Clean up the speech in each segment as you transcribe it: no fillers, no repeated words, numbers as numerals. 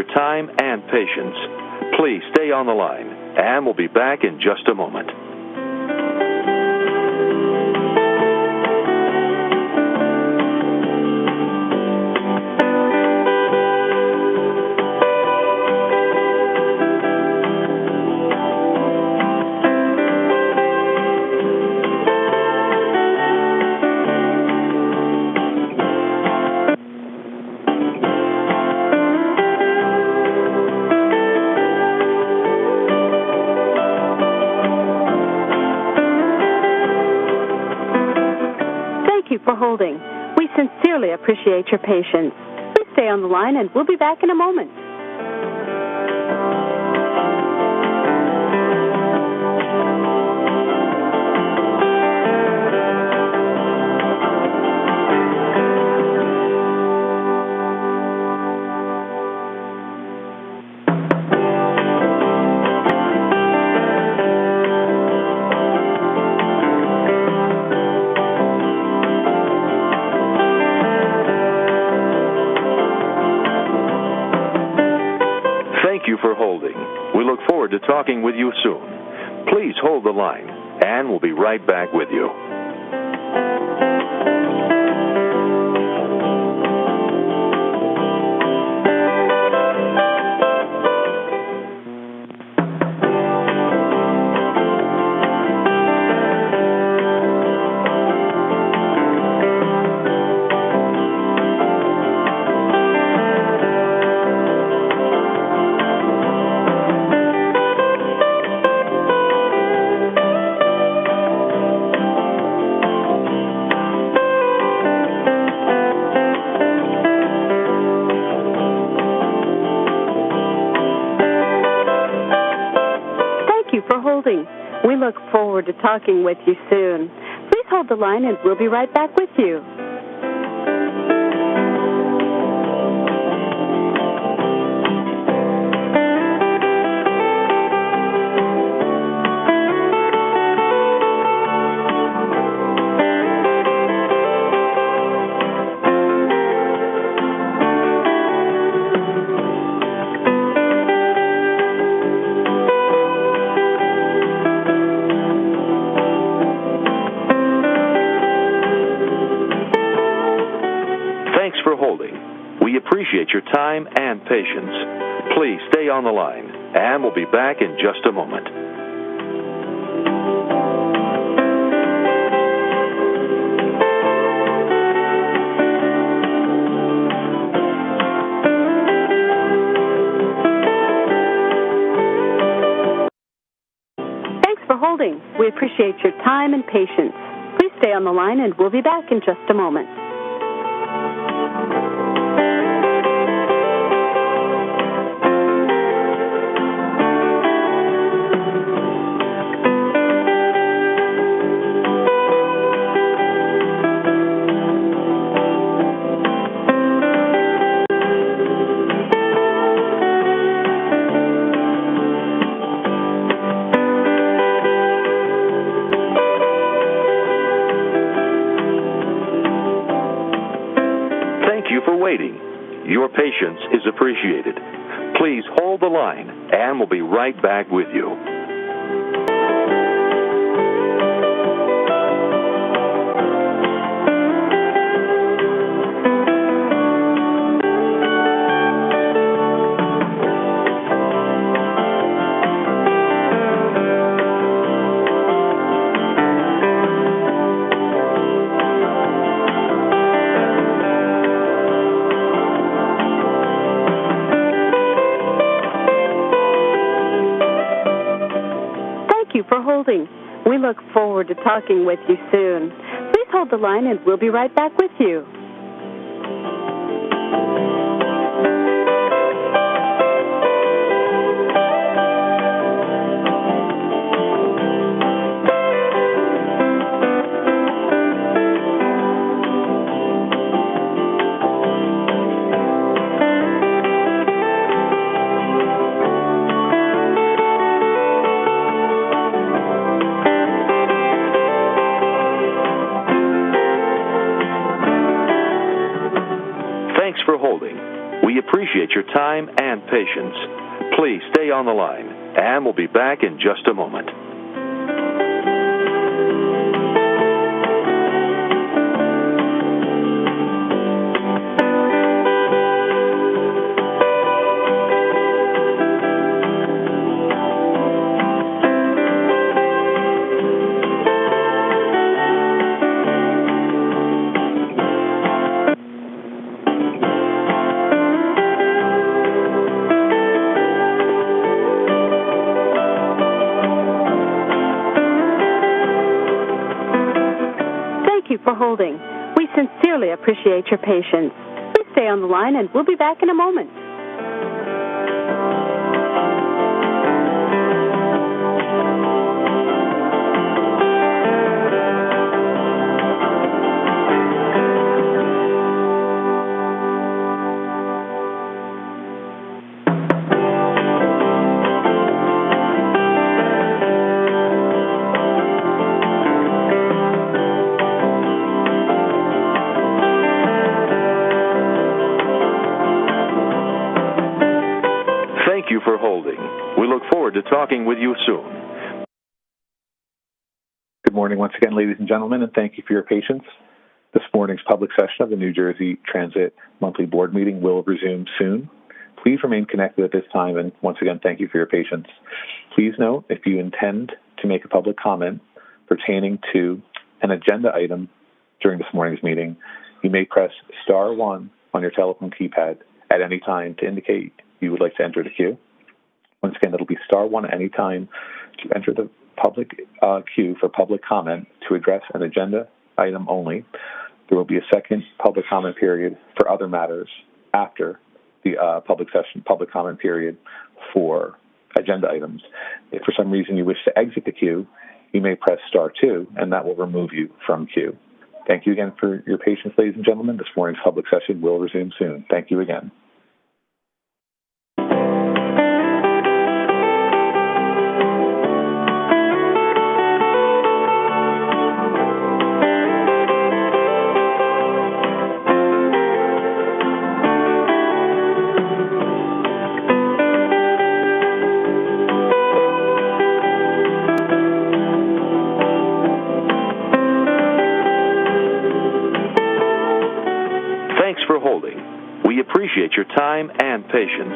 your time and patience. Please stay on the line, and we'll be back in just a moment. For holding. We sincerely appreciate your patience. Please stay on the line and we'll be back in a moment. Thank you for holding. We look forward to talking with you soon. Please hold the line, and we'll be right back with you. We look forward to talking with you soon. Please hold the line and we'll be right back with you. We appreciate your time and patience. Please stay on the line, and we'll be back in just a moment. Thanks for holding. We appreciate your time and patience. Please stay on the line, and we'll be back in just a moment. Your patience is appreciated. Please hold the line, and we'll be right back with you. We look forward to talking with you soon. Please hold the line and we'll be right back with you. Thanks for holding. We appreciate your time and patience. Please stay on the line, and we'll be back in just a moment. For holding. We sincerely appreciate your patience. Please stay on the line and we'll be back in a moment. Thank you for holding. We look forward to talking with you soon. Good morning once again, ladies and gentlemen, and thank you for your patience. This morning's public session of the New Jersey Transit Monthly Board meeting will resume soon. Please remain connected at this time, and once again, thank you for your patience. Please note, if you intend to make a public comment pertaining to an agenda item during this morning's meeting, you may press star 1 on your telephone keypad at any time to indicate you would like to enter the queue. Once again, it'll be star 1 at any time to enter the public queue for public comment to address an agenda item only. There will be a second public comment period for other matters after the public comment period for agenda items. If for some reason you wish to exit the queue, you may press star 2, and that will remove you from queue. Thank you again for your patience, ladies and gentlemen. This morning's public session will resume soon. Thank you again. Thanks for holding. We appreciate your time and patience.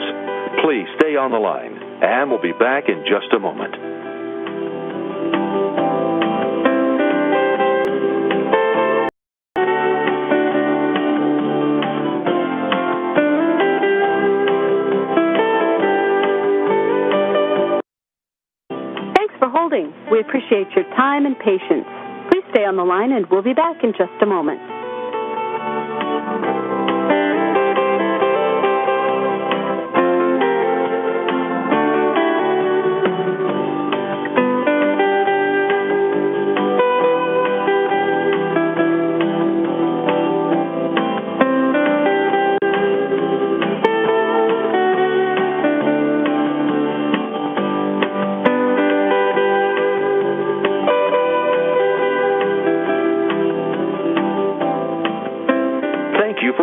Please stay on the line, and we'll be back in just a moment. Thanks for holding. We appreciate your time and patience. Please stay on the line and we'll be back in just a moment.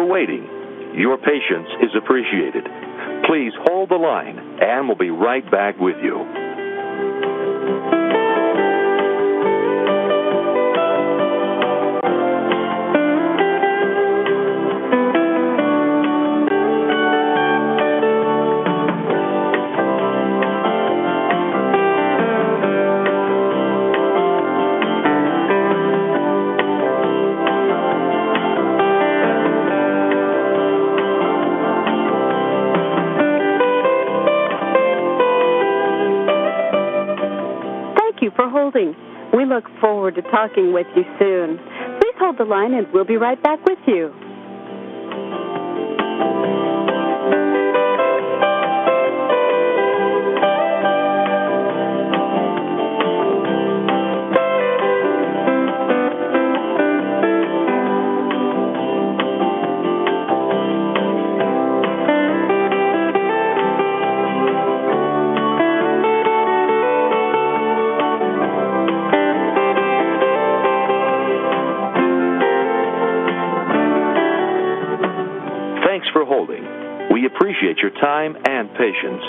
Waiting. Your patience is appreciated. Please hold the line, and we'll be right back with you. For holding. We look forward to talking with you soon. Please hold the line and we'll be right back with you. appreciate your time and patience.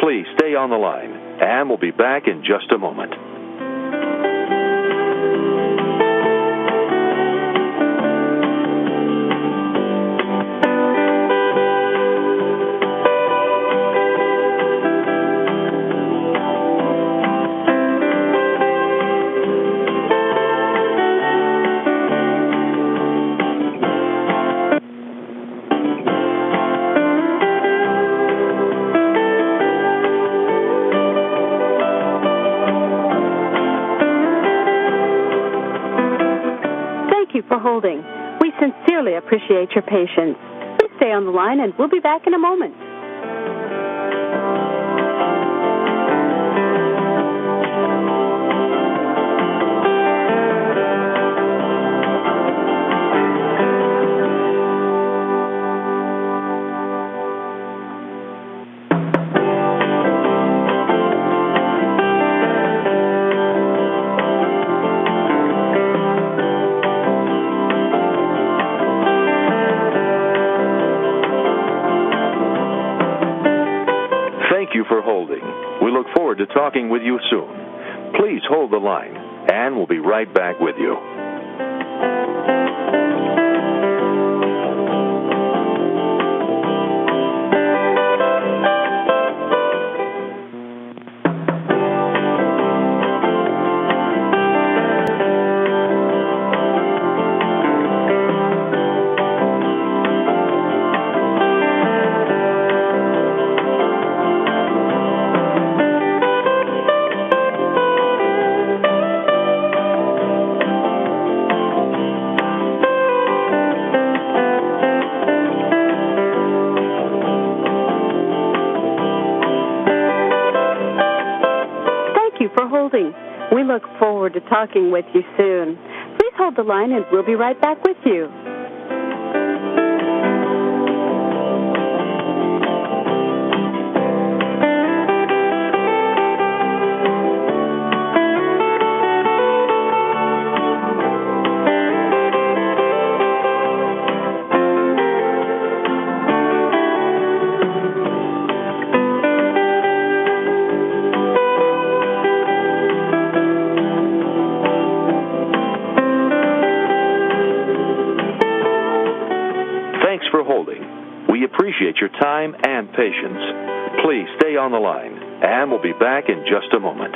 Please stay on the line, and we'll be back in just a moment. For holding. We sincerely appreciate your patience. Please stay on the line and we'll be back in a moment. Thank you for holding. We look forward to talking with you soon. Please hold the line, and we'll be right back with you. We look forward to talking with you soon. Please hold the line and we'll be right back with you. We appreciate your time and patience. Please stay on the line, and we'll be back in just a moment.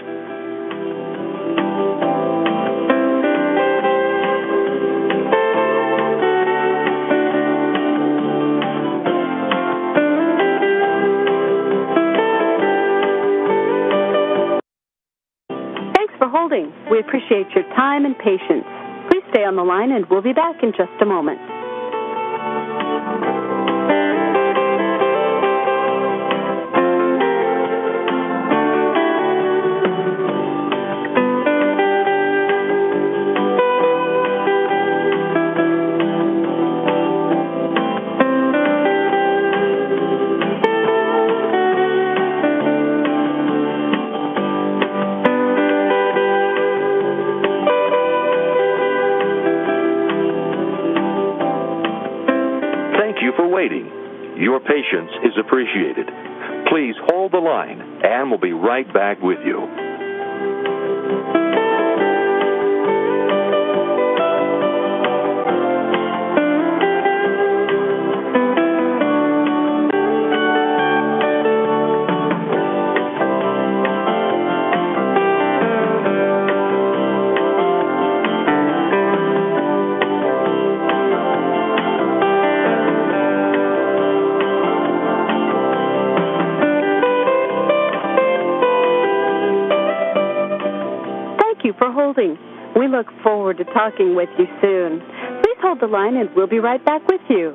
Thanks for holding. We appreciate your time and patience. Please stay on the line, and we'll be back in just a moment. Your patience is appreciated. Please hold the line, and we'll be right back with you. For holding. We look forward to talking with you soon. Please hold the line and we'll be right back with you.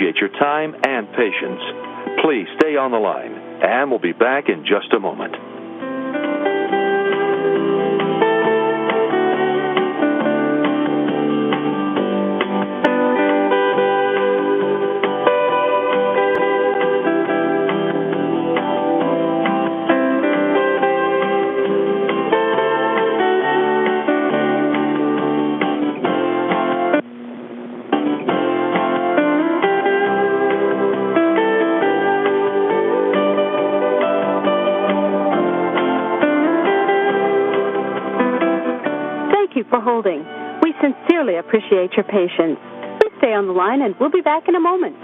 appreciate your time and patience. Please stay on the line, and we'll be back in just a moment. For holding. We sincerely appreciate your patience. Please stay on the line and we'll be back in a moment.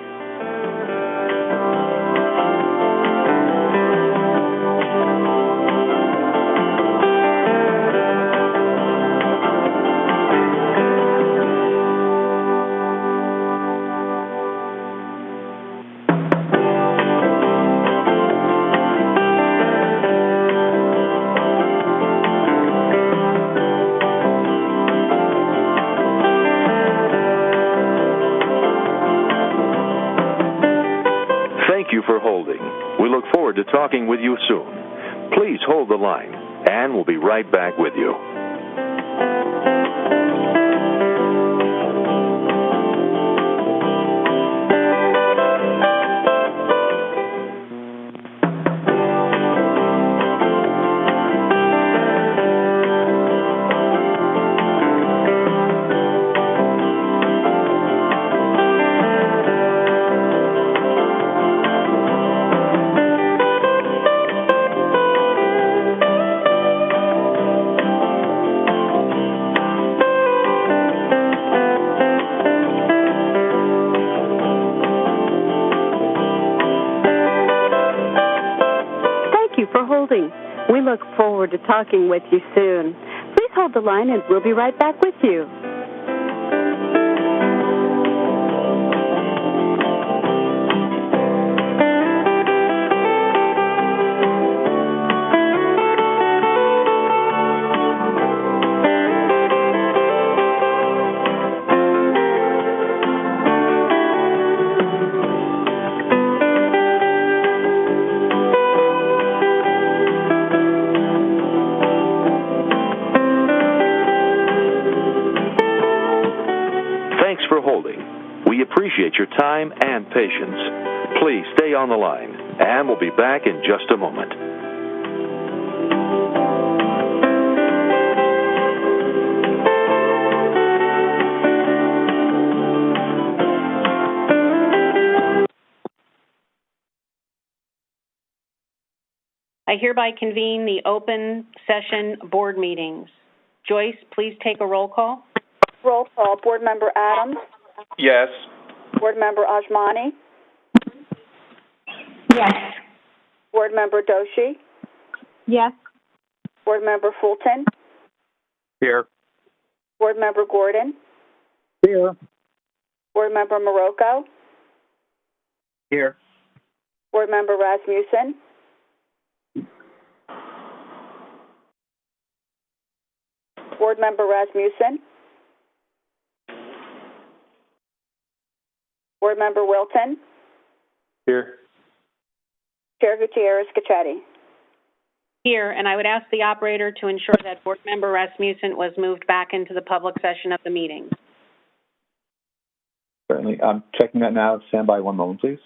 Thank you for holding. We look forward to talking with you soon. Please hold the line, and we'll be right back with you. We look forward to talking with you soon. Please hold the line and we'll be right back with you. We appreciate your time and patience. Please stay on the line, and we'll be back in just a moment. I hereby convene the open session board meetings. Joyce, please take a roll call. Roll call. Board Member Adams? Yes. Board Member Ajmani? Yes. Board Member Doshi? Yes. Board Member Fulton? Here. Board Member Gordon? Here. Board Member Morocco? Here. Board Member Rasmussen? Board Member Rasmussen? Board Member Wilton? Here. Chair Gutierrez-Cachetti. Here, and I would ask the operator to ensure that Board Member Rasmussen was moved back into the public session of the meeting. Certainly. I'm checking that now. Stand by one moment, please.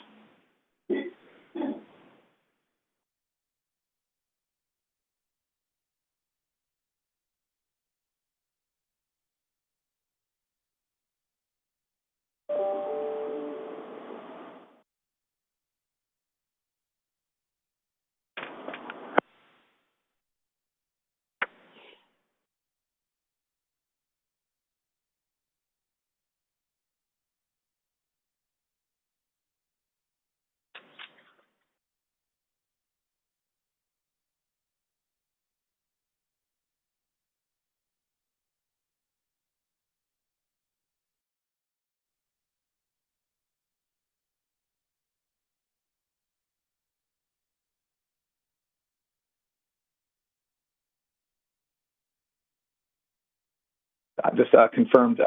Just confirmed,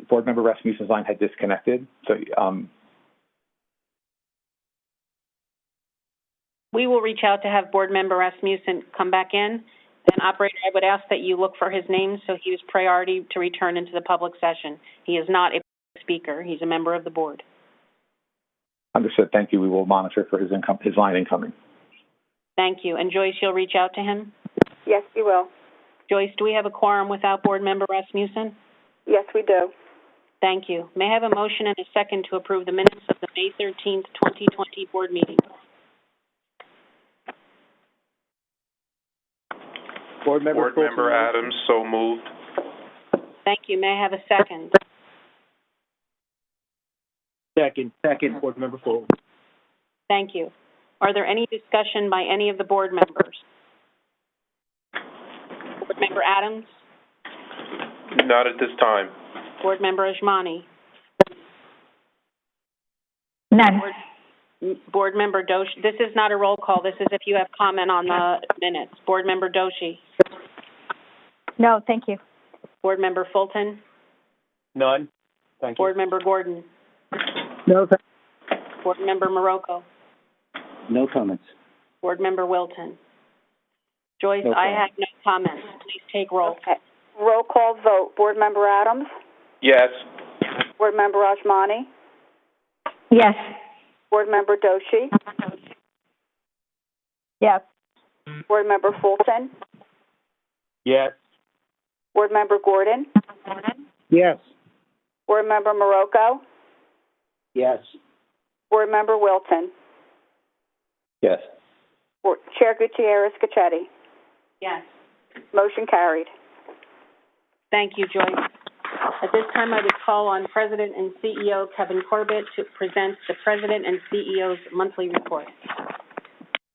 Board Member Rasmussen's line had disconnected. So We will reach out to have Board Member Rasmussen come back in. And operator, I would ask that you look for his name so he is priority to return into the public session. He is not a speaker. He's a member of the board. Understood. Thank you. We will monitor for his line incoming. Thank you. And Joyce, you'll reach out to him? Yes, you will. Joyce, do we have a quorum without Board Member Rasmussen? Yes, we do. Thank you. May I have a motion and a second to approve the minutes of the May 13th, 2020 board meeting? Board Member Adams, so moved. Thank you. May I have a second? Second, Board Member Fulton. Thank you. Are there any discussion by any of the board members? Board Member Adams? Not at this time. Board Member Ajmani? None. Board Member Doshi? This is not a roll call. This is if you have comment on the minutes. Board Member Doshi? No, thank you. Board Member Fulton? None. Thank you. Board Member Gordon? No, Board Member Morocco? no comments. Board Member Wilton? Joyce, No I comment. have no comments. Please take roll. Okay. Roll call vote. Board Member Adams? Yes. Board Member Ajmani? Yes. Board Member Doshi? Yes. Board Member Fulton? Yes. Board Member Gordon? Yes. Board Member Morocco? Yes. Board Member Wilton? Yes. Chair Gutierrez-Cachetti? Yes. Motion carried. Thank you, Joyce. At this time, I would call on President and CEO Kevin Corbett to present the President and CEO's monthly report.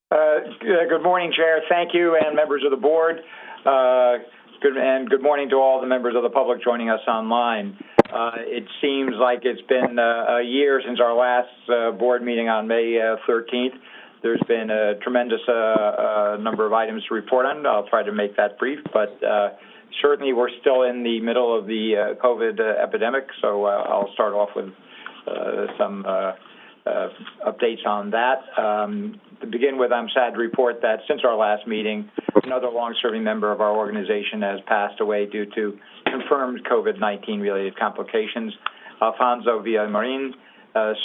Good morning, Chair. Thank you, and members of the board. Good morning to all the members of the public joining us online. It seems like it's been a year since our last board meeting on May 13th. There's been a tremendous number of items to report on. I'll try to make that brief, but certainly we're still in the middle of the COVID epidemic, so I'll start off with some updates on that. To begin with, I'm sad to report that since our last meeting, another long-serving member of our organization has passed away due to confirmed COVID-19 related complications. Alfonso Villamarin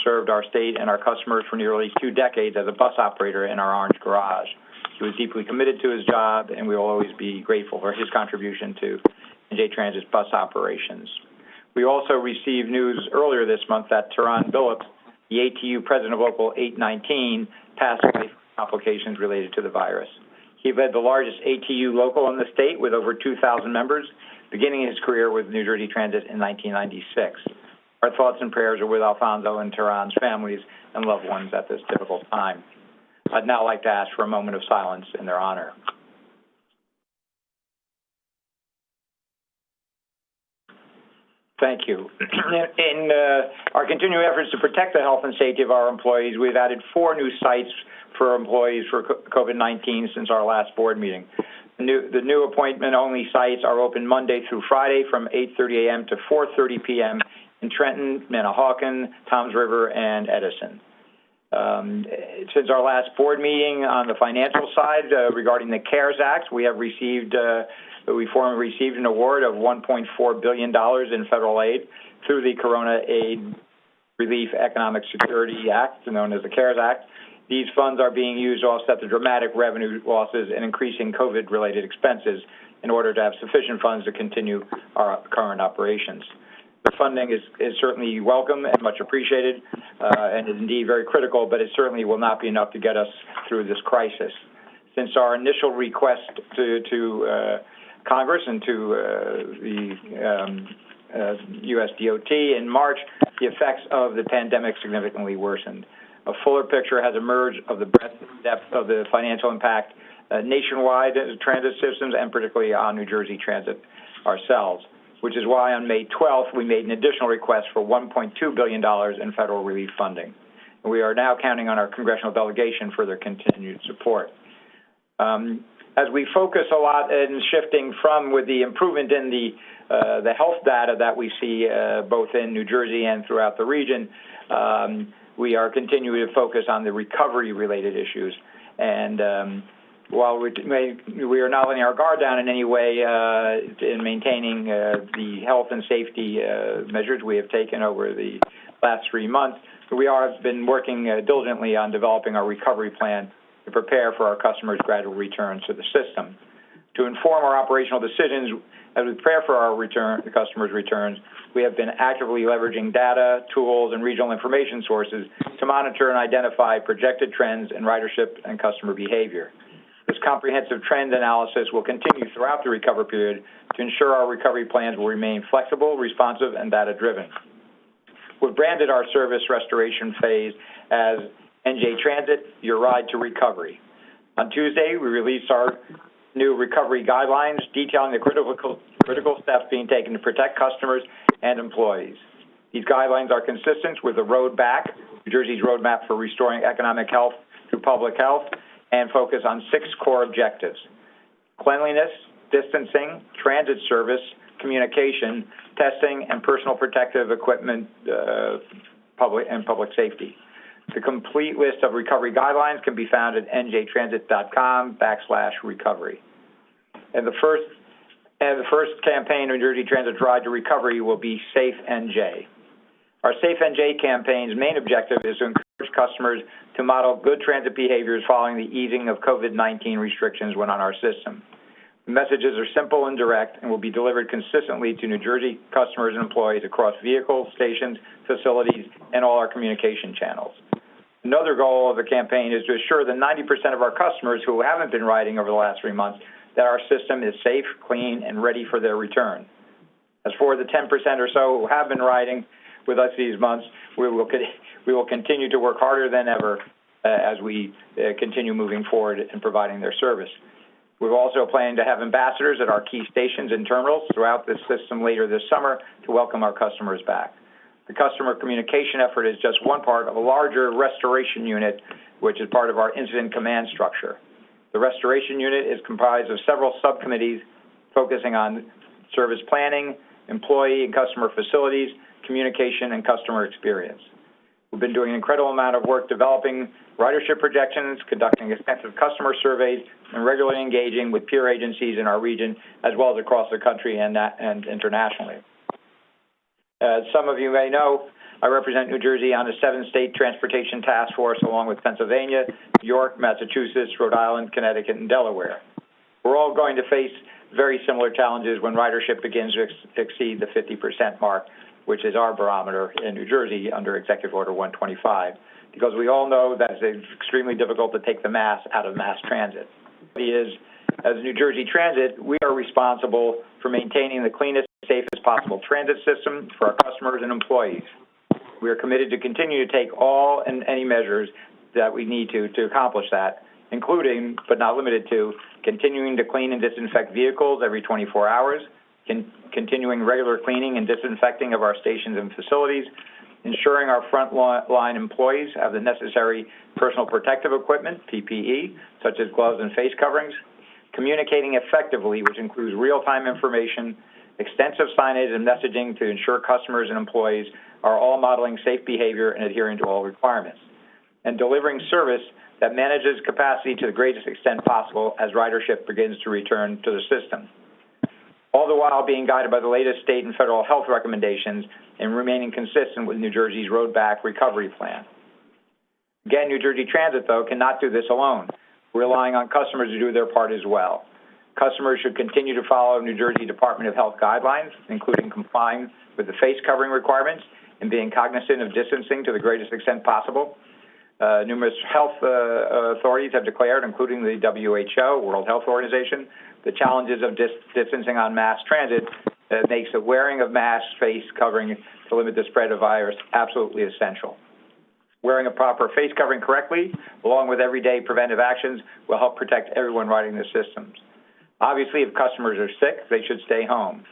served our state and our customers for nearly 2 decades as a bus operator in our Orange garage. He was deeply committed to his job, and we will always be grateful for his contribution to NJ Transit's bus operations. We also received news earlier this month that Tehran Billups, the ATU president of Local 819, passed away from complications related to the virus. He led the largest ATU local in the state with over 2,000 members, beginning his career with New Jersey Transit in 1996. Our thoughts and prayers are with Alfonso and Tehran's families and loved ones at this difficult time. I'd now like to ask for a moment of silence in their honor. Thank you. In our continuing efforts to protect the health and safety of our employees, we've added 4 new sites for employees for COVID-19 since our last board meeting. The new appointment-only sites are open Monday through Friday from 8:30 a.m. to 4:30 p.m. in Trenton, Manahawkin, Toms River, and Edison. Since our last board meeting on the financial side regarding the CARES Act, we formally received an award of $1.4 billion in federal aid through the Corona Aid Relief Economic Security Act, known as the CARES Act. These funds are being used to offset the dramatic revenue losses and increasing COVID-related expenses in order to have sufficient funds to continue our current operations. The funding is certainly welcome and much appreciated and is indeed very critical, but it certainly will not be enough to get us through this crisis. Since our initial request to Congress and to the U.S. DOT in March, the effects of the pandemic significantly worsened. A fuller picture has emerged of the breadth and depth of the financial impact nationwide transit systems and particularly on New Jersey Transit ourselves, which is why on May 12th we made an additional request for $1.2 billion in federal relief funding. And we are now counting on our congressional delegation for their continued support. As we focus a lot in shifting from with the improvement in the health data that we see both in New Jersey and throughout the region, we are continuing to focus on the recovery-related issues. And while we are not letting our guard down in any way in maintaining the health and safety measures we have taken over the last 3 months, we have been working diligently on developing our recovery plan to prepare for our customers' gradual return to the system. To inform our operational decisions as we prepare for our the customers' returns, we have been actively leveraging data, tools, and regional information sources to monitor and identify projected trends in ridership and customer behavior. This comprehensive trend analysis will continue throughout the recovery period to ensure our recovery plans will remain flexible, responsive, and data-driven. We've branded our service restoration phase as NJ Transit, Your Ride to Recovery. On Tuesday, we released our new recovery guidelines detailing the critical steps being taken to protect customers and employees. These guidelines are consistent with the Road Back, New Jersey's roadmap for restoring economic health through public health, and focus on 6 core objectives: cleanliness, distancing, transit service, communication, testing, and personal protective equipment, public safety. The complete list of recovery guidelines can be found at njtransit.com/recovery. And the first campaign of New Jersey Transit's Ride to Recovery will be Safe NJ. Our Safe NJ campaign's main objective is to encourage customers to model good transit behaviors following the easing of COVID-19 restrictions when on our system. The messages are simple and direct and will be delivered consistently to New Jersey customers and employees across vehicles, stations, facilities, and all our communication channels. Another goal of the campaign is to assure the 90% of our customers who haven't been riding over the last 3 months that our system is safe, clean, and ready for their return. As for the 10% or so who have been riding with us these months, we will continue to work harder than ever as we continue moving forward in providing their service. We're also planning to have ambassadors at our key stations and terminals throughout this system later this summer to welcome our customers back. The customer communication effort is just one part of a larger restoration unit, which is part of our incident command structure. The restoration unit is comprised of several subcommittees focusing on service planning, employee and customer facilities, communication, and customer experience. We've been doing an incredible amount of work developing ridership projections, conducting extensive customer surveys, and regularly engaging with peer agencies in our region, as well as across the country and internationally. As some of you may know, I represent New Jersey on the 7-state transportation task force, along with Pennsylvania, New York, Massachusetts, Rhode Island, Connecticut, and Delaware. We're all going to face very similar challenges when ridership begins to exceed the 50% mark, which is our barometer in New Jersey under Executive Order 125, because we all know that it's extremely difficult to take the mass out of mass transit. As New Jersey Transit, we are responsible for maintaining the cleanest and safest possible transit system for our customers and employees. We are committed to continue to take all and any measures that we need to accomplish that, including, but not limited to, continuing to clean and disinfect vehicles every 24 hours, continuing regular cleaning and disinfecting of our stations and facilities, ensuring our frontline employees have the necessary personal protective equipment, PPE, such as gloves and face coverings, communicating effectively, which includes real-time information, extensive signage and messaging to ensure customers and employees are all modeling safe behavior and adhering to all requirements, and delivering service that manages capacity to the greatest extent possible as ridership begins to return to the system, all the while being guided by the latest state and federal health recommendations and remaining consistent with New Jersey's Road Back recovery plan. Again, New Jersey Transit, though, cannot do this alone. We're relying on customers to do their part as well. Customers should continue to follow New Jersey Department of Health guidelines, including complying with the face covering requirements and being cognizant of distancing to the greatest extent possible. Numerous health authorities have declared, including the WHO, World Health Organization, the challenges of distancing on mass transit that makes the wearing of mask face covering to limit the spread of virus absolutely essential. Wearing a proper face covering correctly, along with everyday preventive actions, will help protect everyone riding the systems. Obviously, if customers are sick, they should stay home.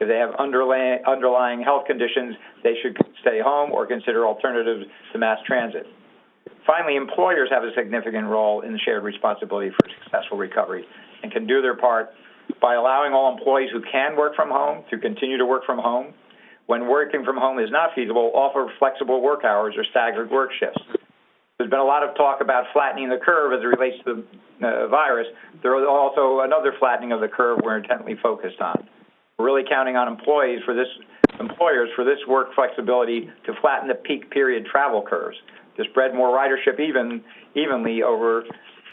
If they have underlying health conditions, they should stay home or consider alternatives to mass transit. Finally, employers have a significant role in the shared responsibility for successful recovery and can do their part by allowing all employees who can work from home to continue to work from home. When working from home is not feasible, offer flexible work hours or staggered work shifts. There's been a lot of talk about flattening the curve as it relates to the virus. There is also another flattening of the curve we're intently focused on. We're really counting on employers for this work flexibility to flatten the peak period travel curves, to spread more ridership evenly over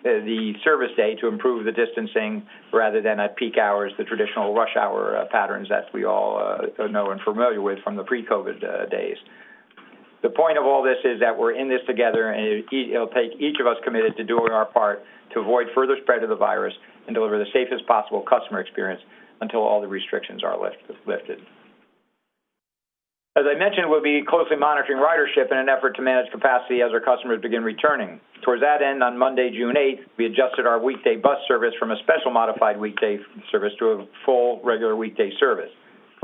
the service day to improve the distancing rather than at peak hours, the traditional rush hour patterns that we all know and familiar with from the pre-COVID days. The point of all this is that we're in this together, and it'll take each of us committed to doing our part to avoid further spread of the virus and deliver the safest possible customer experience until all the restrictions are lifted. As I mentioned, we'll be closely monitoring ridership in an effort to manage capacity as our customers begin returning. Towards that end, on Monday, June 8th, we adjusted our weekday bus service from a special modified weekday service to a full regular weekday service.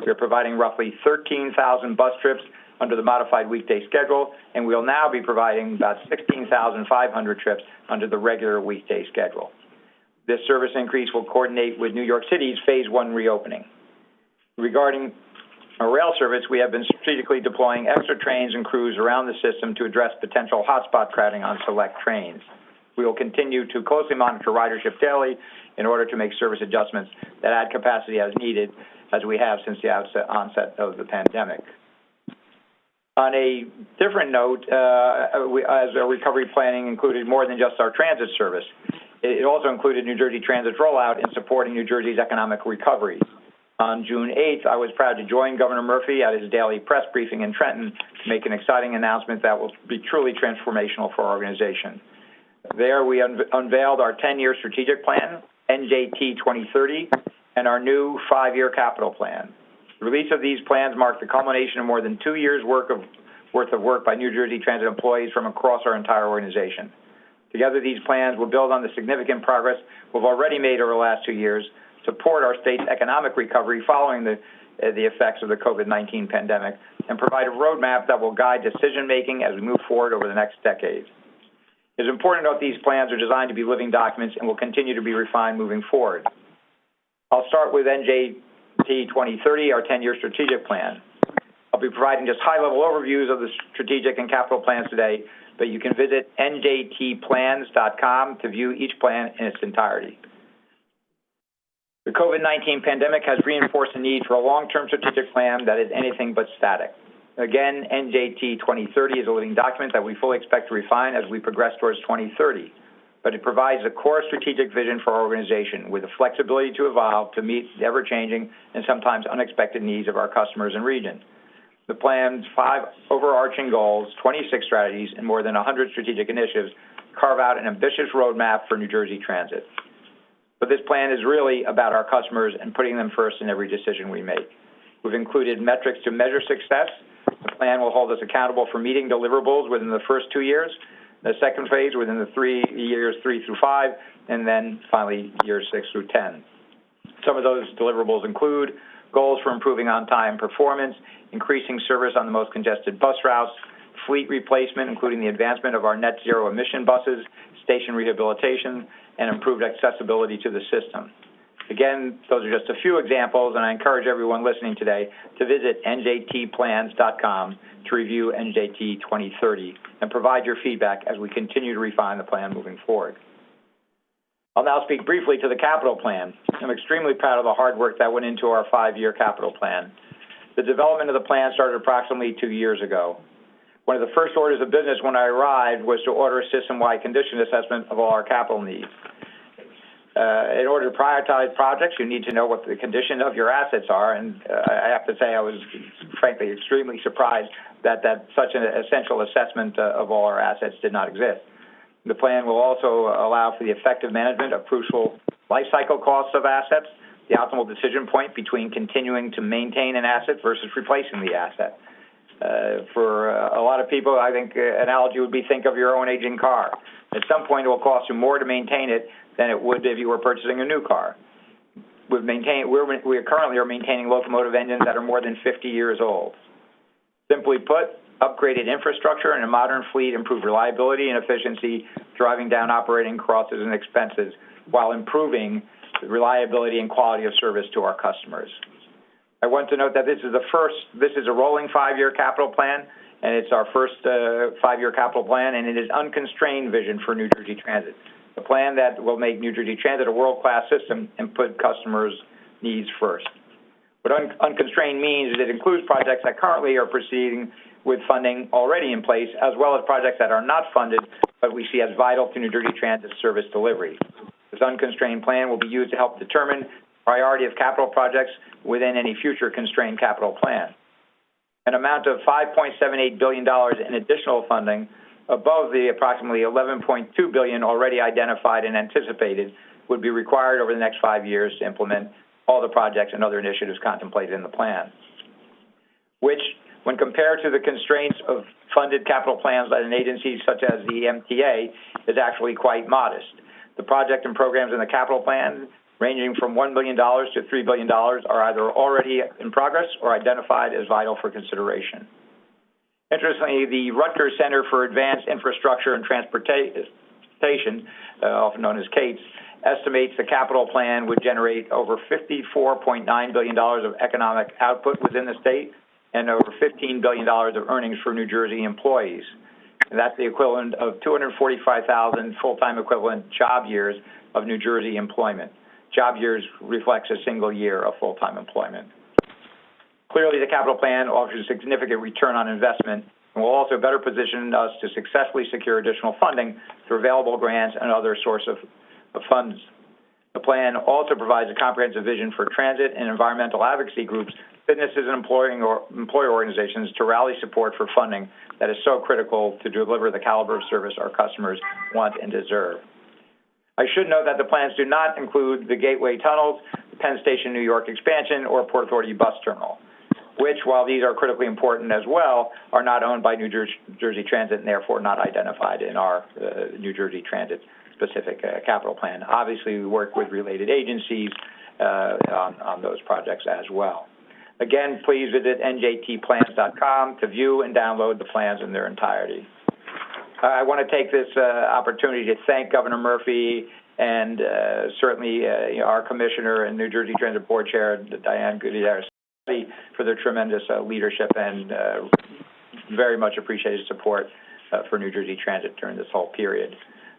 We are providing roughly 13,000 bus trips under the modified weekday schedule, and we'll now be providing about 16,500 trips under the regular weekday schedule. This service increase will coordinate with New York City's Phase 1 reopening. Regarding our rail service, we have been strategically deploying extra trains and crews around the system to address potential hotspot crowding on select trains. We will continue to closely monitor ridership daily in order to make service adjustments that add capacity as needed, as we have since the onset of the pandemic. On a different note, as our recovery planning included more than just our transit service, it also included New Jersey Transit's rollout in supporting New Jersey's economic recovery. On June 8th, I was proud to join Governor Murphy at his daily press briefing in Trenton to make an exciting announcement that will be truly transformational for our organization. There, we unveiled our 10-year strategic plan, NJT 2030, and our new 5-year capital plan. The release of these plans marked the culmination of more than 2 years' worth of work by New Jersey Transit employees from across our entire organization. Together, these plans will build on the significant progress we've already made over the last 2 years, support our state's economic recovery following the effects of the COVID-19 pandemic, and provide a roadmap that will guide decision-making as we move forward over the next decade. It is important to note these plans are designed to be living documents and will continue to be refined moving forward. I'll start with NJT 2030, our 10-year strategic plan. I'll be providing just high-level overviews of the strategic and capital plans today, but you can visit njtplans.com to view each plan in its entirety. The COVID-19 pandemic has reinforced the need for a long-term strategic plan that is anything but static. Again, NJT 2030 is a living document that we fully expect to refine as we progress towards 2030. But it provides a core strategic vision for our organization with the flexibility to evolve to meet the ever-changing and sometimes unexpected needs of our customers and region. The plan's 5 overarching goals, 26 strategies, and more than 100 strategic initiatives carve out an ambitious roadmap for New Jersey Transit. But this plan is really about our customers and putting them first in every decision we make. We've included metrics to measure success. The plan will hold us accountable for meeting deliverables within the first 2 years, the second phase within the 3 years 3 through 5, and then finally years 6 through 10. Some of those deliverables include goals for improving on-time performance, increasing service on the most congested bus routes, fleet replacement, including the advancement of our net zero emission buses, station rehabilitation, and improved accessibility to the system. Again, those are just a few examples, and I encourage everyone listening today to visit njtplans.com to review NJT 2030 and provide your feedback as we continue to refine the plan moving forward. I'll now speak briefly to the capital plan. I'm extremely proud of the hard work that went into our 5-year capital plan. The development of the plan started approximately 2 years ago. One of the first orders of business when I arrived was to order a system-wide condition assessment of all our capital needs. In order to prioritize projects, you need to know what the condition of your assets are, and I have to say I was frankly extremely surprised that such an essential assessment of all our assets did not exist. The plan will also allow for the effective management of crucial life cycle costs of assets, the optimal decision point between continuing to maintain an asset versus replacing the asset. For a lot of people, I think an analogy would be think of your own aging car. At some point, it will cost you more to maintain it than it would if you were purchasing a new car. We currently are maintaining locomotive engines that are more than 50 years old. Simply put, upgraded infrastructure and a modern fleet improve reliability and efficiency, driving down operating costs and expenses while improving the reliability and quality of service to our customers. I want to note that this is a rolling 5-year capital plan. and it's our first 5-year capital plan, and it is unconstrained vision for New Jersey Transit. A plan that will make New Jersey Transit a world-class system and put customers' needs first. What unconstrained means is it includes projects that currently are proceeding with funding already in place, as well as projects that are not funded, but we see as vital to New Jersey Transit service delivery. This unconstrained plan will be used to help determine priority of capital projects within any future constrained capital plan. An amount of $5.78 billion in additional funding above the approximately $11.2 billion already identified and anticipated would be required over the next 5 years to implement all the projects and other initiatives contemplated in the plan, which, when compared to the constraints of funded capital plans by an agencies such as the MTA, is actually quite modest. The project and programs in the capital plan, ranging from $1 billion to $3 billion, are either already in progress or identified as vital for consideration. Interestingly, the Rutgers Center for Advanced Infrastructure and Transportation, often known as CATES, estimates the capital plan would generate over $54.9 billion of economic output within the state and over $15 billion of earnings for New Jersey employees. And that's the equivalent of 245,000 full-time equivalent job years of New Jersey employment. Job years reflects a single year of full-time employment. Clearly, the capital plan offers a significant return on investment and will also better position us to successfully secure additional funding through available grants and other sources of funds. The plan also provides a comprehensive vision for transit and environmental advocacy groups, businesses, and employer organizations to rally support for funding that is so critical to deliver the caliber of service our customers want and deserve. I should note that the plans do not include the Gateway Tunnels, the Penn Station New York expansion, or Port Authority Bus Terminal, which, while these are critically important as well, are not owned by New Jersey Transit and therefore not identified in our New Jersey Transit specific capital plan. Obviously, we work with related agencies on those projects as well. Again, please visit njtplans.com to view and download the plans in their entirety. I want to take this opportunity to thank Governor Murphy and certainly our Commissioner and New Jersey Transit Board Chair, Diane Gutierrez, for their tremendous leadership and very much appreciated support for New Jersey Transit during this whole period.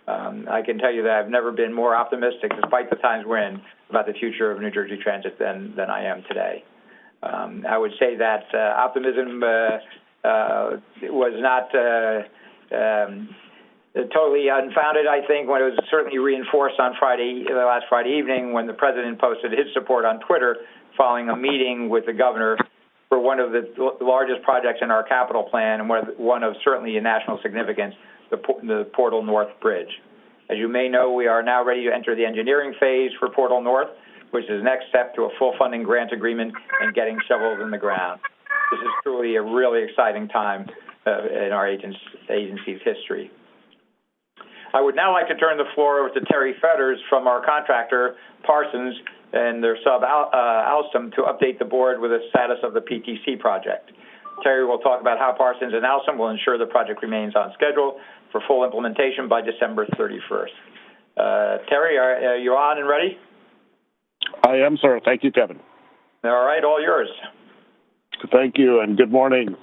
I can tell you that I've never been more optimistic, despite the times we're in, about the future of New Jersey Transit than I am today. I would say that optimism was not totally unfounded, I think, when it was certainly reinforced on last Friday evening, when the President posted his support on Twitter following a meeting with the Governor for one of the largest projects in our capital plan and one of certainly a national significance, the Portal North Bridge. As you may know, we are now ready to enter the engineering phase for Portal North, which is the next step to a full funding grant agreement and getting shovels in the ground. This is truly a really exciting time in our agency's history. I would now like to turn the floor over to Terry Fetters from our contractor, Parsons, and their sub Alstom to update the board with the status of the PTC project. Terry will talk about how Parsons and Alstom will ensure the project remains on schedule for full implementation by December 31st. Terry, are you on and ready? I am, sir. Thank you, Kevin. All right, all yours. Thank you, and good morning.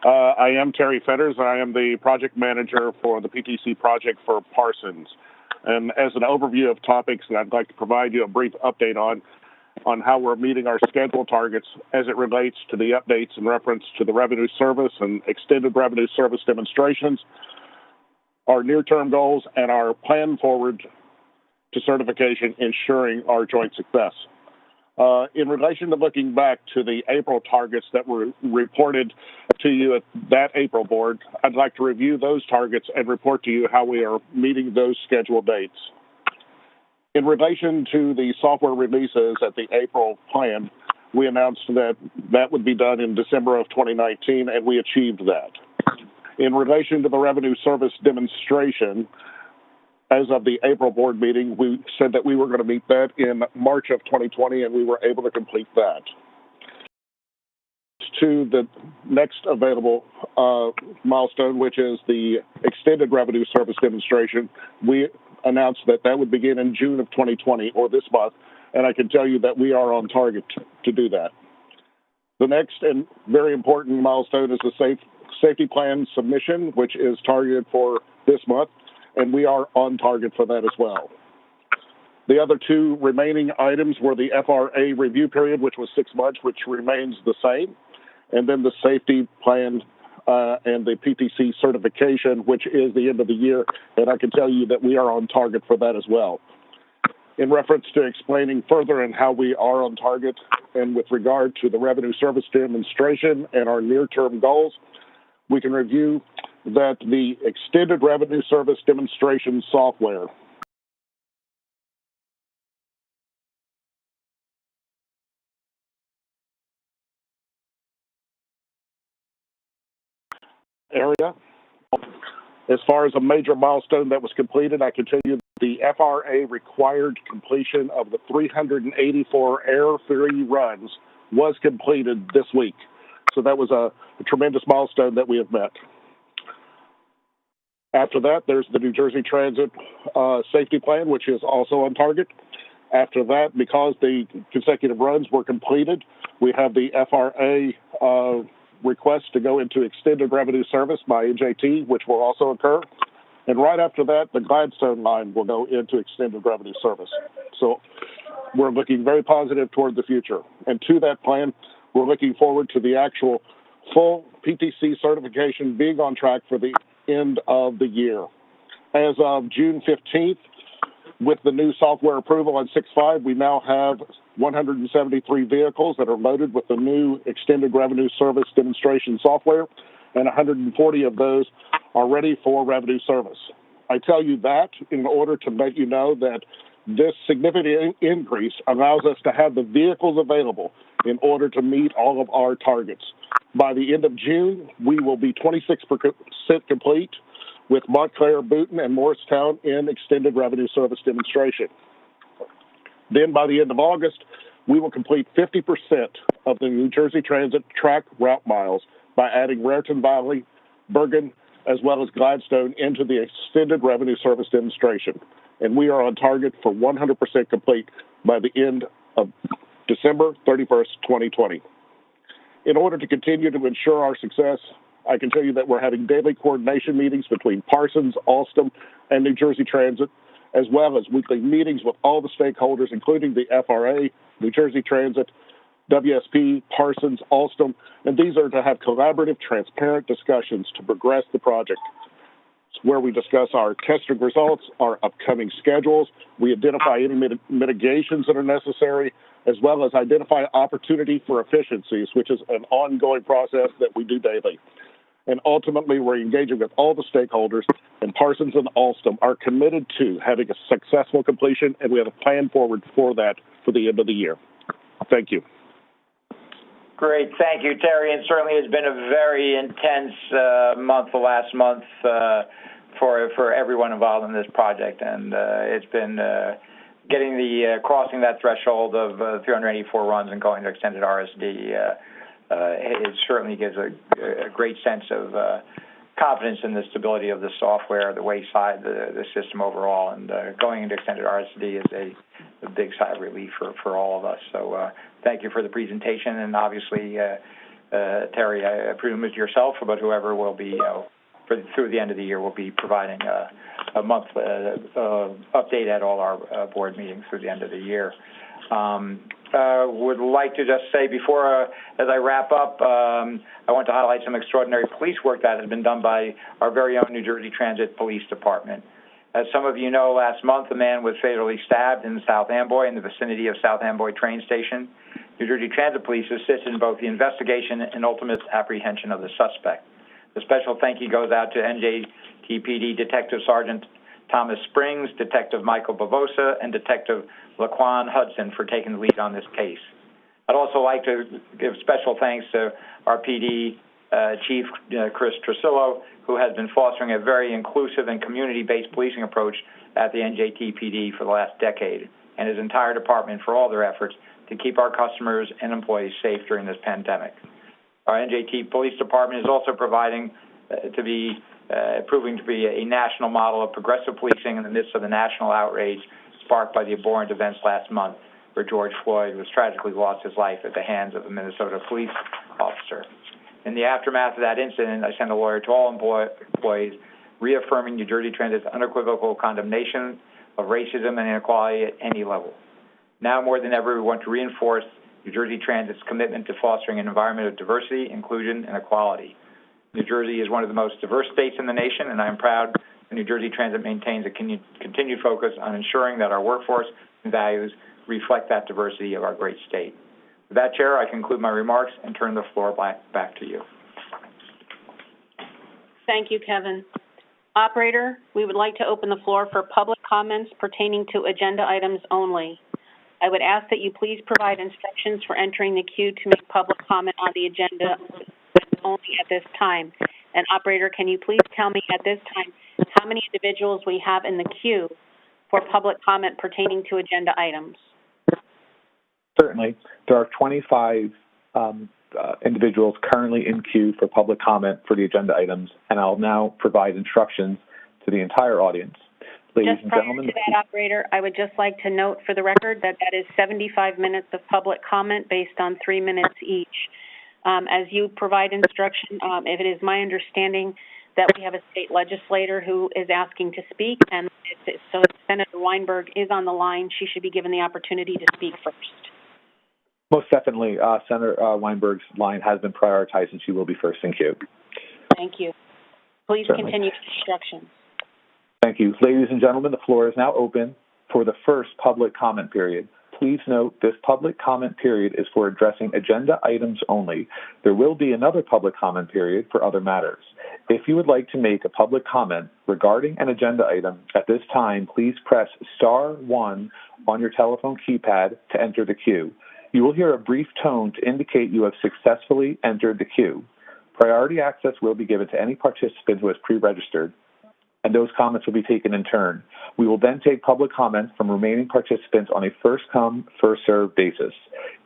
I am Terry Fetters. I am the project manager for the PTC project for Parsons. And as an overview of topics that I'd like to provide you a brief update on how we're meeting our schedule targets as it relates to the updates in reference to the revenue service and extended revenue service demonstrations, our near-term goals, and our plan forward to certification, ensuring our joint success. In relation to looking back to the April targets that were reported to you at that April board, I'd like to review those targets and report to you how we are meeting those scheduled dates. In relation to the software releases at the April plan, we announced that would be done in December of 2019, and we achieved that. In relation to the revenue service demonstration, as of the April board meeting, we said that we were going to meet that in March of 2020, and we were able to complete that. To the next available milestone, which is the extended revenue service demonstration, we announced that would begin in June of 2020, or this month, and I can tell you that we are on target to do that. The next and very important milestone is the safety plan submission, which is targeted for this month, and we are on target for that as well. The other two remaining items were the FRA review period, which was 6 months, which remains the same, and then the safety plan and the PTC certification, which is the end of the year, and I can tell you that we are on target for that as well. In reference to explaining further and how we are on target, and with regard to the revenue service demonstration and our near-term goals, we can review that the extended revenue service demonstration software area. As far as a major milestone that was completed, I can tell you the FRA required completion of the 384 error-free runs was completed this week. So that was a tremendous milestone that we have met. After that, there's the New Jersey Transit safety plan, which is also on target. After that, because the consecutive runs were completed, we have the FRA request to go into extended revenue service by NJT, which will also occur. And right after that, the Gladstone line will go into extended revenue service. So we're looking very positive toward the future. And to that plan, we're looking forward to the actual full PTC certification being on track for the end of the year. As of June 15th, with the new software approval on 6.5, we now have 173 vehicles that are loaded with the new extended revenue service demonstration software, and 140 of those are ready for revenue service. I tell you that in order to let you know that this significant increase allows us to have the vehicles available in order to meet all of our targets. By the end of June, we will be 26% complete with Montclair, Boonton, and Morristown in extended revenue service demonstration. Then by the end of August, we will complete 50% of the New Jersey Transit track route miles by adding Raritan Valley, Bergen, as well as Gladstone into the extended revenue service demonstration. And we are on target for 100% complete by the end of December 31st, 2020. In order to continue to ensure our success, I can tell you that we're having daily coordination meetings between Parsons, Alstom, and New Jersey Transit, as well as weekly meetings with all the stakeholders, including the FRA, New Jersey Transit, WSP, Parsons, Alstom, and these are to have collaborative, transparent discussions to progress the project. It's where we discuss our testing results, our upcoming schedules, we identify any mitigations that are necessary, as well as identify opportunity for efficiencies, which is an ongoing process that we do daily. And ultimately, we're engaging with all the stakeholders, and Parsons and Alstom are committed to having a successful completion, and we have a plan forward for that for the end of the year. Thank you. Great. Thank you, Terry. And certainly it's been a very intense month, the last month, for everyone involved in this project. And it's been getting crossing that threshold of 384 runs and going to extended RSD. It certainly gives a great sense of confidence in the stability of the software, the wayside, the system overall, and going into extended RSD is a big sigh of relief for all of us. So thank you for the presentation, and obviously, Terry, I presume it's yourself, but whoever will be through the end of the year will be providing a month update at all our board meetings through the end of the year. Would like to just say before, as I wrap up, I want to highlight some extraordinary police work that has been done by our very own New Jersey Transit Police Department. As some of you know, last month a man was fatally stabbed in South Amboy in the vicinity of South Amboy train station. New Jersey Transit Police assisted in both the investigation and ultimate apprehension of the suspect. The special thank you goes out to NJTPD Detective Sergeant Thomas Springs, Detective Michael Bavosa, and Detective Laquan Hudson for taking the lead on this case. I'd also like to give special thanks to our PD Chief Chris Trusillo, who has been fostering a very inclusive and community-based policing approach at the NJTPD for the last decade, and his entire department for all their efforts to keep our customers and employees safe during this pandemic. Our NJT Police Department is also proving to be a national model of progressive policing in the midst of the national outrage sparked by the abhorrent events last month, where George Floyd was tragically lost his life at the hands of a Minnesota police officer. In the aftermath of that incident, I sent a lawyer to all employees reaffirming New Jersey Transit's unequivocal condemnation of racism and inequality at any level. Now more than ever, we want to reinforce New Jersey Transit's commitment to fostering an environment of diversity, inclusion, and equality. New Jersey is one of the most diverse states in the nation, and I am proud that New Jersey Transit maintains a continued focus on ensuring that our workforce and values reflect that diversity of our great state. With that, Chair, I conclude my remarks and turn the floor back to you. Thank you, Kevin. Operator, we would like to open the floor for public comments pertaining to agenda items only. I would ask that you please provide instructions for entering the queue to make public comment on the agenda only at this time. And operator, can you please tell me at this time how many individuals we have in the queue for public comment pertaining to agenda items? Certainly. There are 25 individuals currently in queue for public comment for the agenda items, and I'll now provide instructions to the entire audience. Ladies and gentlemen. Just prior to that, operator, I would just like to note for the record that that is 75 minutes of public comment based on 3 minutes each. As you provide instruction, if it is my understanding that we have a state legislator who is asking to speak, and so if Senator Weinberg is on the line, she should be given the opportunity to speak first. Most definitely, Senator Weinberg's line has been prioritized, and she will be first in queue. Thank you. Please Certainly. continue instructions. Thank you. Ladies and gentlemen, the floor is now open for the first public comment period. Please note this public comment period is for addressing agenda items only. There will be another public comment period for other matters. If you would like to make a public comment regarding an agenda item at this time, please press *1 on your telephone keypad to enter the queue. You will hear a brief tone to indicate you have successfully entered the queue. Priority access will be given to any participant who has pre-registered, and those comments will be taken in turn. We will then take public comments from remaining participants on a first-come, first-served basis.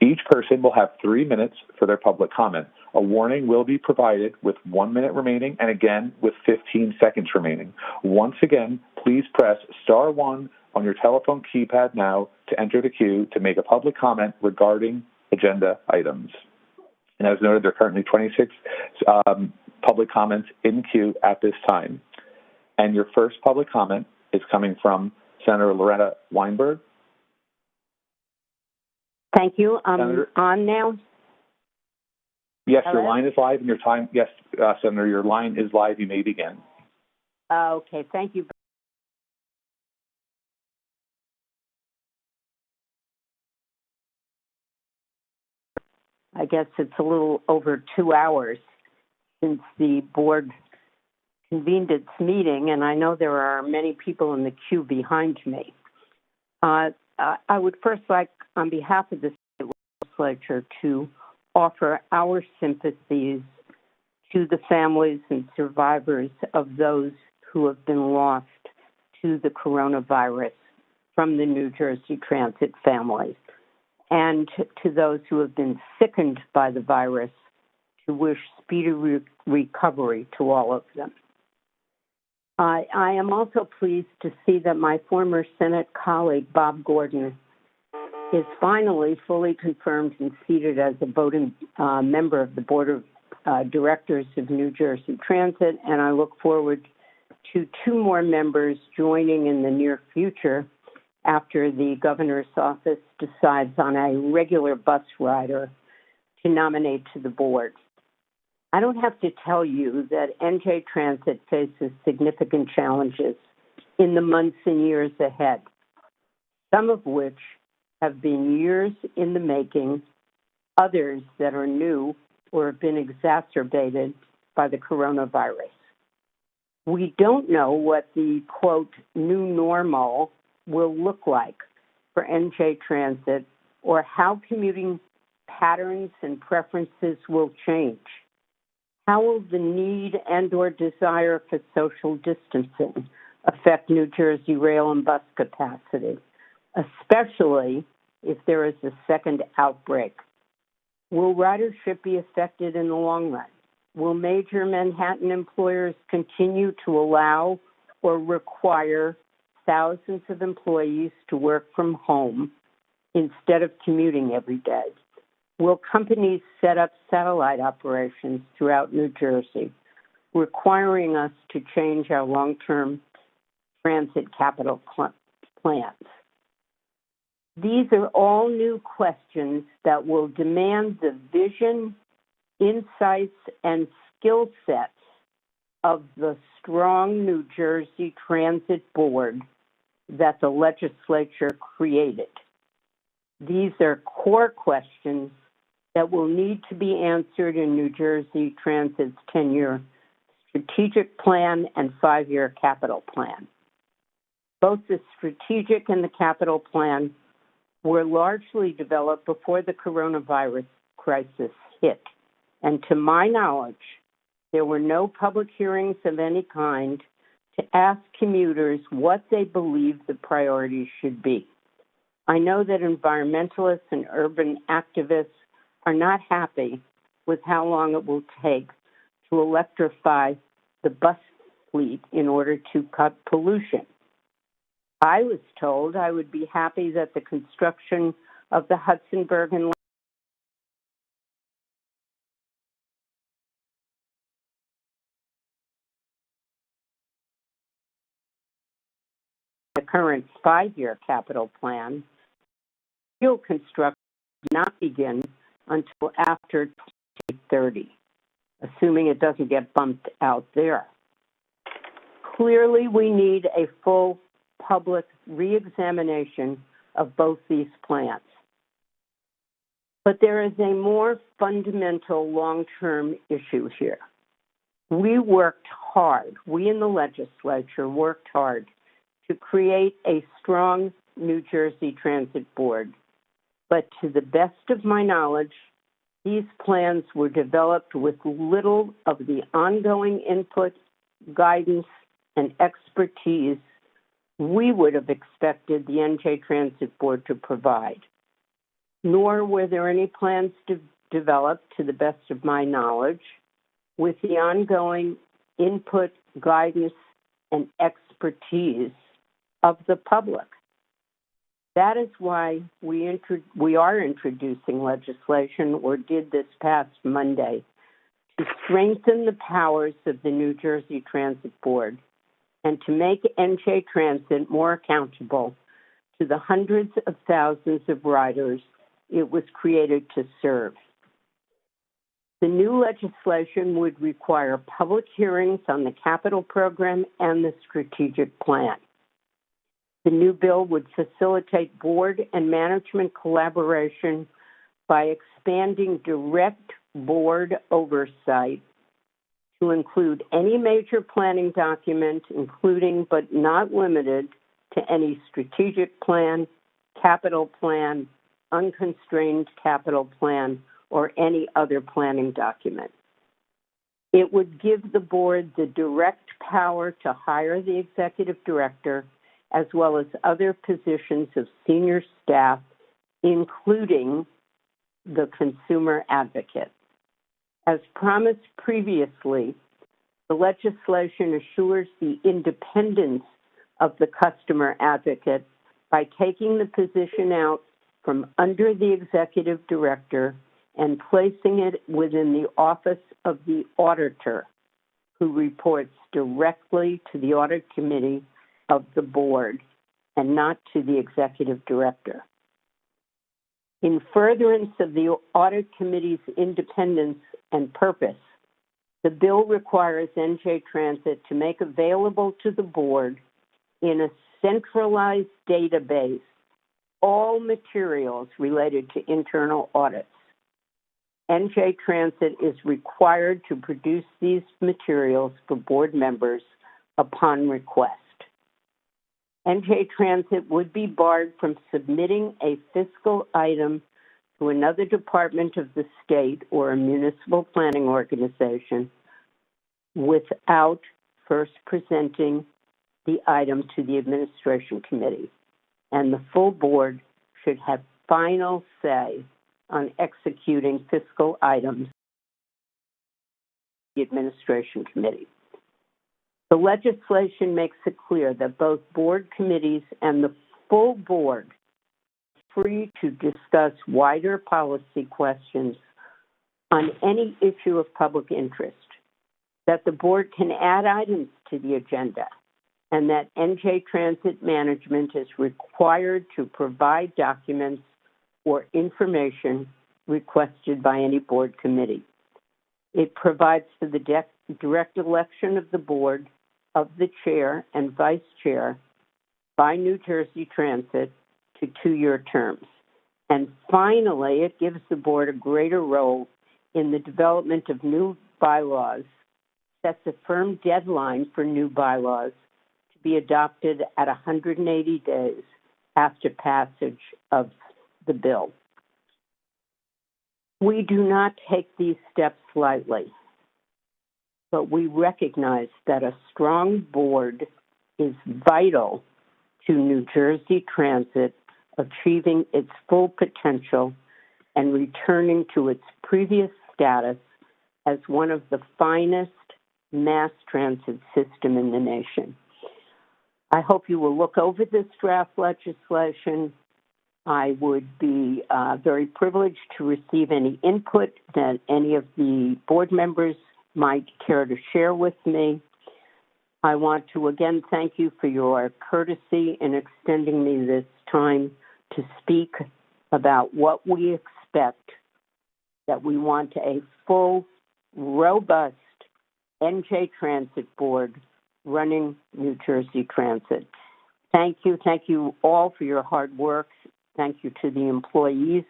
Each person will have 3 minutes for their public comment. A warning will be provided with 1 minute remaining and again with 15 seconds remaining. Once again, please press *1 on your telephone keypad now to enter the queue to make a public comment regarding agenda items. And as noted, there are currently 26 public comments in queue at this time. And your first public comment is coming from Senator Loretta Weinberg. Thank you. Senator, on now? Yes, Hello? Your line is live, and your time, yes, Senator, your line is live. You may begin. Okay, thank you. I guess it's a little over 2 hours since the board convened its meeting, and I know there are many people in the queue behind me. I would first like, on behalf of the state legislature, to offer our sympathies to the families and survivors of those who have been lost to the coronavirus from the New Jersey Transit families, and to those who have been sickened by the virus, to wish speedy recovery to all of them. I am also pleased to see that my former Senate colleague, Bob Gordon, is finally fully confirmed and seated as a voting member of the Board of Directors of New Jersey Transit, and I look forward to 2 more members joining in the near future after the governor's office decides on a regular bus rider to nominate to the board. I don't have to tell you that NJ Transit faces significant challenges in the months and years ahead, some of which have been years in the making, others that are new or have been exacerbated by the coronavirus. We don't know what the, quote, new normal will look like for NJ Transit or how commuting patterns and preferences will change. How will the need and or desire for social distancing affect New Jersey rail and bus capacity, especially if there is a second outbreak? Will ridership be affected in the long run? Will major Manhattan employers continue to allow or require thousands of employees to work from home instead of commuting every day? will companies set up satellite operations throughout New Jersey, requiring us to change our long-term transit capital plans? These are all new questions that will demand the vision, insights, and skill sets of the strong New Jersey Transit Board that the legislature created. These are core questions that will need to be answered in New Jersey Transit's 10-year strategic plan and 5-year capital plan. Both the strategic and the capital plan were largely developed before the coronavirus crisis hit. And to my knowledge, there were no public hearings of any kind to ask commuters what they believe the priorities should be. I know that environmentalists and urban activists are not happy with how long it will take to electrify the bus fleet in order to cut pollution. I was told I would be happy that the construction of the Hudson-Bergen the current 5-year capital plan, real construction will not begin until after 2030, assuming it doesn't get bumped out there. Clearly, we need a full public re-examination of both these plans. But there is a more fundamental long-term issue here. We worked hard, we in the legislature worked hard to create a strong New Jersey Transit Board. But to the best of my knowledge, these plans were developed with little of the ongoing input, guidance, and expertise we would have expected the NJ Transit Board to provide. Nor were there any plans developed, to the best of my knowledge, with the ongoing input, guidance, and expertise of the public. That is why we are introducing legislation, or did this past Monday, to strengthen the powers of the New Jersey Transit Board and to make NJ Transit more accountable to the hundreds of thousands of riders it was created to serve. The new legislation would require public hearings on the capital program and the strategic plan. The new bill would facilitate board and management collaboration by expanding direct board oversight to include any major planning document, including but not limited to any strategic plan, capital plan, unconstrained capital plan, or any other planning document. It would give the board the direct power to hire the executive director, as well as other positions of senior staff, including the consumer advocate. As promised previously, the legislation assures the independence of the customer advocate by taking the position out from under the executive director and placing it within the office of the auditor, who reports directly to the audit committee of the board and not to the executive director. In furtherance of the audit committee's independence and purpose, the bill requires NJ Transit to make available to the board in a centralized database all materials related to internal audits. NJ Transit is required to produce these materials for board members upon request. NJ Transit would be barred from submitting a fiscal item to another department of the state or a municipal planning organization without first presenting the item to the administration committee. And the full board should have final say on executing fiscal items to the administration committee. The legislation makes it clear that both board committees and the full board free to discuss wider policy questions on any issue of public interest, that the board can add items to the agenda, and that NJ Transit Management is required to provide documents or information requested by any board committee. It provides for the direct election of the board, of the chair and vice chair by New Jersey Transit to 2-year terms. And finally, it gives the board a greater role in the development of new bylaws, sets a firm deadline for new bylaws to be adopted at 180 days after passage of the bill. We do not take these steps lightly, but we recognize that a strong board is vital to New Jersey Transit achieving its full potential and returning to its previous status as one of the finest mass transit system in the nation. I hope you will look over this draft legislation. I would be very privileged to receive any input that any of the board members might care to share with me. I want to again thank you for your courtesy in extending me this time to speak about what we expect, that we want a full, robust NJ Transit Board running New Jersey Transit. Thank you all for your hard work. Thank you to the employees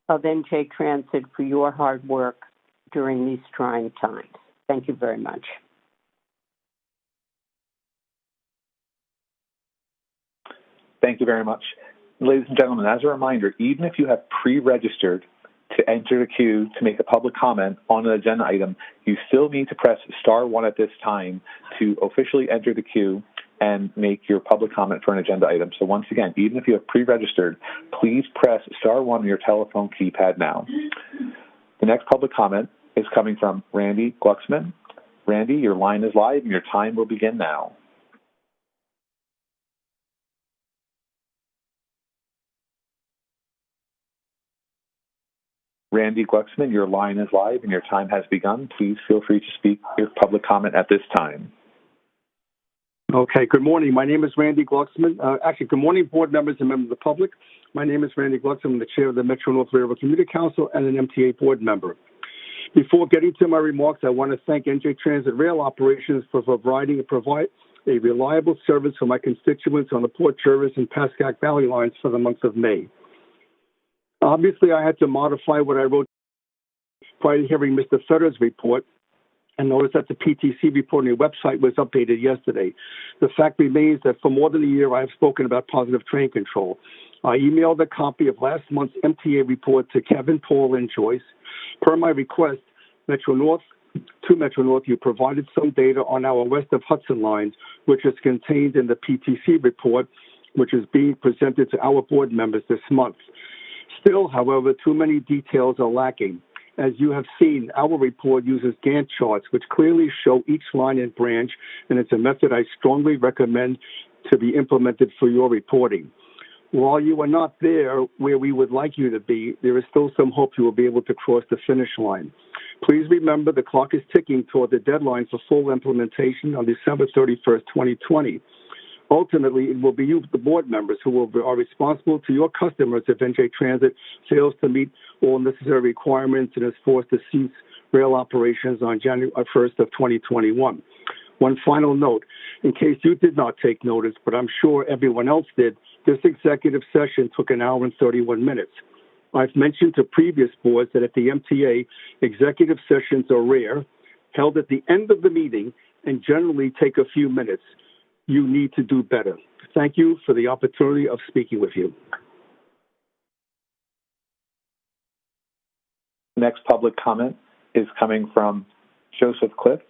of NJ Transit for your hard work during these trying times. Thank you very much. Thank you very much. Ladies and gentlemen, as a reminder, even if you have pre-registered to enter the queue to make a public comment on an agenda item, you still need to press *1 at this time to officially enter the queue and make your public comment for an agenda item. So once again, even if you have pre-registered, please press *1 on your telephone keypad now. The next public comment is coming from Randy Glucksman. Randy, your line is live and your time will begin now. Randy Glucksman, your line is live and your time has begun. Please feel free to speak your public comment at this time. Okay, good morning. My name is Randy Glucksman. Good morning, board members and members of the public. My name is Randy Glucksman. I'm the chair of the Metro North Railroad Community Council and an MTA board member. Before getting to my remarks, I want to thank NJ Transit Rail Operations for providing and provide a reliable service for my constituents on the Port Jervis and Pascack Valley lines for the month of May. Obviously, I had to modify what I wrote prior to hearing Mr. Fetter's report, and notice that the PTC report on your website was updated yesterday. The fact remains that for more than a year, I have spoken about positive train control. I emailed a copy of last month's MTA report to Kevin, Paul, and Joyce. Per my request, Metro North, you provided some data on our west of Hudson lines, which is contained in the PTC report, which is being presented to our board members this month. Still, however, too many details are lacking. As you have seen, our report uses Gantt charts, which clearly show each line and branch, and it's a method I strongly recommend to be implemented for your reporting. While you are not there where we would like you to be, there is still some hope you will be able to cross the finish line. Please remember the clock is ticking toward the deadline for full implementation on December 31st, 2020. Ultimately, it will be you, the board members, who are responsible to your customers if NJ Transit fails to meet all necessary requirements and is forced to cease rail operations on January 1st of 2021. One final note, in case you did not take notice, but I'm sure everyone else did, this executive session took 1 hour and 31 minutes. I've mentioned to previous boards that at the MTA, executive sessions are rare, held at the end of the meeting, and generally take a few minutes. You need to do better. Thank you for the opportunity of speaking with you. Next public comment is coming from Joseph Cliff.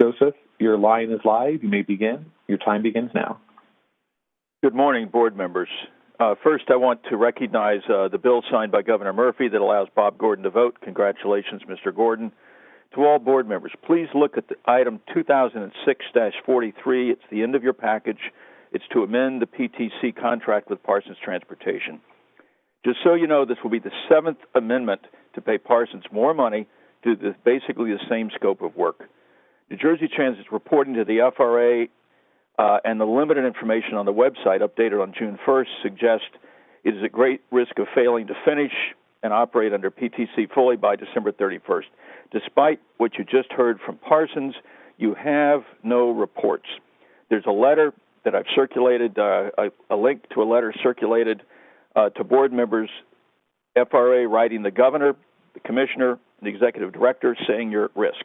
Joseph, your line is live. You may begin. Your time begins now. Good morning, board members. First, I want to recognize the bill signed by Governor Murphy that allows Bob Gordon to vote. Congratulations, Mr. Gordon. To all board members, please look at the item 2006-43. It's the end of your package. It's to amend the PTC contract with Parsons Transportation. Just so you know, this will be the 7th amendment to pay Parsons more money to do basically the same scope of work. New Jersey Transit's reporting to the FRA and the limited information on the website updated on June 1st suggests it is at great risk of failing to finish and operate under PTC fully by December 31st. Despite what you just heard from Parsons, you have no reports. There's a letter that I've circulated, a link to a letter circulated to board members, FRA writing the governor, the commissioner, the executive director, saying you're at risk.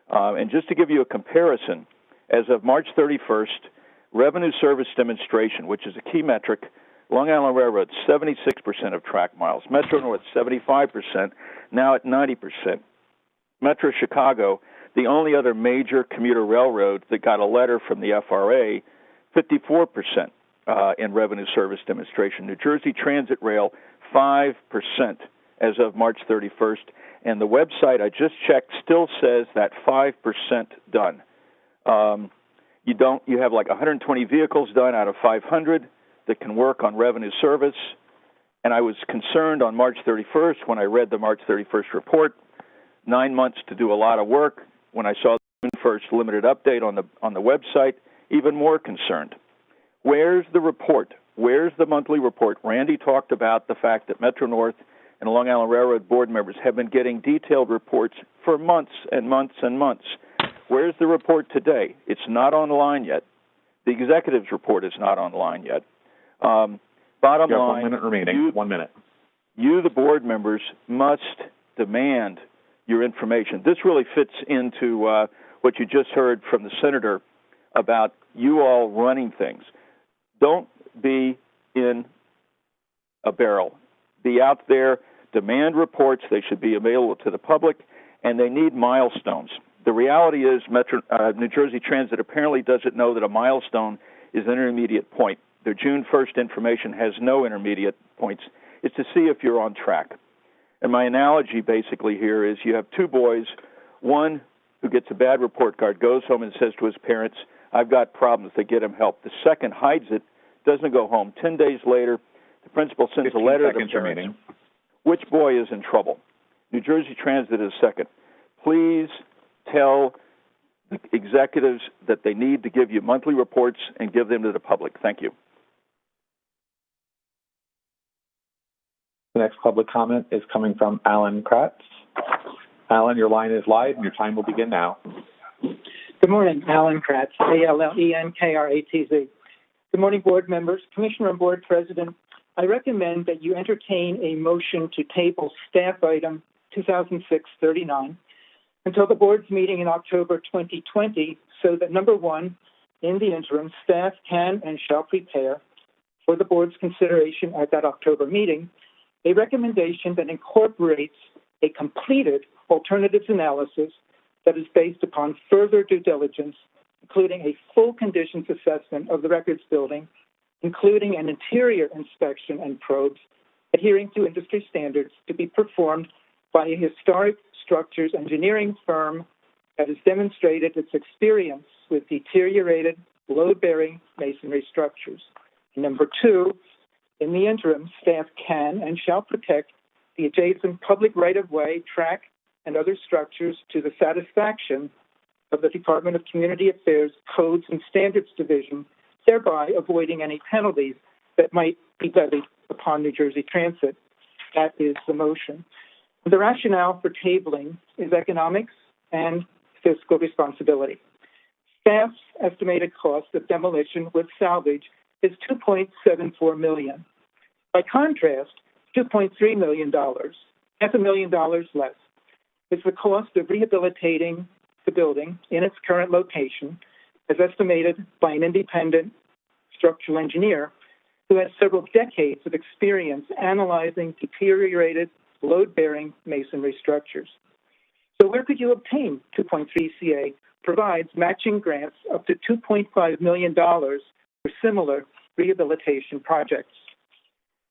And just to give you a comparison, as of March 31st, revenue service demonstration, which is a key metric, Long Island Railroad, 76% of track miles. Metro North, 75%, now at 90%. Metro Chicago, the only other major commuter railroad that got a letter from the FRA, 54% in revenue service demonstration. New Jersey Transit Rail, 5% as of March 31st. And the website I just checked still says that 5% done. You have like 120 vehicles done out of 500 that can work on revenue service. And I was concerned on March 31st when I read the March 31st report, 9 months to do a lot of work. When I saw the June 1st limited update on the website, even more concerned. Where's the report? Where's the monthly report? Randy talked about the fact that Metro North and Long Island Railroad board members have been getting detailed reports for months and months and months. Where's the report today? It's not online yet. The executive's report is not online yet. Bottom line, 1 minute remaining. 1 minute. You, the board members, must demand your information. This really fits into what you just heard from the senator about you all running things. Don't be in a barrel. Be out there, demand reports. They should be available to the public, and they need milestones. The reality is New Jersey Transit apparently doesn't know that a milestone is an intermediate point. Their June 1st information has no intermediate points. It's to see if you're on track. And my analogy basically here is you have two boys, one who gets a bad report card, goes home and says to his parents, I've got problems. They get him help. The second hides it, doesn't go home. 10 days later, the principal sends a letter to the parents. Remaining. Which boy is in trouble? New Jersey Transit is second. Please tell the executives that they need to give you monthly reports and give them to the public. Thank you. The next public comment is coming from Alan Kratz. Alan, your line is live and your time will begin now. Good morning, Alan Kratz, ALLENKRATZ. Good morning, board members, Commissioner and Board President. I recommend that you entertain a motion to table staff item 2006-39 until the board's meeting in October 2020 so that, number one, in the interim, staff can and shall prepare for the board's consideration at that October meeting a recommendation that incorporates a completed alternatives analysis that is based upon further due diligence, including a full conditions assessment of the records building, including an interior inspection and probes adhering to industry standards to be performed by a historic structures engineering firm that has demonstrated its experience with deteriorated, load-bearing masonry structures. Number two, in the interim, staff can and shall protect the adjacent public right-of-way, track, and other structures to the satisfaction of the Department of Community Affairs Codes and Standards Division, thereby avoiding any penalties that might be levied upon New Jersey Transit. That is the motion. The rationale for tabling is economics and fiscal responsibility. Staff's estimated cost of demolition with salvage is $2.74 million. By contrast, $2.3 million, $500,000 less, is the cost of rehabilitating the building in its current location, as estimated by an independent structural engineer who has several decades of experience analyzing deteriorated, load-bearing masonry structures. So where could you obtain 2.3 CA provides matching grants up to $2.5 million for similar rehabilitation projects.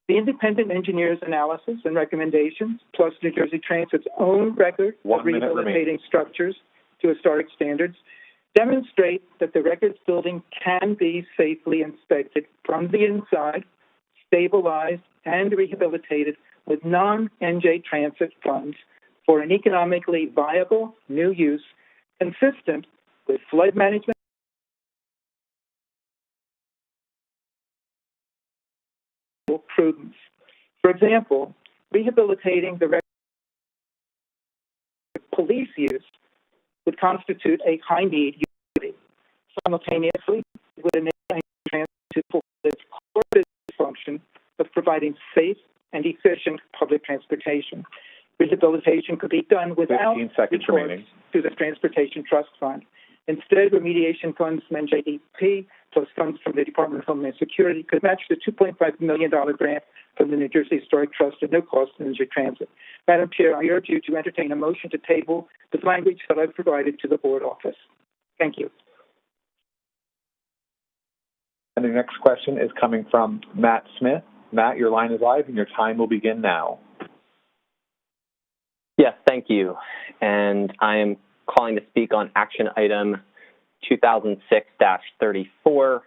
The independent engineer's analysis and recommendations, plus New Jersey Transit's own record of rehabilitating structures to historic standards, demonstrate that the records building can be safely inspected from the inside, stabilized, and rehabilitated with non-NJ Transit funds for an economically viable new use consistent with flood management prudence. For example, rehabilitating the police use would constitute a high-need utility. Simultaneously, it would enable transit to fulfill its core business function of providing safe and efficient public transportation. Rehabilitation could be done without 15 seconds recourse remaining. to the Transportation Trust Fund. Instead, remediation funds from NJDP plus funds from the Department of Homeland Security could match the $2.5 million grant from the New Jersey Historic Trust at no cost to NJ Transit. Madam Chair, I urge you to entertain a motion to table the language that I've provided to the board office. Thank you. And the next question is coming from Matt Smith. Matt, your line is live and your time will begin now. Yes, thank you. And I am calling to speak on action item 2006-34.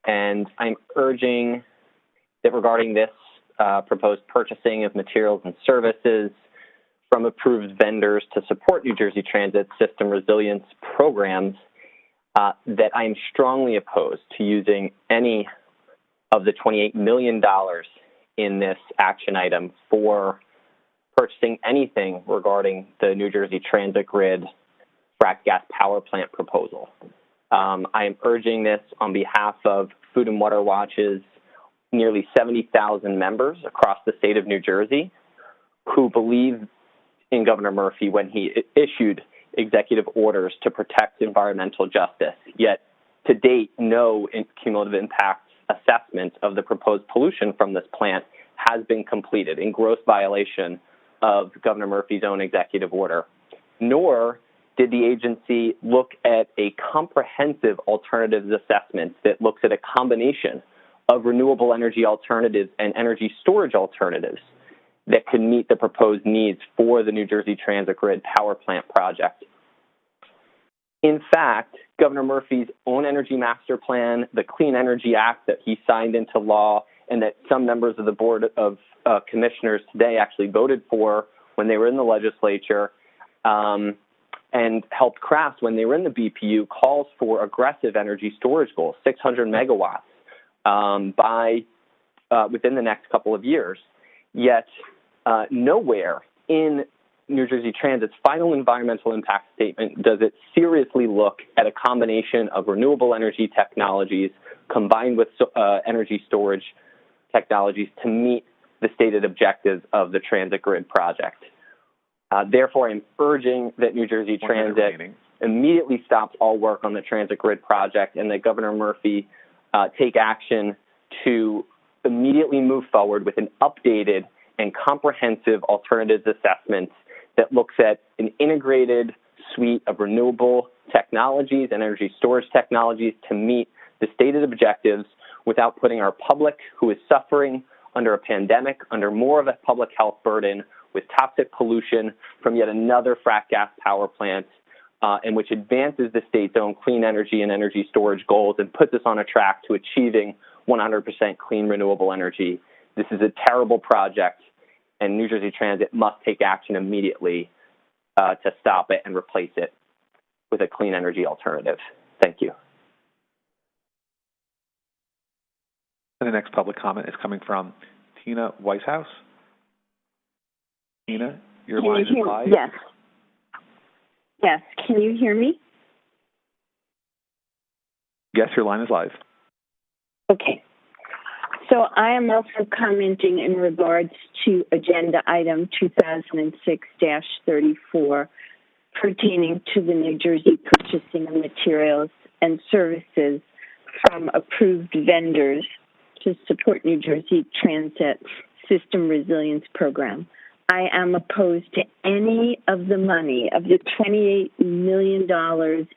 And I'm urging that regarding this proposed purchasing of materials and services from approved vendors to support New Jersey Transit system resilience programs, that I am strongly opposed to using any of the $28 million in this action item for purchasing anything regarding the New Jersey Transit Grid frac gas power plant proposal. I am urging this on behalf of Food and Water Watch's nearly 70,000 members across the state of New Jersey who believe in Governor Murphy when he issued executive orders to protect environmental justice, yet to date, no cumulative impact assessment of the proposed pollution from this plant has been completed in gross violation of Governor Murphy's own executive order, nor did the agency look at a comprehensive alternatives assessment that looks at a combination of renewable energy alternatives and energy storage alternatives that could meet the proposed needs for the New Jersey Transit Grid power plant project. In fact, Governor Murphy's own energy master plan, the Clean Energy Act that he signed into law, and that some members of the Board of Commissioners today actually voted for when they were in the legislature and helped craft when they were in the BPU, calls for aggressive energy storage goals, 600 megawatts by within the next couple of years. Yet nowhere in New Jersey Transit's final environmental impact statement does it seriously look at a combination of renewable energy technologies combined with energy storage technologies to meet the stated objectives of the Transit Grid project. Therefore, I'm urging that New Jersey Transit immediately stops all work on the Transit Grid project and that Governor Murphy take action to immediately move forward with an updated and comprehensive alternatives assessment that looks at an integrated suite of renewable technologies and energy storage technologies to meet the stated objectives without putting our public, who is suffering under a pandemic, under more of a public health burden with toxic pollution from yet another frac gas power plant, and which advances the state's own clean energy and energy storage goals and puts us on a track to achieving 100% clean renewable energy. This is a terrible project, and New Jersey Transit must take action immediately to stop it and replace it with a clean energy alternative. Thank you. And the next public comment is coming from Tina Weishaus. Tina, your line is live. Yes. Yes. Can you hear me? Yes, your line is live. Okay. So I am also commenting in regards to agenda item 2006-34 pertaining to the New Jersey purchasing of materials and services from approved vendors to support New Jersey Transit System Resilience Program. I am opposed to any of the money of the $28 million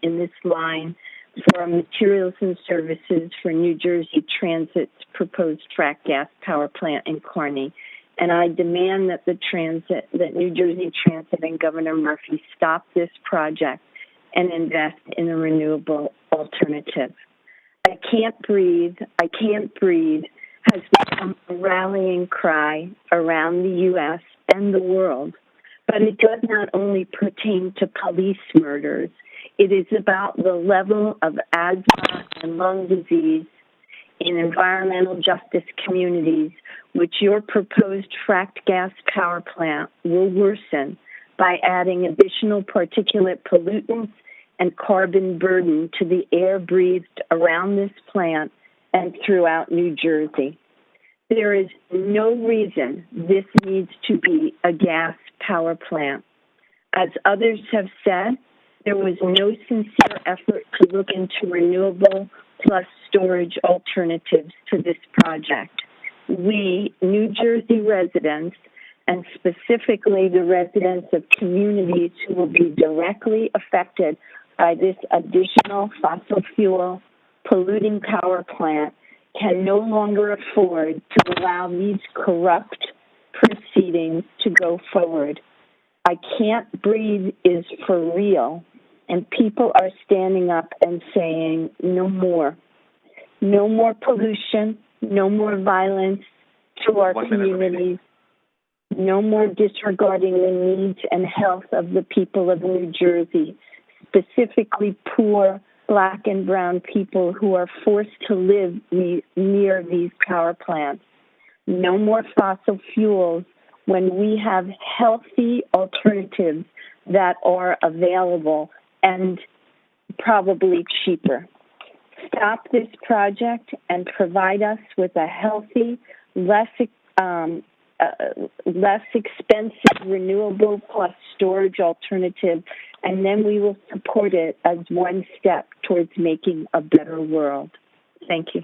in this line for materials and services for New Jersey Transit's proposed frac gas power plant in Kearney. And I demand that New Jersey Transit and Governor Murphy stop this project and invest in a renewable alternative. I can't breathe has become a rallying cry around the U.S. and the world. But it does not only pertain to police murders. It is about the level of asthma and lung disease in environmental justice communities, which your proposed fracked gas power plant will worsen by adding additional particulate pollutants and carbon burden to the air breathed around this plant and throughout New Jersey. There is no reason this needs to be a gas power plant. As others have said, there was no sincere effort to look into renewable plus storage alternatives to this project. We, New Jersey residents, and specifically the residents of communities who will be directly affected by this additional fossil fuel polluting power plant, can no longer afford to allow these corrupt proceedings to go forward. I Can't Breathe is for real, and people are standing up and saying no more. No more pollution, no more violence to our communities, no more disregarding the needs and health of the people of New Jersey, specifically poor Black and brown people who are forced to live near these power plants. No more fossil fuels when we have healthy alternatives that are available and probably cheaper. Stop this project and provide us with a healthy, less expensive renewable plus storage alternative, and then we will support it as one step towards making a better world. Thank you.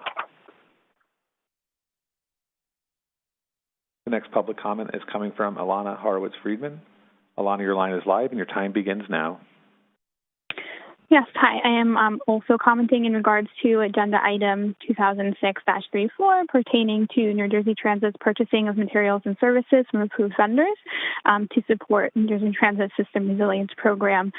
The next public comment is coming from Alana Horowitz-Friedman. Alana, your line is live and your time begins now. Yes, hi. I am also commenting in regards to agenda item 2006-34 pertaining to New Jersey Transit's purchasing of materials and services from approved vendors to support New Jersey Transit System Resilience Program.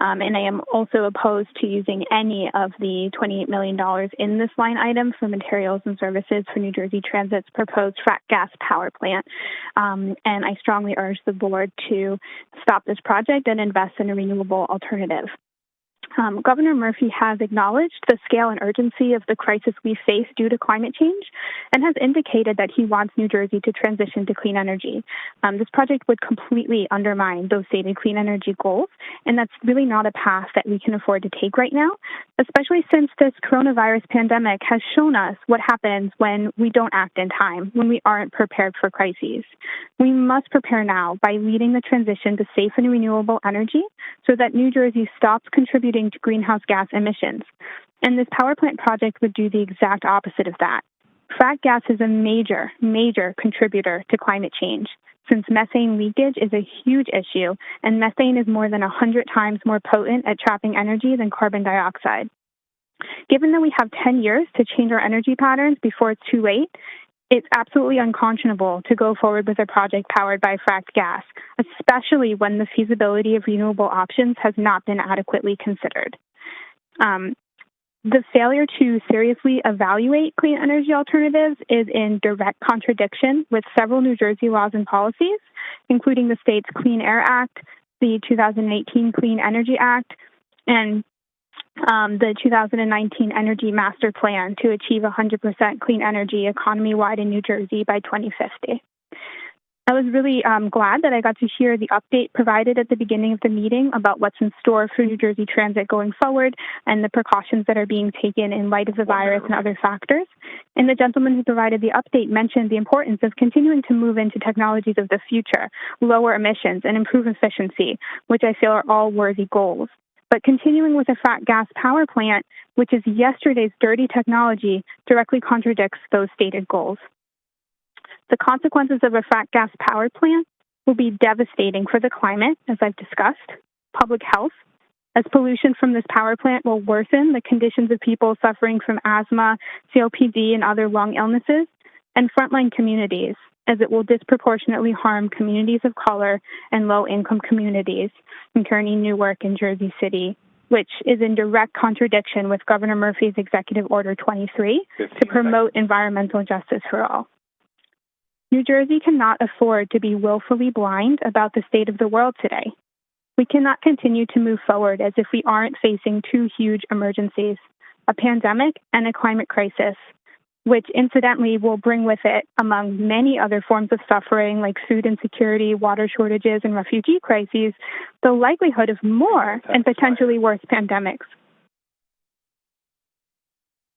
And I am also opposed to using any of the $28 million in this line item for materials and services for New Jersey Transit's proposed frack gas power plant. And I strongly urge the board to stop this project and invest in a renewable alternative. Governor Murphy has acknowledged the scale and urgency of the crisis we face due to climate change and has indicated that he wants New Jersey to transition to clean energy. This project would completely undermine those stated clean energy goals, and that's really not a path that we can afford to take right now, especially since this coronavirus pandemic has shown us what happens when we don't act in time, when we aren't prepared for crises. We must prepare now by leading the transition to safe and renewable energy so that New Jersey stops contributing to greenhouse gas emissions. And this power plant project would do the exact opposite of that. Frack gas is a major, major contributor to climate change, since methane leakage is a huge issue, and methane is more than 100 times more potent at trapping energy than carbon dioxide. Given that we have 10 years to change our energy patterns before it's too late, it's absolutely unconscionable to go forward with a project powered by fracked gas, especially when the feasibility of renewable options has not been adequately considered. The failure to seriously evaluate clean energy alternatives is in direct contradiction with several New Jersey laws and policies, including the state's Clean Air Act, the 2018 Clean Energy Act, and the 2019 Energy Master Plan to achieve 100% clean energy economy-wide in New Jersey by 2050. I was really glad that I got to hear the update provided at the beginning of the meeting about what's in store for New Jersey Transit going forward and the precautions that are being taken in light of the virus and other factors. And the gentleman who provided the update mentioned the importance of continuing to move into technologies of the future, lower emissions, and improve efficiency, which I feel are all worthy goals. But continuing with a frack gas power plant, which is yesterday's dirty technology, directly contradicts those stated goals. The consequences of a frack gas power plant will be devastating for the climate, as I've discussed, public health, as pollution from this power plant will worsen the conditions of people suffering from asthma, COPD, and other lung illnesses, and frontline communities, as it will disproportionately harm communities of color and low-income communities in Kearney, Newark, and Jersey City, which is in direct contradiction with Governor Murphy's Executive Order 23 to promote environmental justice for all. New Jersey cannot afford to be willfully blind about the state of the world today. We cannot continue to move forward as if we aren't facing two huge emergencies, a pandemic and a climate crisis, which incidentally will bring with it, among many other forms of suffering like food insecurity, water shortages, and refugee crises, the likelihood of more and potentially worse pandemics.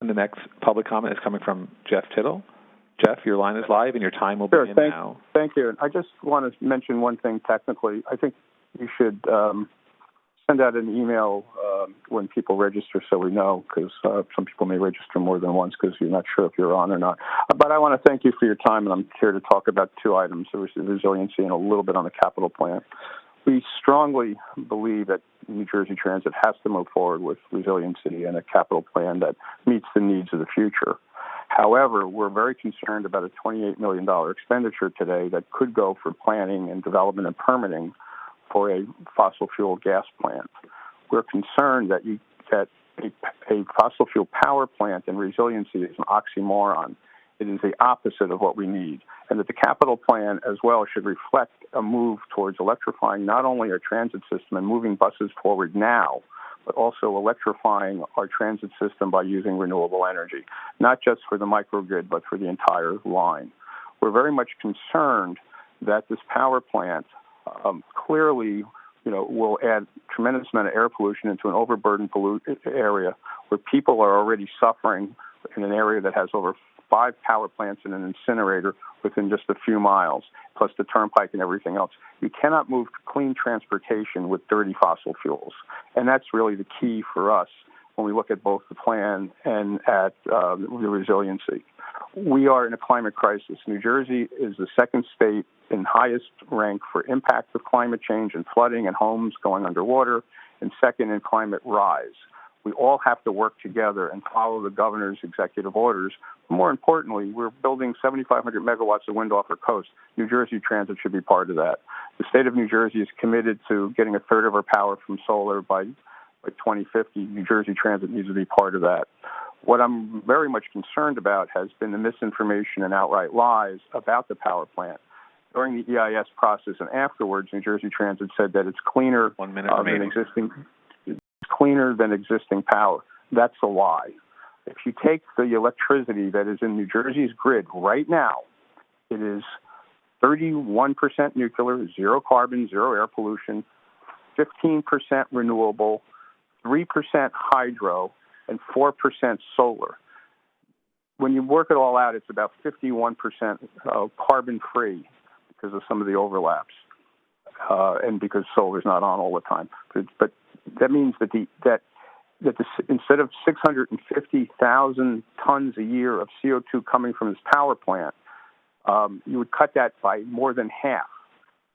And the next public comment is coming from Jeff Tittle. Jeff, your line is live and your time will begin now. Thank you. I just want to mention one thing technically. I think you should send out an email when people register so we know, because some people may register more than once because you're not sure if you're on or not. But I want to thank you for your time, and I'm here to talk about two items, the resiliency and a little bit on the capital plan. We strongly believe that New Jersey Transit has to move forward with resiliency and a capital plan that meets the needs of the future. However, we're very concerned about a $28 million expenditure today that could go for planning and development and permitting for a fossil fuel gas plant. We're concerned that a fossil fuel power plant and resiliency is an oxymoron. It is the opposite of what we need, and that the capital plan as well should reflect a move towards electrifying not only our transit system and moving buses forward now, but also electrifying our transit system by using renewable energy, not just for the microgrid, but for the entire line. We're very much concerned that this power plant clearly, will add tremendous amount of air pollution into an overburdened area where people are already suffering in an area that has over 5 power plants and an incinerator within just a few miles, plus the turnpike and everything else. You cannot move to clean transportation with dirty fossil fuels. And that's really the key for us when we look at both the plan and at the resiliency. We are in a climate crisis. New Jersey is the second state in highest rank for impact of climate change and flooding and homes going underwater, and second in climate rise. We all have to work together and follow the governor's executive orders. More importantly, we're building 7,500 megawatts of wind off our coast. New Jersey Transit should be part of that. The state of New Jersey is committed to getting a third of our power from solar by 2050. New Jersey Transit needs to be part of that. What I'm very much concerned about has been the misinformation and outright lies about the power plant. During the EIS process and afterwards, New Jersey Transit said that it's cleaner than existing power. That's a lie. If you take the electricity that is in New Jersey's grid right now, it is 31% nuclear, 0 carbon, 0 air pollution, 15% renewable, 3% hydro, and 4% solar. When you work it all out, it's about 51% carbon-free because of some of the overlaps, and because solar is not on all the time. But that means that instead of 650,000 tons a year of CO2 coming from this power plant, you would cut that by more than half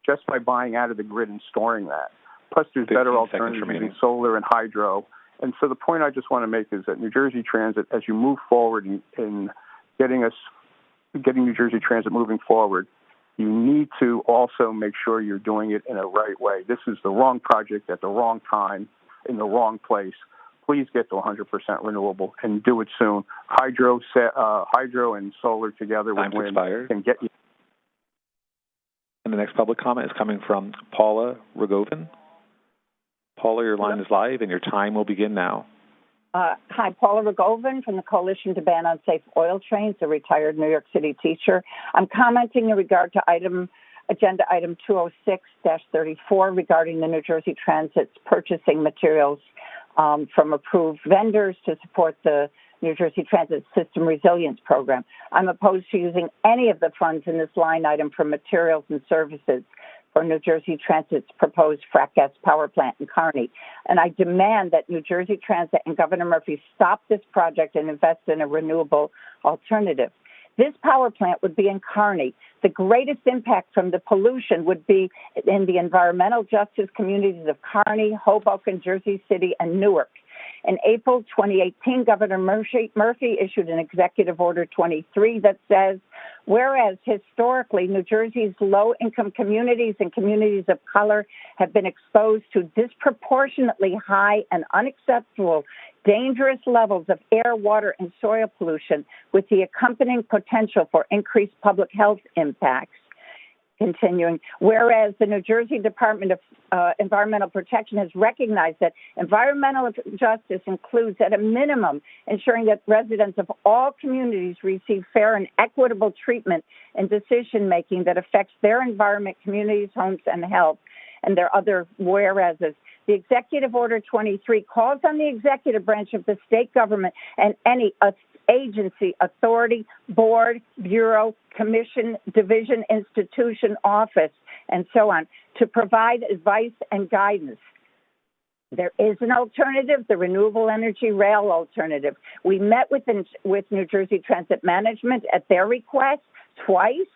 just by buying out of the grid and storing that. Plus, there's better alternatives in solar and hydro. And so the point I just want to make is that New Jersey Transit, as you move forward in getting New Jersey Transit moving forward, you need to also make sure you're doing it in a right way. This is the wrong project at the wrong time, in the wrong place. Please get to 100% renewable and do it soon. Hydro and solar together can get you. And the next public comment is coming from Paula Rogovan. Paula, your line is live and your time will begin now. Hi, Paula Rogovan from the Coalition to Ban Unsafe Oil Trains, a retired New York City teacher. I'm commenting in regard to agenda item 206-34 regarding the New Jersey Transit's purchasing materials from approved vendors to support the New Jersey Transit System Resilience Program. I'm opposed to using any of the funds in this line item for materials and services for New Jersey Transit's proposed frac gas power plant in Kearney. And I demand that New Jersey Transit and Governor Murphy stop this project and invest in a renewable alternative. This power plant would be in Kearney. The greatest impact from the pollution would be in the environmental justice communities of Kearney, Hoboken, Jersey City, and Newark. In April 2018, Governor Murphy issued an Executive Order 23 that says, whereas historically New Jersey's low-income communities and communities of color have been exposed to disproportionately high and unacceptable dangerous levels of air, water, and soil pollution with the accompanying potential for increased public health impacts. Continuing, whereas the New Jersey Department of Environmental Protection has recognized that environmental justice includes, at a minimum, ensuring that residents of all communities receive fair and equitable treatment in decision-making that affects their environment, communities, homes, and health. And there are other whereases. The Executive Order 23 calls on the executive branch of the state government and any agency, authority, board, bureau, commission, division, institution, office, and so on, to provide advice and guidance. There is an alternative, the renewable energy rail alternative. We met with New Jersey Transit Management at their request twice.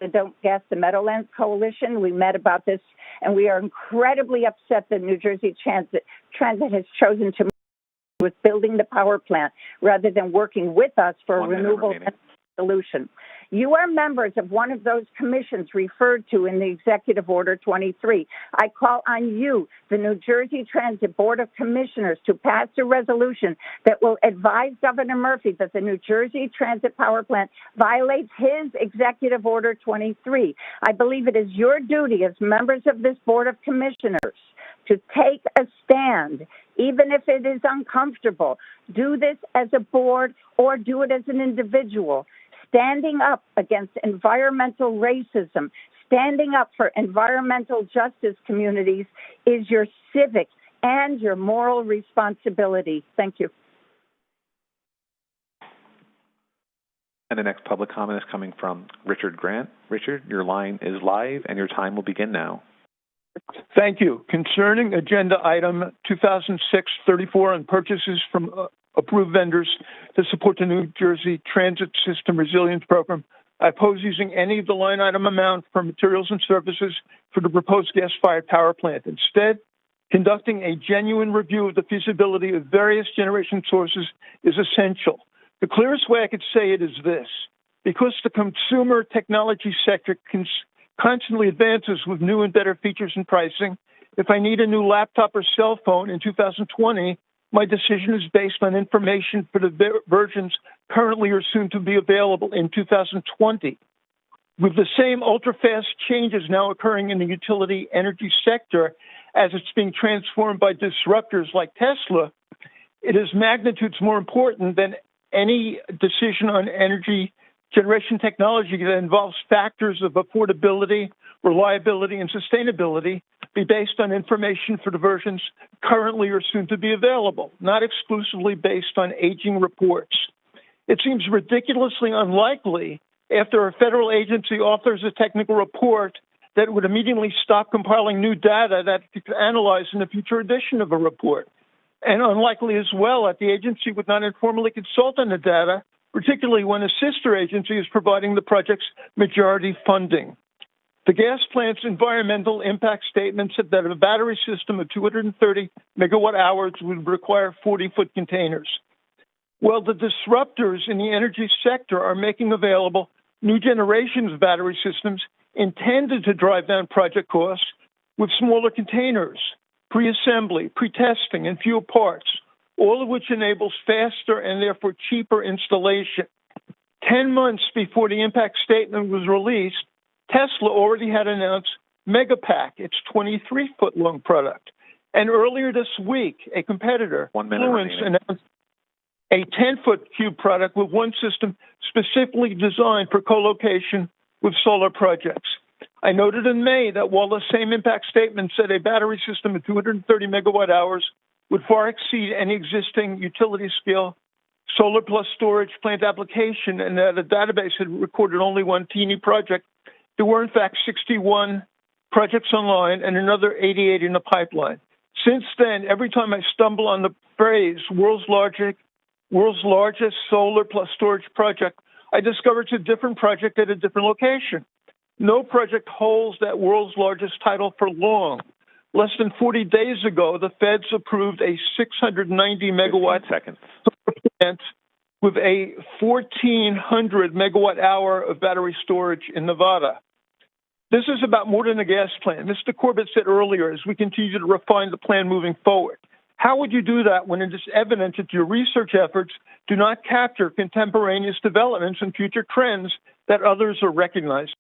The Don't Gas the Meadowlands Coalition. We met about this, and we are incredibly upset that New Jersey Transit has chosen to with building the power plant rather than working with us for a renewable energy solution. You are members of one of those commissions referred to in the Executive Order 23. I call on you, the New Jersey Transit Board of Commissioners, to pass a resolution that will advise Governor Murphy that the New Jersey Transit Power Plant violates his Executive Order 23. I believe it is your duty as members of this Board of Commissioners to take a stand, even if it is uncomfortable. Do this as a board or do it as an individual. Standing up against environmental racism, standing up for environmental justice communities is your civic and your moral responsibility. Thank you. And the next public comment is coming from Richard Grant. Richard, your line is live and your time will begin now. Thank you. Concerning agenda item 2006-34 on purchases from approved vendors to support the New Jersey Transit System Resilience Program, I oppose using any of the line item amount for materials and services for the proposed gas-fired power plant. Instead, conducting a genuine review of the feasibility of various generation sources is essential. The clearest way I could say it is this: because the consumer technology sector constantly advances with new and better features and pricing, if I need a new laptop or cell phone in 2020, my decision is based on information for the versions currently or soon to be available in 2020. With the same ultra-fast changes now occurring in the utility energy sector as it's being transformed by disruptors like Tesla, it is magnitudes more important than any decision on energy generation technology that involves factors of affordability, reliability, and sustainability be based on information for the versions currently or soon to be available, not exclusively based on aging reports. It seems ridiculously unlikely after a federal agency authors a technical report that it would immediately stop compiling new data that it could analyze in a future edition of a report. And unlikely as well that the agency would not informally consult on the data, particularly when a sister agency is providing the project's majority funding. The gas plant's environmental impact statement said that a battery system of 230 megawatt hours would require 40-foot containers. Well, the disruptors in the energy sector are making available new generations of battery systems intended to drive down project costs with smaller containers, pre-assembly, pre-testing, and fewer parts, all of which enables faster and therefore cheaper installation. 10 months before the impact statement was released, Tesla already had announced Megapack, its 23-foot long product. And earlier this week, a competitor, Fluence, announced a 10-foot cube product with one system specifically designed for co-location with solar projects. I noted in May that while the same impact statement said a battery system of 230 megawatt hours would far exceed any existing utility-scale solar plus storage plant application, and that a database had recorded only one teeny project, there were in fact 61 projects online and another 88 in the pipeline. Since then, every time I stumble on the phrase world's largest solar plus storage project, I discover it's a different project at a different location. No project holds that world's largest title for long. Less than 40 days ago, the feds approved a 690 megawatt plant with a 1,400 megawatt hour of battery storage in Nevada. This is about more than a gas plant. Mr. Corbett said earlier, as we continue to refine the plan moving forward, how would you do that when it is evident that your research efforts do not capture contemporaneous developments and future trends that others are recognizing?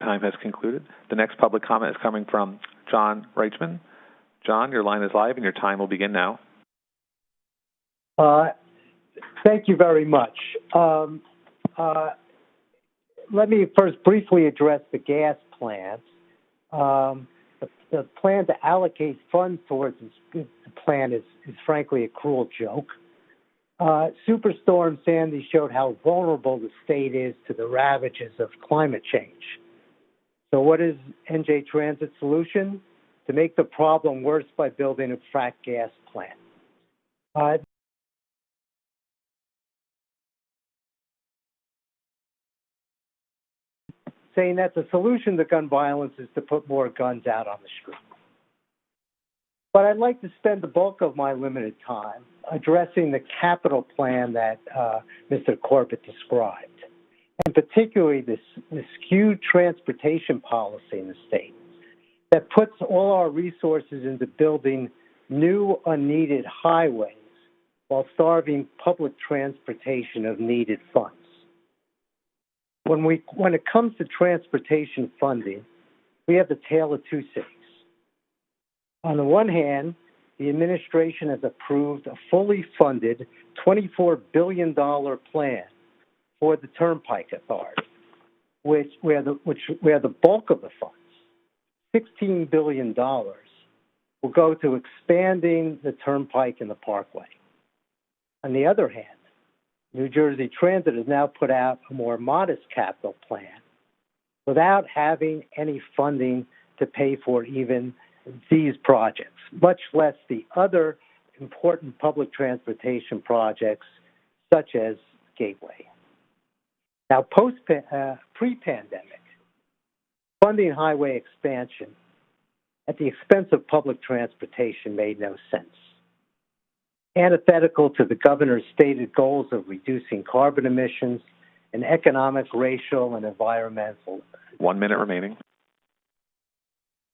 Time has concluded. The next public comment is coming from John Reichman. John, your line is live and your time will begin now. Thank you very much. Let me first briefly address the gas plants. The plan to allocate funds towards this plan is frankly a cruel joke. Superstorm Sandy showed how vulnerable the state is to the ravages of climate change. So what is NJ Transit's solution? To make the problem worse by building a frack gas plant. Saying that the solution to gun violence is to put more guns out on the street. But I'd like to spend the bulk of my limited time addressing the capital plan that Mr. Corbett described, and particularly this skewed transportation policy in the state that puts all our resources into building new unneeded highways while starving public transportation of needed funds. When it comes to transportation funding, we have the tale of two cities. On the one hand, the administration has approved a fully funded $24 billion plan for the Turnpike Authority, where the bulk of the funds, $16 billion, will go to expanding the Turnpike and the Parkway. On the other hand, New Jersey Transit has now put out a more modest capital plan without having any funding to pay for even these projects, much less the other important public transportation projects such as Gateway. Now, pre-pandemic, funding highway expansion at the expense of public transportation made no sense. Antithetical to the governor's stated goals of reducing carbon emissions and economic, racial, and environmental. 1 minute remaining.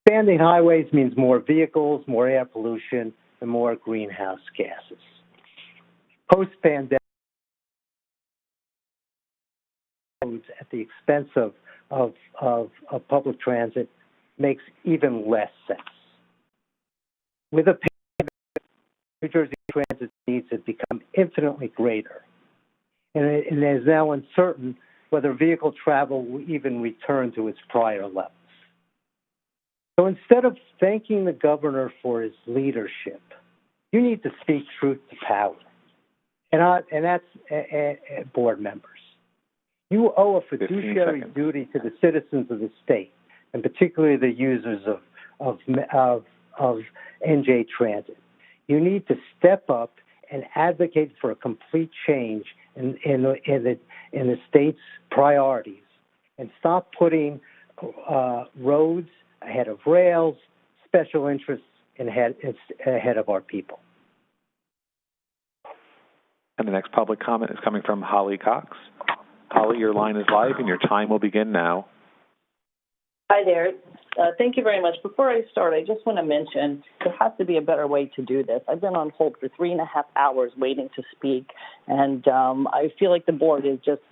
Expanding highways means more vehicles, more air pollution, and more greenhouse gases. Post-pandemic, at the expense of public transit makes even less sense. With a pandemic, New Jersey Transit needs have become infinitely greater, and it is now uncertain whether vehicle travel will even return to its prior levels. So instead of thanking the governor for his leadership, you need to speak truth to power, and that's board members. You owe a fiduciary duty to the citizens of the state, and particularly the users of NJ Transit. You need to step up and advocate for a complete change in the state's priorities, and stop putting roads ahead of rails, special interests ahead of our people. And the next public comment is coming from Holly Cox. Holly, your line is live and your time will begin now. Hi there. Thank you very much. Before I start, I just want to mention there has to be a better way to do this. I've been on hold for 3.5 hours waiting to speak, and I feel like the board is just,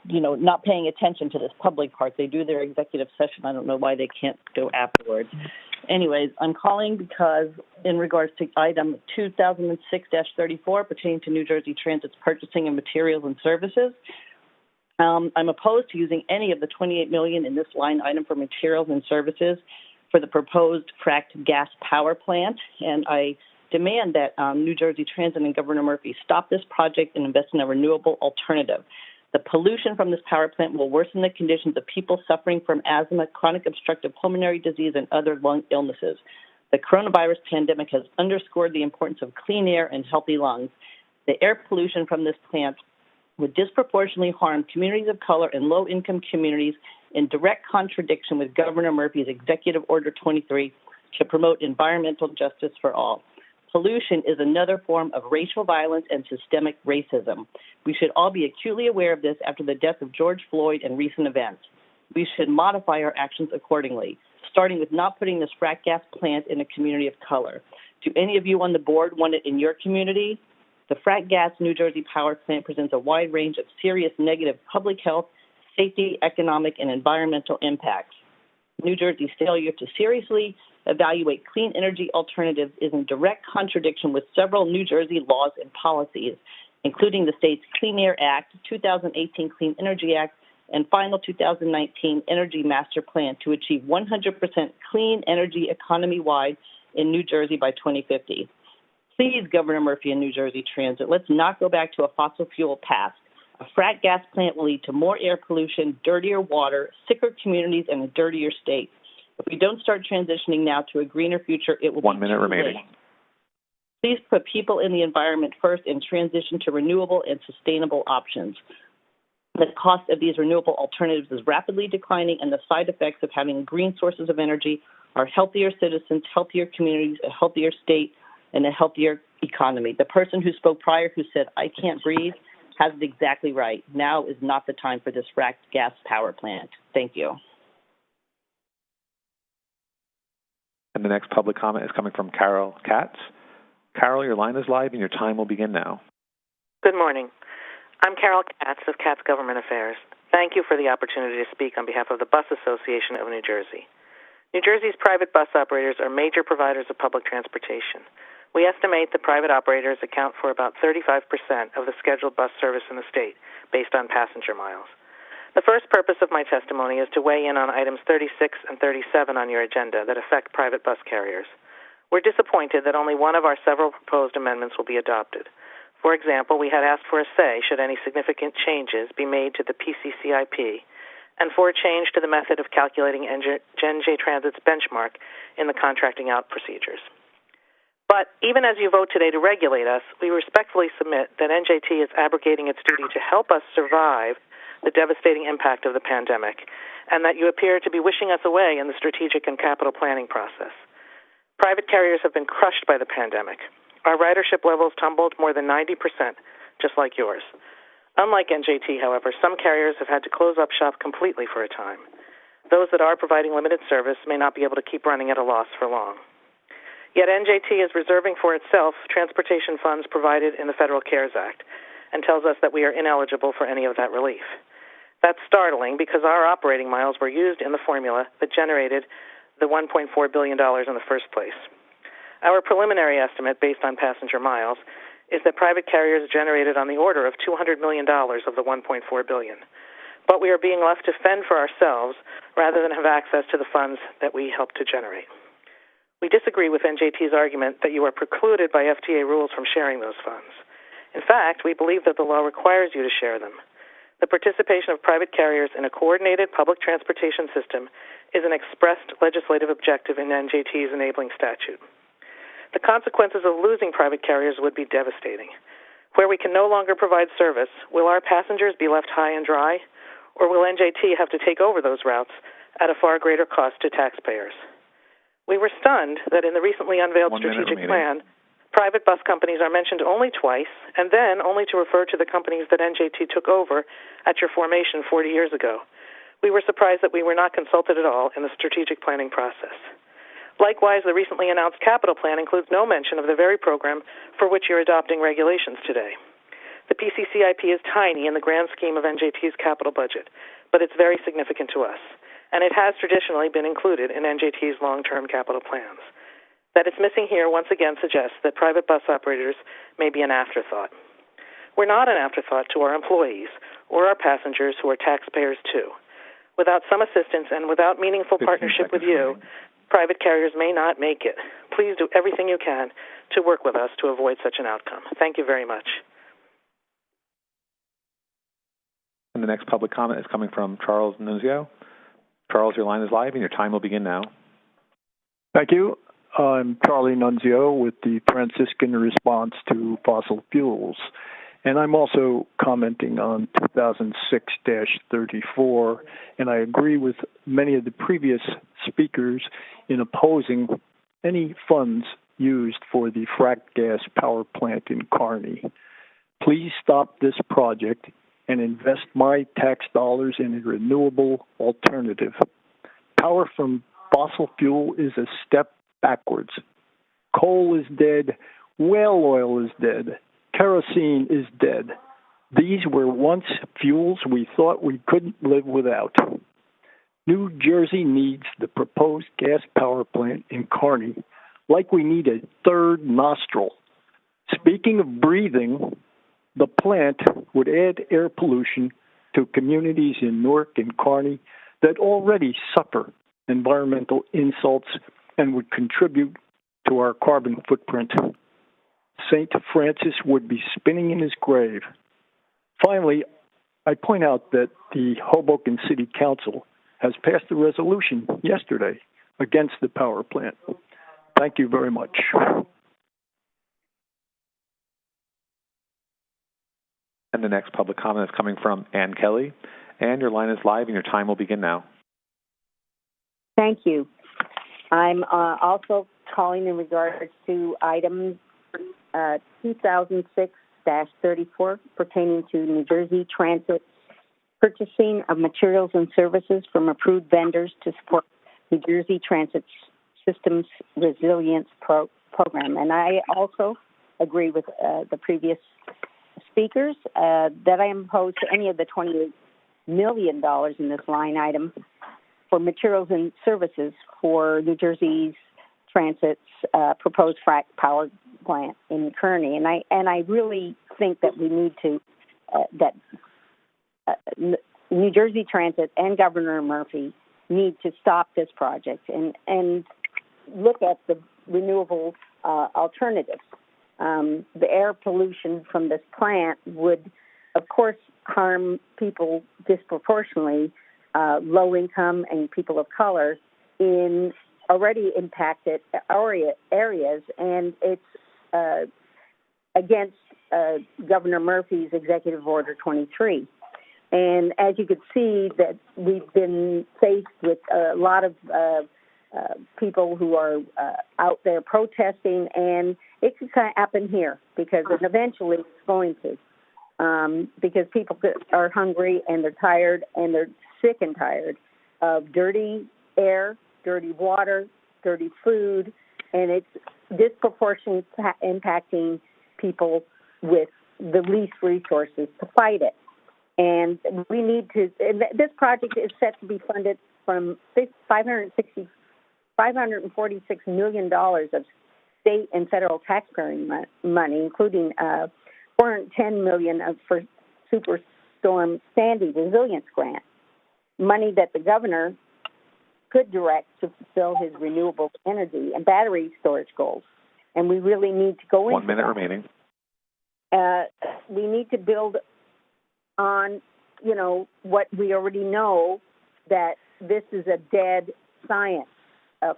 not paying attention to this public part. They do their executive session. I don't know why they can't go afterwards. Anyways, I'm calling because in regards to item 2006-34 pertaining to New Jersey Transit's purchasing of materials and services, I'm opposed to using any of the $28 million in this line item for materials and services for the proposed fracked gas power plant, and I demand that New Jersey Transit and Governor Murphy stop this project and invest in a renewable alternative. The pollution from this power plant will worsen the conditions of people suffering from asthma, chronic obstructive pulmonary disease, and other lung illnesses. The coronavirus pandemic has underscored the importance of clean air and healthy lungs. The air pollution from this plant would disproportionately harm communities of color and low-income communities in direct contradiction with Governor Murphy's Executive Order 23, to promote environmental justice for all. Pollution is another form of racial violence and systemic racism. We should all be acutely aware of this after the death of George Floyd and recent events. We should modify our actions accordingly, starting with not putting this frack gas plant in a community of color. Do any of you on the board want it in your community? The frack gas New Jersey power plant presents a wide range of serious negative public health, safety, economic, and environmental impacts. New Jersey's failure to seriously evaluate clean energy alternatives is in direct contradiction with several New Jersey laws and policies, including the state's Clean Air Act, 2018 Clean Energy Act, and final 2019 Energy Master Plan to achieve 100% clean energy economy-wide in New Jersey by 2050. Please, Governor Murphy and New Jersey Transit, let's not go back to a fossil fuel past. A frack gas plant will lead to more air pollution, dirtier water, sicker communities, and a dirtier state. If we don't start transitioning now to a greener future, it will be 1 minute remaining. late. Please put people in the environment first and transition to renewable and sustainable options. The cost of these renewable alternatives is rapidly declining, and the side effects of having green sources of energy are healthier citizens, healthier communities, a healthier state, and a healthier economy. The person who spoke prior who said, "I can't breathe," has it exactly right. Now is not the time for this fracked gas power plant. Thank you. And the next public comment is coming from Carol Katz. Carol, your line is live and your time will begin now. Good morning. I'm Carol Katz of Katz Government Affairs. Thank you for the opportunity to speak on behalf of the Bus Association of New Jersey. New Jersey's private bus operators are major providers of public transportation. We estimate that private operators account for about 35% of the scheduled bus service in the state, based on passenger miles. The first purpose of my testimony is to weigh in on items 36 and 37 on your agenda that affect private bus carriers. We're disappointed that only one of our several proposed amendments will be adopted. For example, we had asked for a say should any significant changes be made to the PCCIP, and for a change to the method of calculating NJ Transit's benchmark in the contracting out procedures. But even as you vote today to regulate us, we respectfully submit that NJT is abrogating its duty to help us survive the devastating impact of the pandemic, and that you appear to be wishing us away in the strategic and capital planning process. Private carriers have been crushed by the pandemic. Our ridership levels tumbled more than 90%, just like yours. Unlike NJT, however, some carriers have had to close up shop completely for a time. Those that are providing limited service may not be able to keep running at a loss for long. Yet NJT is reserving for itself transportation funds provided in the Federal CARES Act and tells us that we are ineligible for any of that relief. That's startling because our operating miles were used in the formula that generated the $1.4 billion in the first place. Our preliminary estimate, based on passenger miles, is that private carriers generated on the order of $200 million of the $1.4 billion. But we are being left to fend for ourselves rather than have access to the funds that we helped to generate. We disagree with NJT's argument that you are precluded by FTA rules from sharing those funds. In fact, we believe that the law requires you to share them. The participation of private carriers in a coordinated public transportation system is an expressed legislative objective in NJT's enabling statute. The consequences of losing private carriers would be devastating. Where we can no longer provide service, will our passengers be left high and dry, or will NJT have to take over those routes at a far greater cost to taxpayers? We were stunned that in the recently unveiled strategic plan, private bus companies are mentioned only twice, and then only to refer to the companies that NJT took over at your formation 40 years ago. We were surprised that we were not consulted at all in the strategic planning process. Likewise, the recently announced capital plan includes no mention of the very program for which you're adopting regulations today. The PCCIP is tiny in the grand scheme of NJT's capital budget, but it's very significant to us, and it has traditionally been included in NJT's long-term capital plans. That it's missing here once again suggests that private bus operators may be an afterthought. We're not an afterthought to our employees or our passengers who are taxpayers too. Without some assistance and without meaningful partnership with you, private carriers may not make it. Please do everything you can to work with us to avoid such an outcome. Thank you very much. And the next public comment is coming from Charles Nunzio. Charles, your line is live and your time will begin now. Thank you. I'm Charlie Nunzio with the Franciscan Response to Fossil Fuels. And I'm also commenting on 2006-34, and I agree with many of the previous speakers in opposing any funds used for the frack gas power plant in Kearney. Please stop this project and invest my tax dollars in a renewable alternative. Power from fossil fuel is a step backwards. Coal is dead. Whale oil is dead. Kerosene is dead. These were once fuels we thought we couldn't live without. New Jersey needs the proposed gas power plant in Kearney like we need a third nostril. Speaking of breathing, the plant would add air pollution to communities in Newark and Kearney that already suffer environmental insults and would contribute to our carbon footprint. St. Francis would be spinning in his grave. Finally, I point out that the Hoboken City Council has passed a resolution yesterday against the power plant. Thank you very much. And the next public comment is coming from Ann Kelly. Ann, your line is live and your time will begin now. Thank you. I'm also calling in regards to item 2006-34 pertaining to New Jersey Transit purchasing of materials and services from approved vendors to support New Jersey Transit Systems Resilience Program. And I also agree with the previous speakers that I am opposed to any of the $28 million in this line item for materials and services for New Jersey's Transit's proposed frack power plant in Kearney. And I really think that we need to New Jersey Transit and Governor Murphy need to stop this project and look at the renewable alternatives. The air pollution from this plant would, of course, harm people disproportionately, low income and people of color in already impacted areas, and it's against Governor Murphy's Executive Order 23. And as you could see, that we've been faced with a lot of people who are out there protesting, and it could kind of happen here because eventually it's going to, because people are hungry and they're tired and they're sick and tired of dirty air, dirty water, dirty food, and it's disproportionately impacting people with the least resources to fight it. And we need to, this project is set to be funded from $546 million of state and federal taxpayer money, including $410 million for Superstorm Sandy resilience grant, money that the governor could direct to fulfill his renewable energy and battery storage goals. And we really need to go into 1 minute that. remaining. We need to build on, what we already know, that this is a dead science.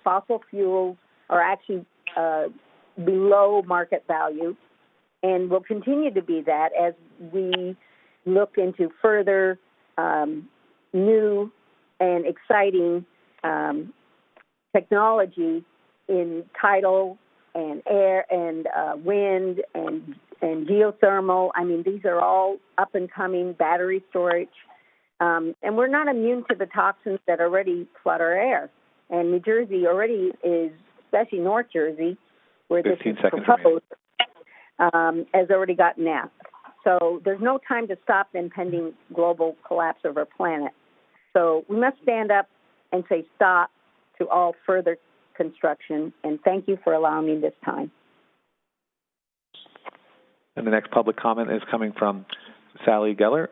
Fossil fuels are actually below market value and will continue to be that as we look into further new and exciting technology in tidal and air and wind and geothermal. I mean, these are all up and coming, battery storage. And we're not immune to the toxins that already flood our air. And New Jersey already is, especially North Jersey, where this is proposed, has already gotten that. So there's no time to stop the impending global collapse of our planet. So we must stand up and say stop to all further construction. And thank you for allowing me this time. And the next public comment is coming from Sally Geller.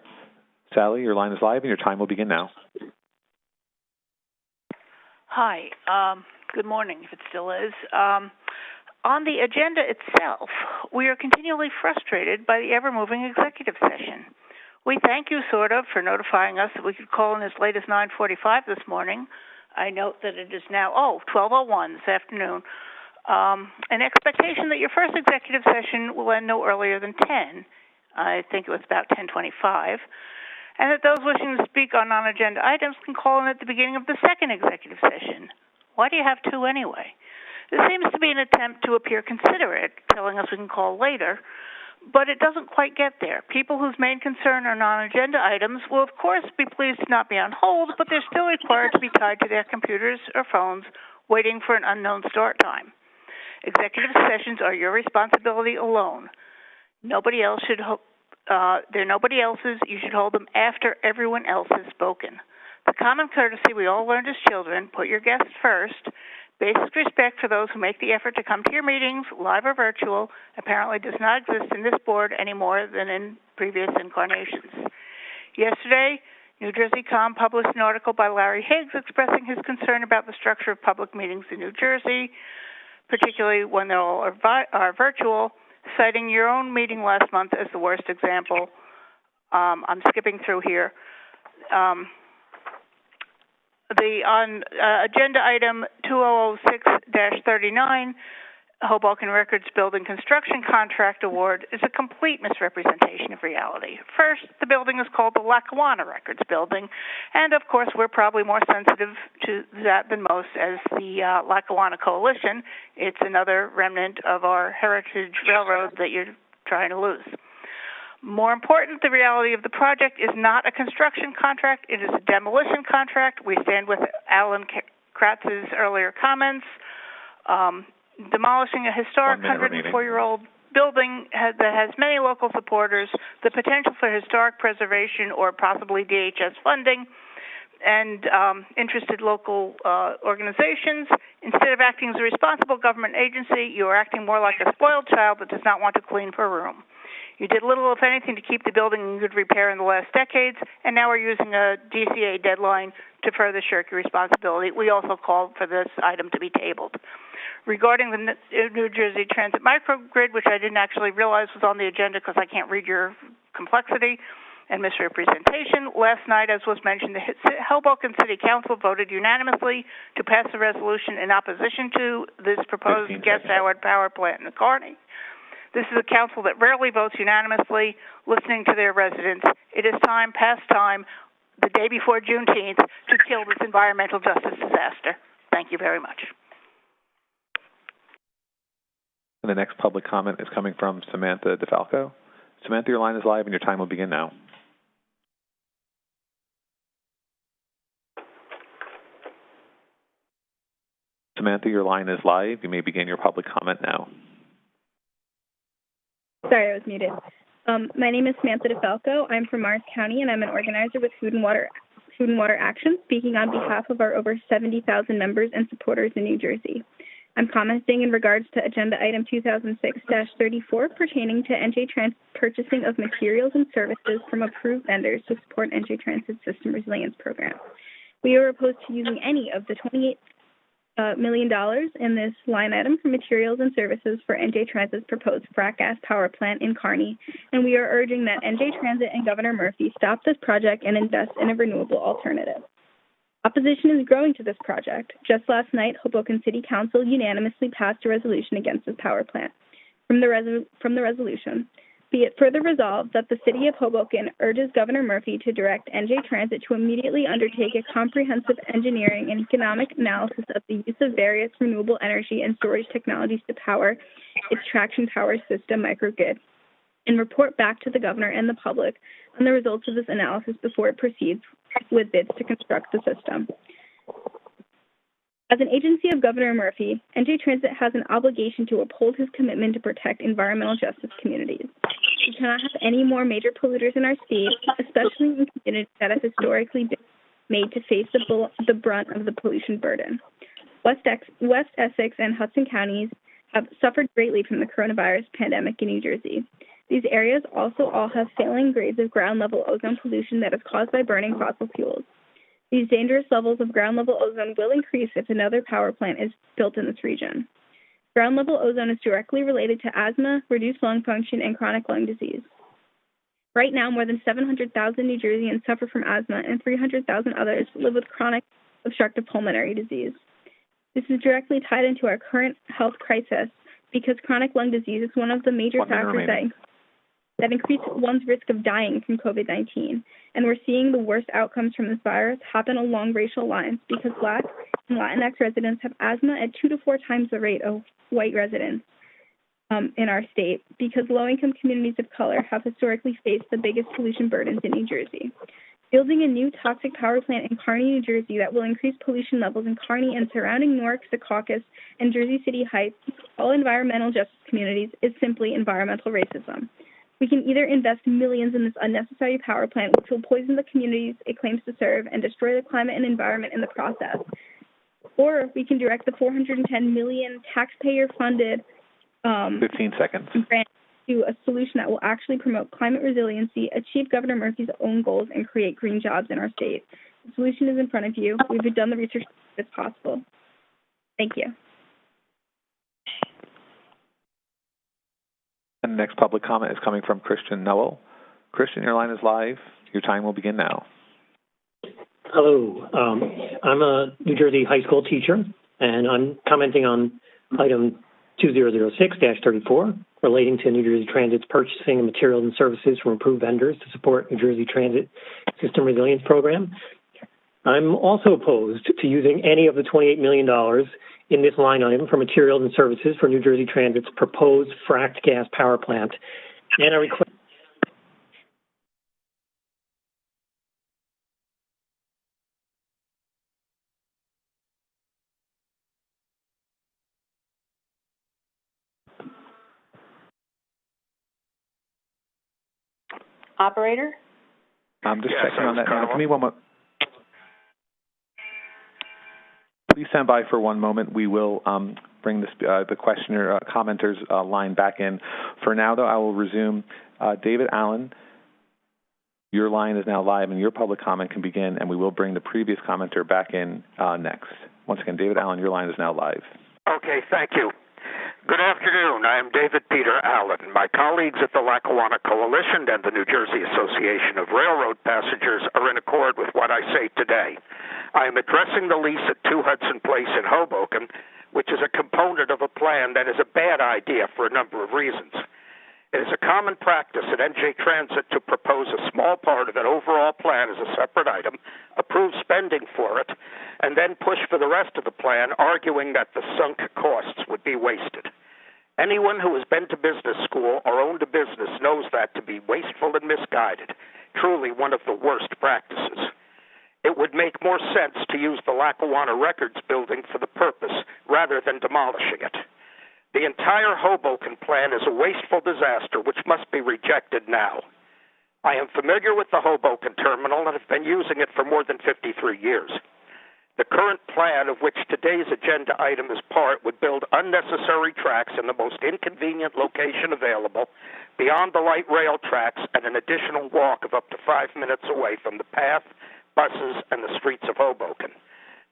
Sally, your line is live and your time will begin now. Hi. Good morning, if it still is. On the agenda itself, we are continually frustrated by the ever-moving executive session. We thank you, for notifying us that we could call in as late as 9:45 this morning. I note that it is now, 12:01 this afternoon. An expectation that your first executive session will end no earlier than 10. I think it was about 10:25. And that those wishing to speak on non-agenda items can call in at the beginning of the second executive session. Why do you have two anyway? This seems to be an attempt to appear considerate, telling us we can call later, but it doesn't quite get there. People whose main concern are non-agenda items will, of course, be pleased to not be on hold, but they're still required to be tied to their computers or phones, waiting for an unknown start time. Executive sessions are your responsibility alone. Nobody else should. They're nobody else's. You should hold them after everyone else has spoken. The common courtesy we all learned as children: put your guests first. Basic respect for those who make the effort to come to your meetings, live or virtual, apparently does not exist in this board any more than in previous incarnations. Yesterday, New Jersey Com published an article by Larry Higgs expressing his concern about the structure of public meetings in New Jersey, particularly when they all are virtual, citing your own meeting last month as the worst example. I'm skipping through here. On agenda item 2006-39, Hoboken Records Building Construction Contract Award is a complete misrepresentation of reality. First, the building is called the Lackawanna Records Building, and of course we're probably more sensitive to that than most as the Lackawanna Coalition. It's another remnant of our heritage railroad that you're trying to lose. More important, the reality of the project is not a construction contract. It is a demolition contract. We stand with Alan Kratz's earlier comments. Demolishing a historic 104-year-old building that has many local supporters, the potential for historic preservation or possibly DHS funding, and interested local organizations. Instead of acting as a responsible government agency, you are acting more like a spoiled child that does not want to clean her room. You did little, if anything, to keep the building in good repair in the last decades, and now we're using a DCA deadline to further shirk your responsibility. We also called for this item to be tabled. Regarding the New Jersey Transit microgrid, which I didn't actually realize was on the agenda because I can't read your complexity and misrepresentation, last night, as was mentioned, the Hoboken City Council voted unanimously to pass a resolution in opposition to this proposed gas-powered power plant in Kearney. This is a council that rarely votes unanimously, listening to their residents. It is time, past time, the day before Juneteenth, to kill this environmental justice disaster. Thank you very much. And the next public comment is coming from Samantha DeFalco. Samantha, your line is live and your time will begin now. Samantha, your line is live. You may begin your public comment now. Sorry, I was muted. My name is Samantha DeFalco. I'm from Morris County, and I'm an organizer with Food and Water Action, speaking on behalf of our over 70,000 members and supporters in New Jersey. I'm commenting in regards to Agenda Item 2006-34 pertaining to NJ Transit purchasing of materials and services from approved vendors to support NJ Transit System Resilience Program. We are opposed to using any of the $28 million in this line item for materials and services for NJ Transit's proposed frac gas power plant in Kearney, and we are urging that NJ Transit and Governor Murphy stop this project and invest in a renewable alternative. Opposition is growing to this project. Just last night, Hoboken City Council unanimously passed a resolution against this power plant. From the resolution, be it further resolved that the City of Hoboken urges Governor Murphy to direct NJ Transit to immediately undertake a comprehensive engineering and economic analysis of the use of various renewable energy and storage technologies to power its traction power system microgrid, and report back to the Governor and the public on the results of this analysis before it proceeds with bids to construct the system. As an agency of Governor Murphy, NJ Transit has an obligation to uphold his commitment to protect environmental justice communities. We cannot have any more major polluters in our state, especially in communities that have historically been made to face the brunt of the pollution burden. West Essex and Hudson counties have suffered greatly from the coronavirus pandemic in New Jersey. These areas also all have failing grades of ground-level ozone pollution that is caused by burning fossil fuels. These dangerous levels of ground-level ozone will increase if another power plant is built in this region. Ground-level ozone is directly related to asthma, reduced lung function, and chronic lung disease. Right now, more than 700,000 New Jerseyans suffer from asthma, and 300,000 others live with chronic obstructive pulmonary disease. This is directly tied into our current health crisis because chronic lung disease is one of the major factors that that increase one's risk of dying from COVID-19. And we're seeing the worst outcomes from this virus happen along racial lines because Black and Latinx residents have asthma at 2 to 4 times the rate of white residents in our state, because low-income communities of color have historically faced the biggest pollution burdens in New Jersey. Building a new toxic power plant in Kearney, New Jersey that will increase pollution levels in Kearney and surrounding Newark, Secaucus, and Jersey City Heights, all environmental justice communities, is simply environmental racism. We can either invest millions in this unnecessary power plant, which will poison the communities it claims to serve and destroy the climate and environment in the process, or we can direct the $410 million taxpayer-funded 15 seconds. grant to a solution that will actually promote climate resiliency, achieve Governor Murphy's own goals, and create green jobs in our state. The solution is in front of you. We've done the research as possible. Thank you. And the next public comment is coming from Christian Noel. Christian, your line is live. Your time will begin now. Hello. I'm a New Jersey high school teacher, and I'm commenting on item 2006-34 relating to New Jersey Transit's purchasing of materials and services from approved vendors to support New Jersey Transit System Resilience Program. I'm also opposed to using any of the $28 million in this line item for materials and services for New Jersey Transit's proposed fracked gas power plant, and I request Operator? I'm just checking on that now. Give me one moment. Please stand by for one moment. We will bring this, the questioner, commenters line back in. For now, though, I will resume. David Allen, your line is now live, and your public comment can begin, and we will bring the previous commenter back in next. Once again, David Allen, your line is now live. Okay, thank you. Good afternoon. I am David Peter Allen. My colleagues at the Lackawanna Coalition and the New Jersey Association of Railroad Passengers are in accord with what I say today. I am addressing the lease at 2 Hudson Place in Hoboken, which is a component of a plan that is a bad idea for a number of reasons. It is a common practice at NJ Transit to propose a small part of an overall plan as a separate item, approve spending for it, and then push for the rest of the plan, arguing that the sunk costs would be wasted. Anyone who has been to business school or owned a business knows that to be wasteful and misguided, truly one of the worst practices. It would make more sense to use the Lackawanna Records building for the purpose rather than demolishing it. The entire Hoboken plan is a wasteful disaster which must be rejected now. I am familiar with the Hoboken terminal and have been using it for more than 53 years. The current plan, of which today's agenda item is part, would build unnecessary tracks in the most inconvenient location available, beyond the light rail tracks, and an additional walk of up to 5 minutes away from the path, buses, and the streets of Hoboken.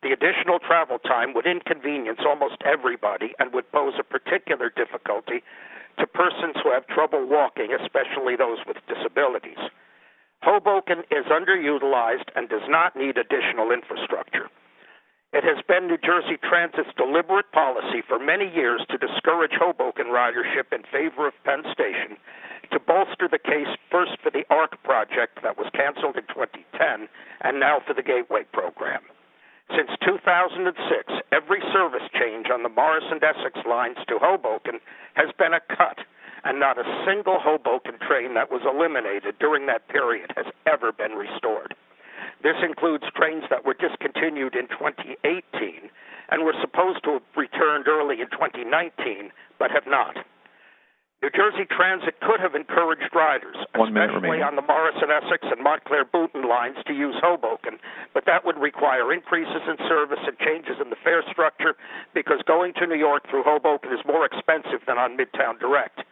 The additional travel time would inconvenience almost everybody and would pose a particular difficulty to persons who have trouble walking, especially those with disabilities. Hoboken is underutilized and does not need additional infrastructure. It has been New Jersey Transit's deliberate policy for many years to discourage Hoboken ridership in favor of Penn Station, to bolster the case first for the ARC project that was canceled in 2010 and now for the Gateway program. Since 2006, every service change on the Morris and Essex lines to Hoboken has been a cut, and not a single Hoboken train that was eliminated during that period has ever been restored. This includes trains that were discontinued in 2018 and were supposed to have returned early in 2019, but have not. New Jersey Transit could have encouraged riders, especially on the Morris and Essex and Montclair-Booton lines, to use Hoboken, but that would require increases in service and changes in the fare structure because going to New York through Hoboken is more expensive than on Midtown Direct.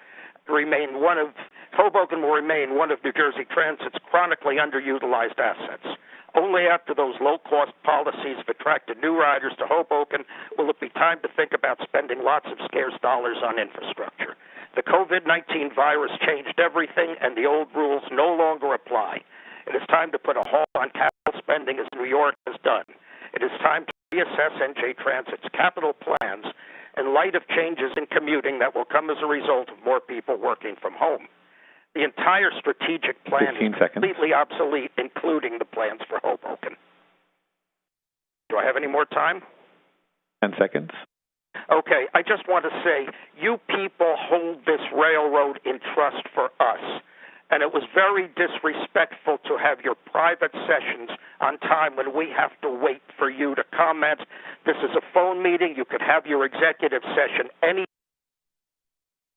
Hoboken will remain one of New Jersey Transit's chronically underutilized assets. Only after those low-cost policies have attracted new riders to Hoboken will it be time to think about spending lots of scarce dollars on infrastructure. The COVID-19 virus changed everything, and the old rules no longer apply. It is time to put a halt on capital spending as New York has done. It is time to reassess NJ Transit's capital plans in light of changes in commuting that will come as a result of more people working from home. The entire strategic plan is 15 seconds. completely obsolete, including the plans for Hoboken. Do I have any more time? 10 seconds. Okay, I just want to say, you people hold this railroad in trust for us, and it was very disrespectful to have your private sessions on time when we have to wait for you to comment. This is a phone meeting. You could have your executive session any.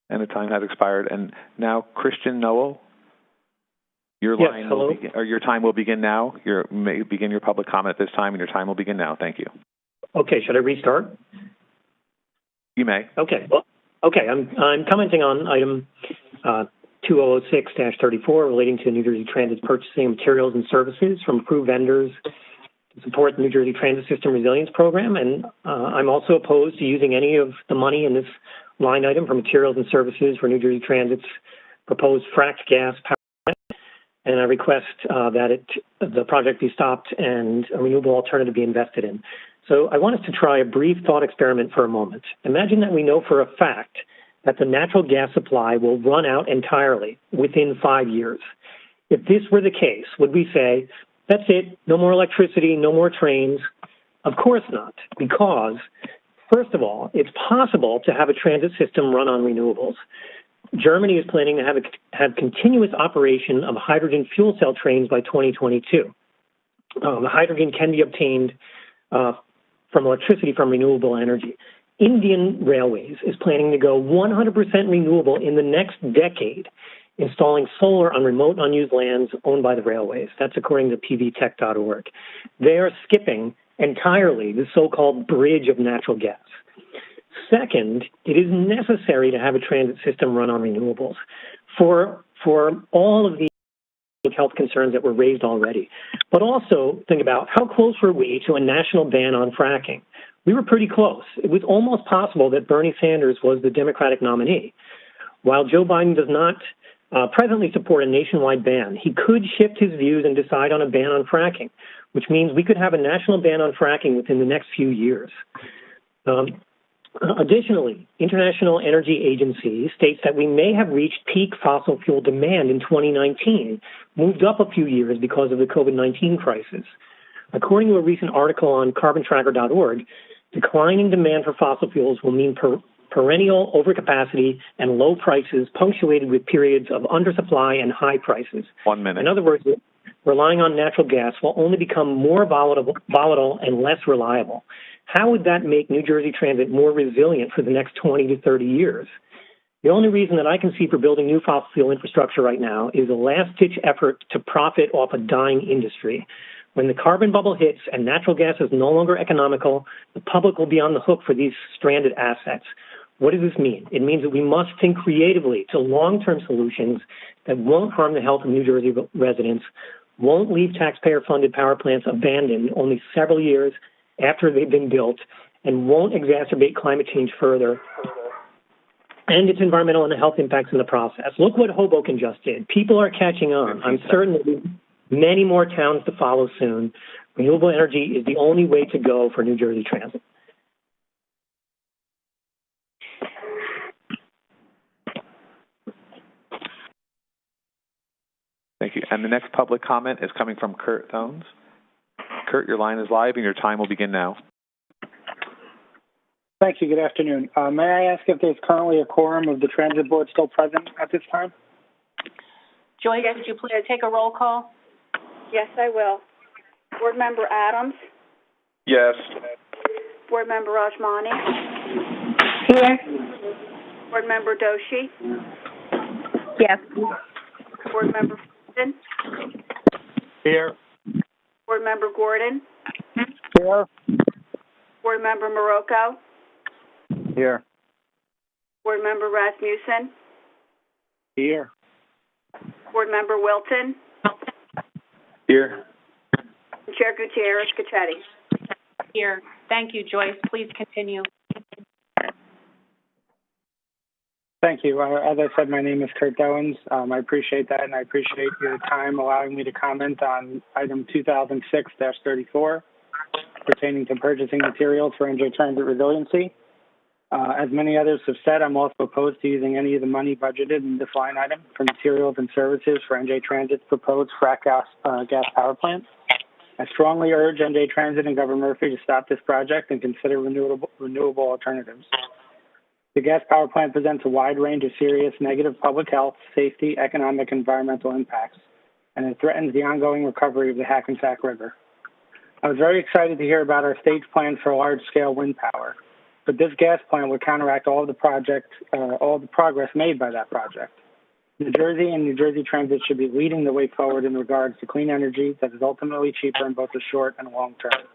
And the time has expired. And now, Christian Noel, your Yes, line hello. will begin, or your time will begin now. You may begin your public comment at this time, and your time will begin now. Thank you. Okay, should I restart? You may. Okay. Well, okay, I'm commenting on item 2006-34 relating to New Jersey Transit's purchasing of materials and services from approved vendors to support the New Jersey Transit System Resilience Program, and I'm also opposed to using any of the money in this line item for materials and services for New Jersey Transit's proposed fracked gas power plant, and I request that the project be stopped and a renewable alternative be invested in. So I want us to try a brief thought experiment for a moment. Imagine that we know for a fact that the natural gas supply will run out entirely within 5 years. If this were the case, would we say, that's it, no more electricity, no more trains? Of course not, because, first of all, it's possible to have a transit system run on renewables. Germany is planning to have continuous operation of hydrogen fuel cell trains by 2022. The hydrogen can be obtained from electricity from renewable energy. Indian Railways is planning to go 100% renewable in the next decade, installing solar on remote unused lands owned by the railways. That's according to pvtech.org. They are skipping entirely the so-called bridge of natural gas. Second, it is necessary to have a transit system run on renewables for all of the health concerns that were raised already. But also think about how close were we to a national ban on fracking? We were pretty close. It was almost possible that Bernie Sanders was the Democratic nominee. While Joe Biden does not presently support a nationwide ban, he could shift his views and decide on a ban on fracking, which means we could have a national ban on fracking within the next few years. Additionally, International Energy Agency states that we may have reached peak fossil fuel demand in 2019, moved up a few years because of the COVID-19 crisis. According to a recent article on carbontracker.org, declining demand for fossil fuels will mean perennial overcapacity and low prices punctuated with periods of undersupply and high prices. 1 minute. In other words, relying on natural gas will only become more volatile and less reliable. How would that make New Jersey Transit more resilient for the next 20 to 30 years? The only reason that I can see for building new fossil fuel infrastructure right now is a last-ditch effort to profit off a dying industry. When the carbon bubble hits and natural gas is no longer economical, the public will be on the hook for these stranded assets. What does this mean? It means that we must think creatively to long-term solutions that won't harm the health of New Jersey residents, won't leave taxpayer-funded power plants abandoned only several years after they've been built, and won't exacerbate climate change further and its environmental and health impacts in the process. Look what Hoboken just did. People are catching on. I'm certain that there'll be many more towns to follow soon. Renewable energy is the only way to go for New Jersey Transit. Thank you. And the next public comment is coming from Kurt Thones. Kurt, your line is live and your time will begin now. Thank you. Good afternoon. May I ask if there's currently a quorum of the Transit Board still present at this time? Joyce, would you please take a roll call? Yes, I will. Board Member Adams? Yes. Board Member Rajmani? Here. Board Member Doshi? Yes. Board Member Fulton? Here. Board Member Gordon? Here. Board Member Morocco? Here. Board Member Rasmussen? Here. Board Member Wilton? Here. Chair Gutierrez-Cachetti? Here. Thank you, Joyce. Please continue. Thank you. As I said, my name is Kurt Dowens. I appreciate that, and I appreciate your time allowing me to comment on item 2006-34, pertaining to purchasing materials for transit resiliency. As many others have said, I'm also opposed to using any of the money budgeted in this line item for materials and services for NJ Transit's proposed frac gas power plant. I strongly urge NJ Transit and Governor Murphy to stop this project and consider renewable alternatives. The gas power plant presents a wide range of serious negative public health, safety, economic, and environmental impacts, and it threatens the ongoing recovery of the Hackensack River. I was very excited to hear about our state's plan for large-scale wind power, but this gas plant would counteract all the progress made by that project. New Jersey and New Jersey Transit should be leading the way forward in regards to clean energy that is ultimately cheaper in both the short and long term.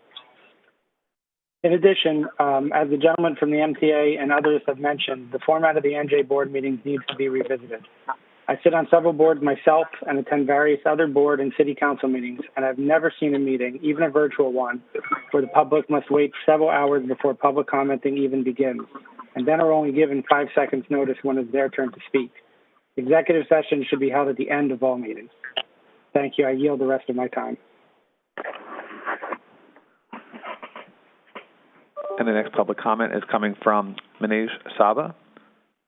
In addition, as the gentleman from the MTA and others have mentioned, the format of the NJ board meetings needs to be revisited. I sit on several boards myself and attend various other board and city council meetings, and I've never seen a meeting, even a virtual one, where the public must wait several hours before public commenting even begins, and then are only given 5 seconds notice when it's their turn to speak. Executive session should be held at the end of all meetings. Thank you. I yield the rest of my time. And the next public comment is coming from Manej Saba.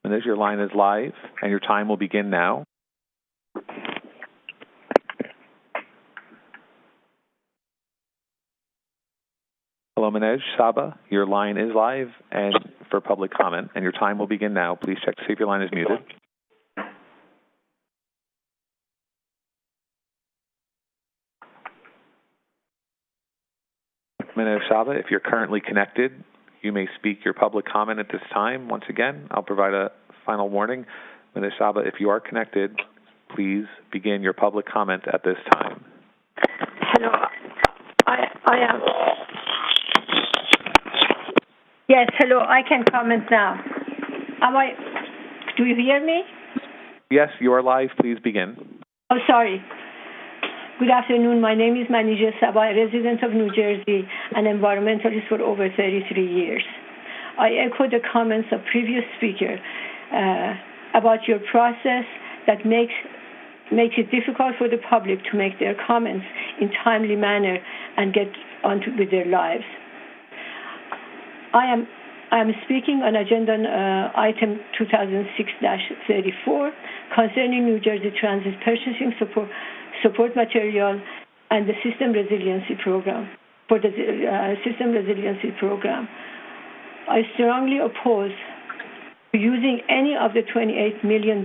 Manej, your line is live, and your time will begin now. Hello, Manej Saba. Your line is live and for public comment, and your time will begin now. Please check to see if your line is muted. Manej Saba, if you're currently connected, you may speak your public comment at this time. Once again, I'll provide a final warning. Manej Saba, if you are connected, please begin your public comment at this time. Hello, I am. Yes, hello, I can comment now. Do you hear me? Yes, you are live. Please begin. Oh, sorry. Good afternoon. My name is Manej Saba, a resident of New Jersey and environmentalist for over 33 years. I echo the comments of previous speaker about your process that makes it difficult for the public to make their comments in timely manner and get on with their lives. I am speaking on agenda item 2006-34 concerning New Jersey Transit purchasing support material and the system resiliency program. For the system resiliency program, I strongly oppose using any of the $28 million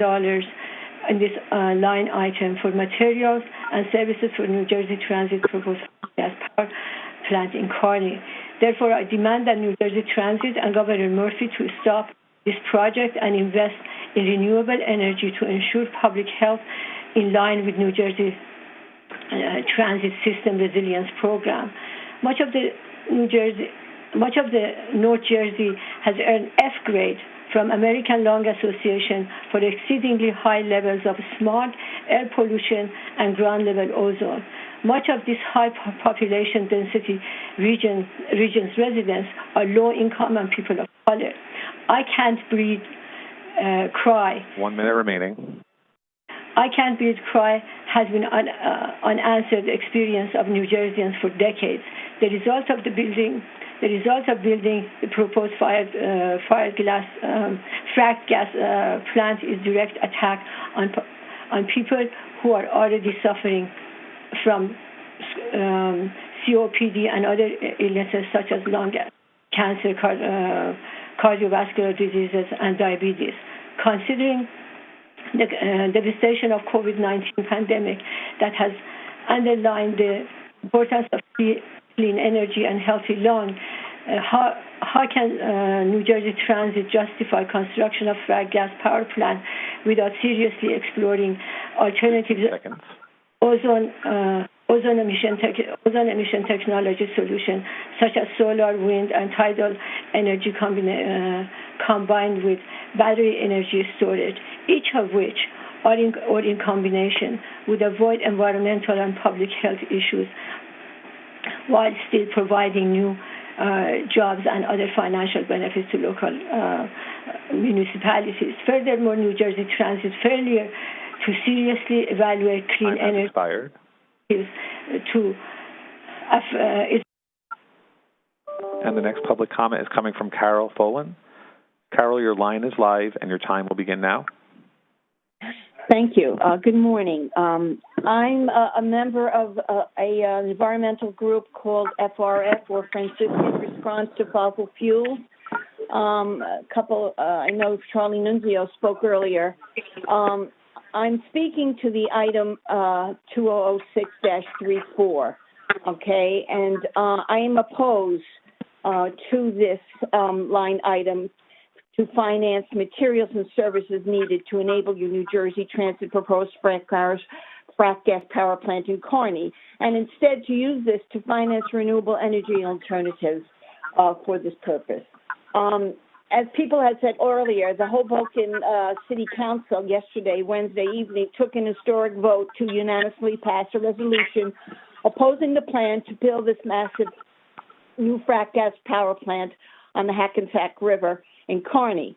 in this line item for materials and services for New Jersey Transit proposed gas power plant in Kearney. Therefore, I demand that New Jersey Transit and Governor Murphy to stop this project and invest in renewable energy to ensure public health in line with New Jersey Transit System Resilience Program. Much of North Jersey has earned F grade from American Lung Association for exceedingly high levels of smog, air pollution, and ground-level ozone. Much of this high population density region's residents are low-income and people of color. I can't breathe, cry. 1 minute remaining. I can't breathe, cry has been unanswered experience of New Jerseyans for decades. The result of building the proposed frac gas plant is direct attack on people who are already suffering from COPD and other illnesses such as lung cancer, cardiovascular diseases, and diabetes. Considering the devastation of COVID-19 pandemic that has underlined the importance of clean energy and healthy lung, how can New Jersey Transit justify construction of frac gas power plant without seriously exploring alternatives? Ozone emission technology solutions such as solar, wind, and tidal energy combined with battery energy storage, each of which or in combination would avoid environmental and public health issues while still providing new jobs and other financial benefits to local municipalities. Furthermore, New Jersey Transit failure to seriously evaluate clean energy expired. And the next public comment is coming from Carol Tholen. Carol, your line is live and your time will begin now. Thank you. Good morning. I'm a member of an environmental group called FRF, or Franciscan Response to Fossil Fuels. I know Charlie Nunzio spoke earlier. I'm speaking to the item 2006-34, okay? And I am opposed to this line item to finance materials and services needed to enable your New Jersey Transit proposed frac gas power plant in Kearney, and instead to use this to finance renewable energy alternatives for this purpose. As people had said earlier, the Hoboken City Council yesterday, Wednesday evening, took an historic vote to unanimously pass a resolution opposing the plan to build this massive new frac gas power plant on the Hackensack River in Kearney.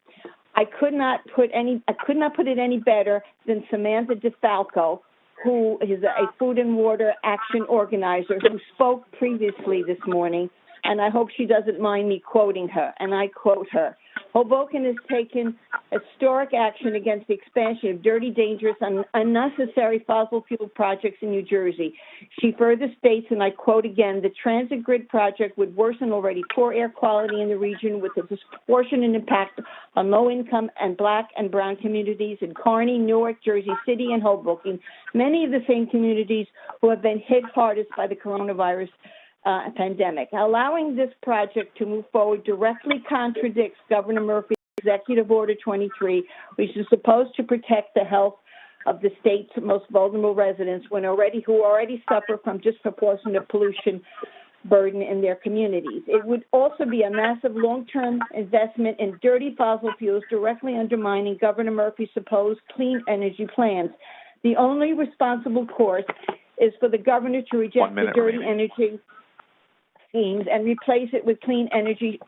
I could not put it any better than Samantha DeFalco, who is a Food and Water Action organizer who spoke previously this morning, and I hope she doesn't mind me quoting her, and I quote her. Hoboken has taken historic action against the expansion of dirty, dangerous, and unnecessary fossil fuel projects in New Jersey. She further states, and I quote again, the transit grid project would worsen already poor air quality in the region with a disproportionate impact on low-income and black and brown communities in Kearney, Newark, Jersey City, and Hoboken, many of the same communities who have been hit hardest by the coronavirus pandemic. Allowing this project to move forward directly contradicts Governor Murphy's Executive Order 23, which is supposed to protect the health of the state's most vulnerable residents who already suffer from disproportionate pollution burden in their communities. It would also be a massive long-term investment in dirty fossil fuels, directly undermining Governor Murphy's supposed clean energy plans. The only responsible course is for the governor to reject the dirty energy schemes and replace it with clean energy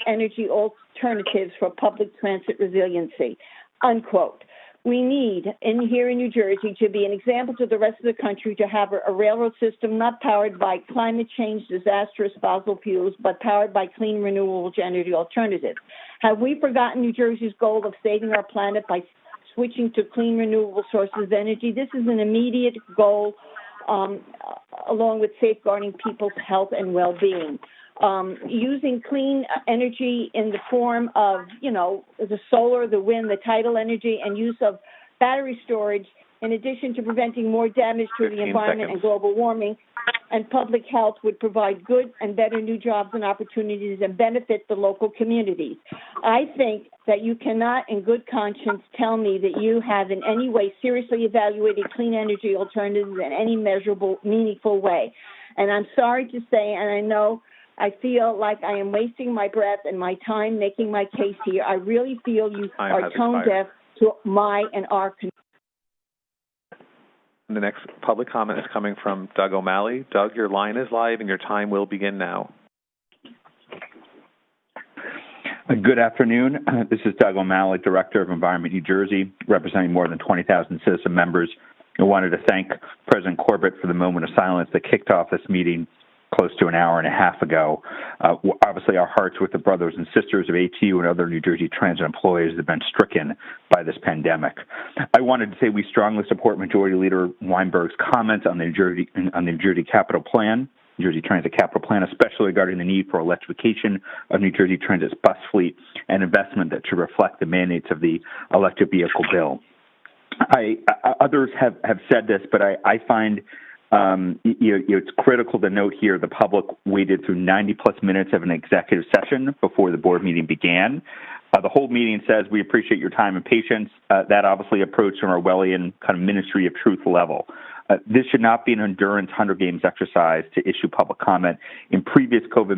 energy alternatives for public transit resiliency, unquote. We need, here in New Jersey, to be an example to the rest of the country to have a railroad system not powered by climate change, disastrous fossil fuels, but powered by clean, renewable energy alternatives. Have we forgotten New Jersey's goal of saving our planet by switching to clean, renewable sources of energy? This is an immediate goal, along with safeguarding people's health and well-being. Using clean energy in the form of, the solar, the wind, the tidal energy, and use of battery storage, in addition to preventing more damage to the environment and global warming and public health, would provide good and better new jobs and opportunities and benefit the local communities. I think that you cannot, in good conscience, tell me that you have in any way seriously evaluated clean energy alternatives in any measurable, meaningful way. And I'm sorry to say, and I know I feel like I am wasting my breath and my time making my case here. I really feel you are tone deaf to my and our concerns. The next public comment is coming from Doug O'Malley. Doug, your line is live and your time will begin now. Good afternoon. This is Doug O'Malley, Director of Environment New Jersey, representing more than 20,000 citizen members. I wanted to thank President Corbett for the moment of silence that kicked off this meeting close to an hour and a half ago. Obviously, our hearts with the brothers and sisters of ATU and other New Jersey Transit employees that have been stricken by this pandemic. I wanted to say we strongly support Majority Leader Weinberg's comments on the New Jersey Capital Plan, New Jersey Transit Capital Plan, especially regarding the need for electrification of New Jersey Transit's bus fleet and investment that should reflect the mandates of the electric vehicle bill. Others have said this, but I find it's critical to note here the public waited through 90-plus minutes of an executive session before the board meeting began. The whole meeting says, we appreciate your time and patience. That obviously approached an Orwellian kind of ministry of truth level. This should not be an endurance Hunger Games exercise to issue public comment. In previous COVID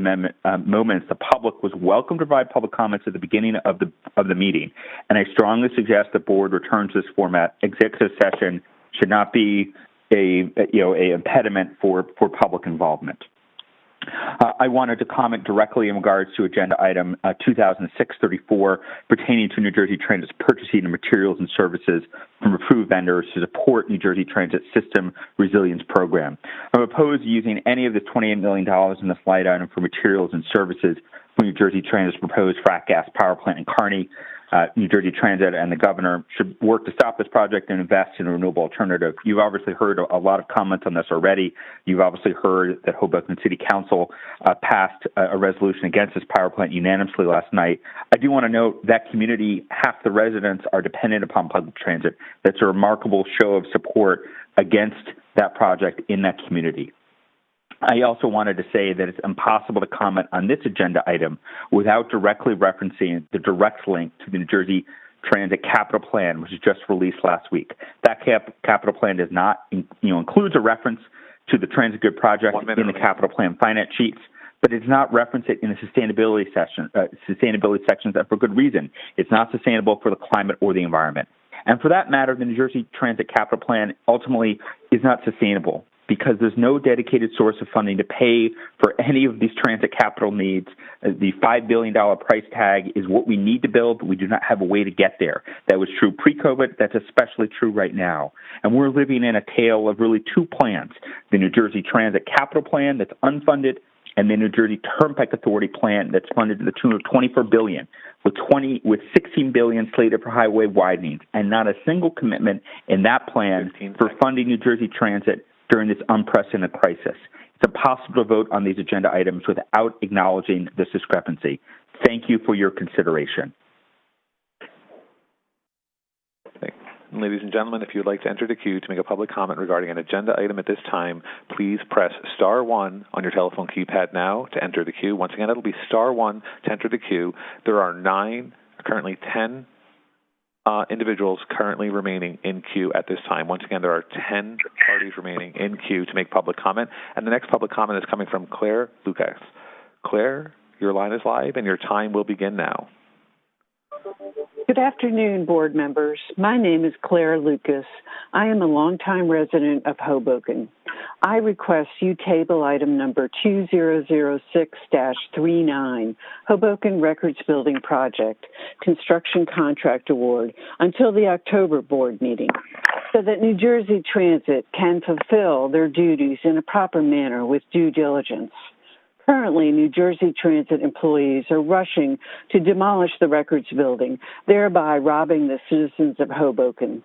moments, the public was welcome to provide public comments at the beginning of the meeting. And I strongly suggest the board return to this format. Executive session should not be a impediment for public involvement. I wanted to comment directly in regards to agenda item 2006-34 pertaining to New Jersey Transit's purchasing of materials and services from approved vendors to support New Jersey Transit System Resilience Program. I'm opposed to using any of the $28 million in this line item for materials and services from New Jersey Transit's proposed frac gas power plant in Kearney. New Jersey Transit and the governor should work to stop this project and invest in a renewable alternative. You've obviously heard a lot of comments on this already. You've obviously heard that Hoboken City Council passed a resolution against this power plant unanimously last night. I do want to note that community, half the residents are dependent upon public transit. That's a remarkable show of support against that project in that community. I also wanted to say that it's impossible to comment on this agenda item without directly referencing the direct link to the New Jersey Transit Capital Plan, which was just released last week. That capital plan does not, includes a reference to the transit good project in the capital plan finance sheets, but it does not reference it in the sustainability sections, and for good reason. It's not sustainable for the climate or the environment. And for that matter, the New Jersey Transit Capital Plan ultimately is not sustainable, because there's no dedicated source of funding to pay for any of these transit capital needs. The $5 billion price tag is what we need to build, but we do not have a way to get there. That was true pre-COVID. That's especially true right now. And we're living in a tale of really two plans: the New Jersey Transit Capital Plan that's unfunded, and the New Jersey Turnpike Authority plan that's funded to the tune of $24 billion, with $16 billion slated for highway widenings, and not a single commitment in that plan for funding New Jersey Transit during this unprecedented crisis. It's impossible to vote on these agenda items without acknowledging this discrepancy. Thank you for your consideration. Ladies and gentlemen, if you would like to enter the queue to make a public comment regarding an agenda item at this time, please press star 1 on your telephone keypad now to enter the queue. Once again, it'll be star 1 to enter the queue. There are currently 10 individuals currently remaining in queue at this time. Once again, there are 10 parties remaining in queue to make public comment. And the next public comment is coming from Claire Lucas. Claire, your line is live and your time will begin now. Good afternoon, board members. My name is Claire Lucas. I am a longtime resident of Hoboken. I request you table item number 2006-39, Hoboken Records Building Project, Construction Contract Award, until the October board meeting, so that New Jersey Transit can fulfill their duties in a proper manner with due diligence. Currently, New Jersey Transit employees are rushing to demolish the Records building, thereby robbing the citizens of Hoboken.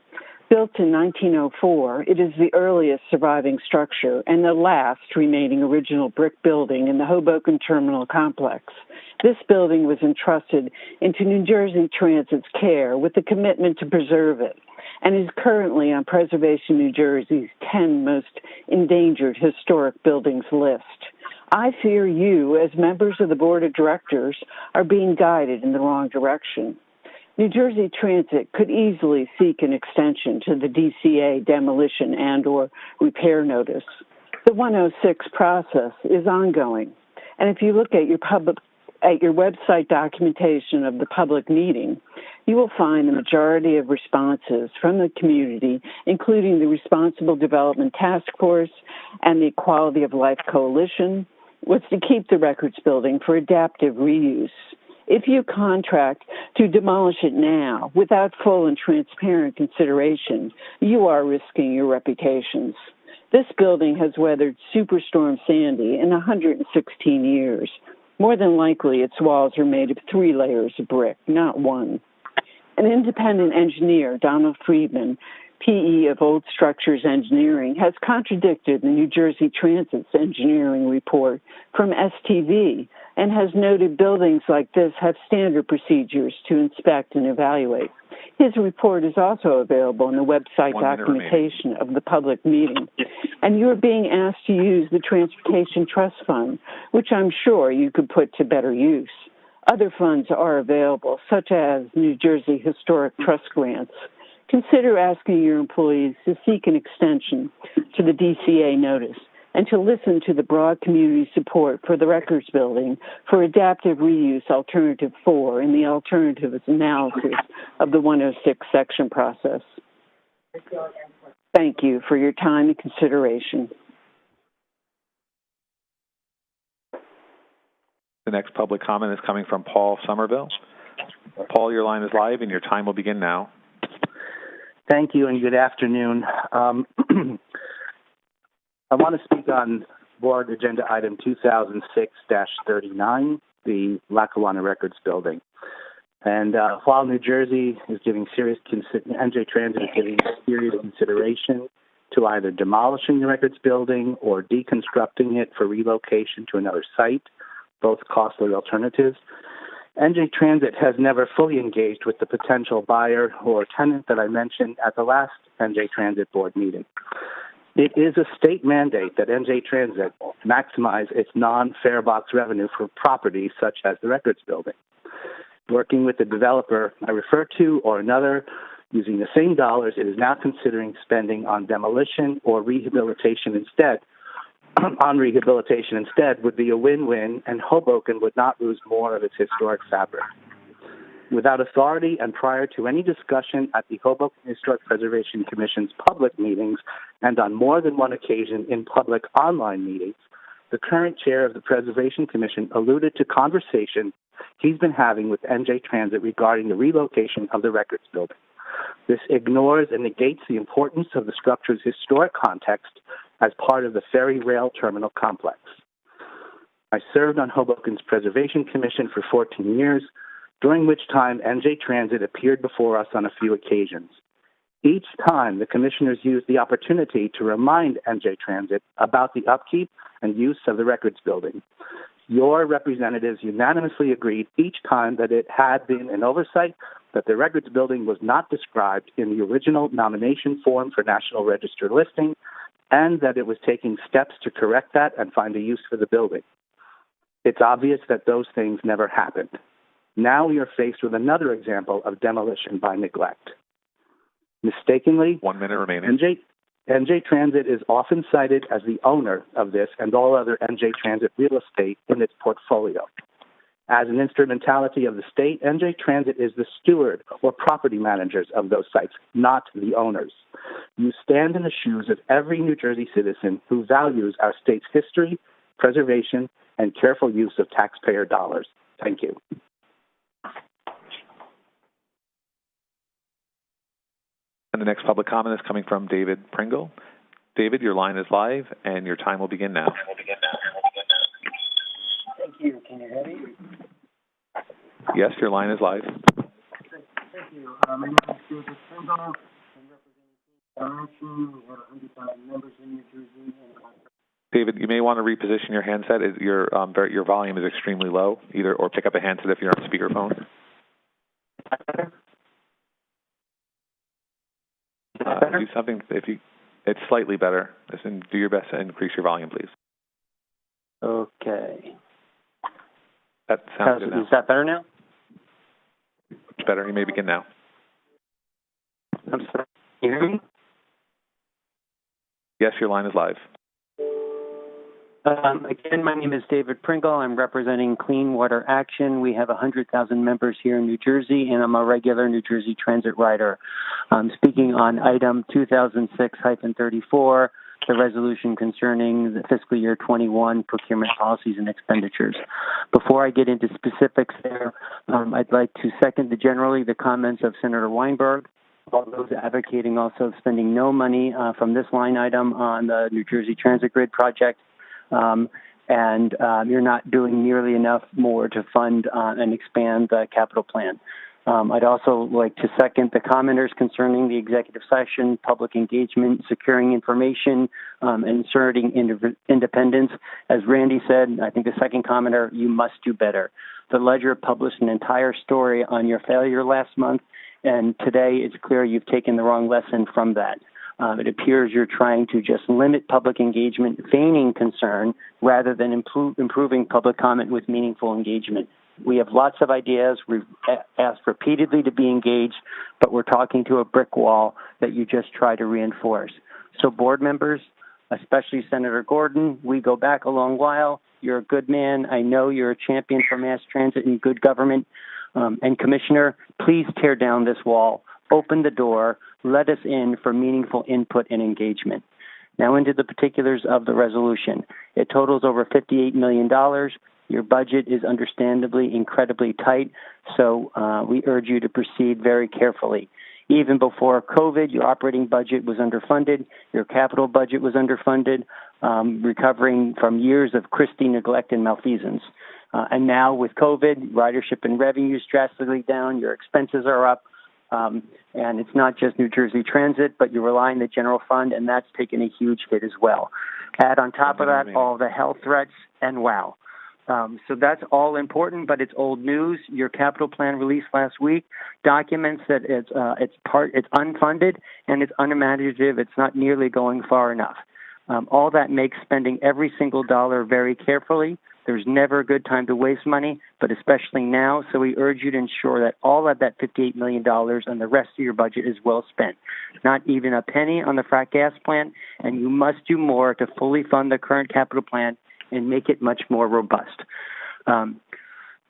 Built in 1904, it is the earliest surviving structure and the last remaining original brick building in the Hoboken Terminal Complex. This building was entrusted into New Jersey Transit's care with the commitment to preserve it, and is currently on Preservation New Jersey's 10 most endangered historic buildings list. I fear you, as members of the Board of Directors, are being guided in the wrong direction. New Jersey Transit could easily seek an extension to the DCA demolition and/or repair notice. The 106 process is ongoing, and if you look at your website documentation of the public meeting, you will find the majority of responses from the community, including the Responsible Development Task Force and the Quality of Life Coalition, was to keep the Records building for adaptive reuse. If you contract to demolish it now without full and transparent consideration, you are risking your reputations. This building has weathered Superstorm Sandy in 116 years. More than likely, its walls are made of 3 layers of brick, not 1. An independent engineer, Donald Friedman, PE of Old Structures Engineering, has contradicted the New Jersey Transit's engineering report from STV and has noted buildings like this have standard procedures to inspect and evaluate. His report is also available in the website documentation of the public meeting. And you're being asked to use the Transportation Trust Fund, which I'm sure you could put to better use. Other funds are available, such as New Jersey Historic Trust grants. Consider asking your employees to seek an extension to the DCA notice and to listen to the broad community support for the Records building for adaptive reuse alternative 4 in the alternatives analysis of the 106 section process. Thank you for your time and consideration. next public comment is coming from Paul Somerville. Paul, your line is live, and your time will begin now. Thank you, and good afternoon. I want to speak on Board Agenda Item 2006-39, the Lackawanna Records Building. And while New Jersey is giving NJ Transit is giving serious consideration to either demolishing the Records Building or deconstructing it for relocation to another site, both costly alternatives, NJ Transit has never fully engaged with the potential buyer or tenant that I mentioned at the last NJ Transit board meeting. It is a state mandate that NJ Transit maximize its non-fare box revenue for properties such as the Records Building. Working with the developer I refer to or another, using the same dollars, it is now considering spending on demolition or rehabilitation instead. Would be a win-win, and Hoboken would not lose more of its historic fabric. Without authority and prior to any discussion at the Hoboken Historic Preservation Commission's public meetings and on more than one occasion in public online meetings, the current chair of the Preservation Commission alluded to conversation he's been having with NJ Transit regarding the relocation of the Records Building. This ignores and negates the importance of the structure's historic context as part of the ferry rail terminal complex. I served on Hoboken's Preservation Commission for 14 years, during which time NJ Transit appeared before us on a few occasions. Each time, the commissioners used the opportunity to remind NJ Transit about the upkeep and use of the Records Building. Your representatives unanimously agreed each time that it had been an oversight that the Records Building was not described in the original nomination form for National Register listing, and that it was taking steps to correct that and find a use for the building. It's obvious that those things never happened. Now we are faced with another example of demolition by neglect. Mistakenly, 1 minute remaining. NJ Transit is often cited as the owner of this and all other NJ Transit real estate in its portfolio. As an instrumentality of the state, NJ Transit is the steward or property managers of those sites, not the owners. You stand in the shoes of every New Jersey citizen who values our state's history, preservation, and careful use of taxpayer dollars. Thank you. And the next public comment is coming from David Pringle. David, your line is live, and your time will begin now. Thank you. Can you hear me? Yes, your line is live. Thank you. My name is David Pringle. I'm representing we have 100,000 members in New Jersey. David, you may want to reposition your handset. Your volume is extremely low, or pick up a handset if you're on speakerphone. Do something it's slightly better. Listen, do your best to increase your volume, please. Okay. That sounds good now. Is that better now? Much better. You may begin now. I'm sorry. Can you hear me? Yes, your line is live. Again, my name is David Pringle. I'm representing Clean Water Action. We have 100,000 members here in New Jersey, and I'm a regular New Jersey Transit rider. I'm speaking on item 2006-34, the resolution concerning the fiscal year 21 procurement policies and expenditures. Before I get into specifics there, I'd like to second generally the comments of Senator Weinberg, all those advocating also spending no money from this line item on the New Jersey Transit Grid project. And you're not doing nearly enough more to fund and expand the capital plan. I'd also like to second the commenters concerning the executive session, public engagement, securing information, inserting independence. As Randy said, I think the second commenter, you must do better. The Ledger published an entire story on your failure last month, and today it's clear you've taken the wrong lesson from that. It appears you're trying to just limit public engagement, feigning concern, rather than improving public comment with meaningful engagement. We have lots of ideas. We've asked repeatedly to be engaged, but we're talking to a brick wall that you just try to reinforce. So board members, especially Senator Gordon, we go back a long while. You're a good man. I know you're a champion for mass transit and good government. And Commissioner, please tear down this wall. Open the door, let us in for meaningful input and engagement. Now into the particulars of the resolution. It totals over $58 million. Your budget is understandably incredibly tight, so we urge you to proceed very carefully. Even before COVID, your operating budget was underfunded, your capital budget was underfunded, recovering from years of Christie neglect and malfeasance. And now with COVID, ridership and revenue is drastically down, your expenses are up, and it's not just New Jersey Transit, but you're relying on the general fund, and that's taken a huge hit as well. Add on top of that all the health threats, and wow. So that's all important, but it's old news. Your capital plan released last week documents that it's unfunded and it's unimaginative. It's not nearly going far enough. All that makes spending every single dollar very carefully. There's never a good time to waste money, but especially now. So we urge you to ensure that all of that $58 million and the rest of your budget is well spent. Not even a penny on the frac gas plant, and you must do more to fully fund the current capital plan and make it much more robust.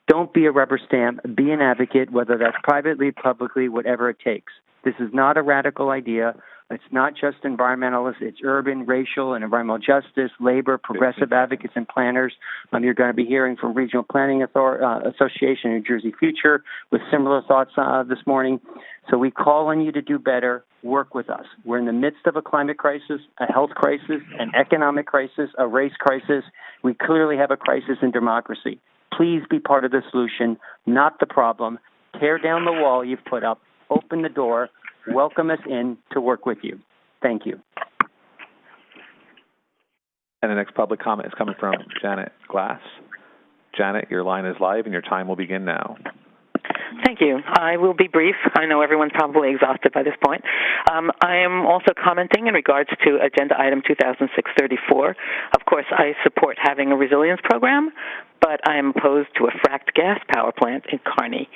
Don't be a rubber stamp. Be an advocate, whether that's privately, publicly, whatever it takes. This is not a radical idea. It's not just environmentalists. It's urban, racial, and environmental justice, labor, progressive advocates, and planners. You're going to be hearing from Regional Planning Association, New Jersey Future, with similar thoughts this morning. So we call on you to do better. Work with us. We're in the midst of a climate crisis, a health crisis, an economic crisis, a race crisis. We clearly have a crisis in democracy. Please be part of the solution, not the problem. Tear down the wall you've put up. Open the door. Welcome us in to work with you. Thank you. And the next public comment is coming from Janet Glass. Janet, your line is live and your time will begin now. Thank you. I will be brief. I know everyone's probably exhausted by this point. I am also commenting in regards to Agenda Item 2006-34. Of course, I support having a resilience program, but I am opposed to a fracked gas power plant in Kearney.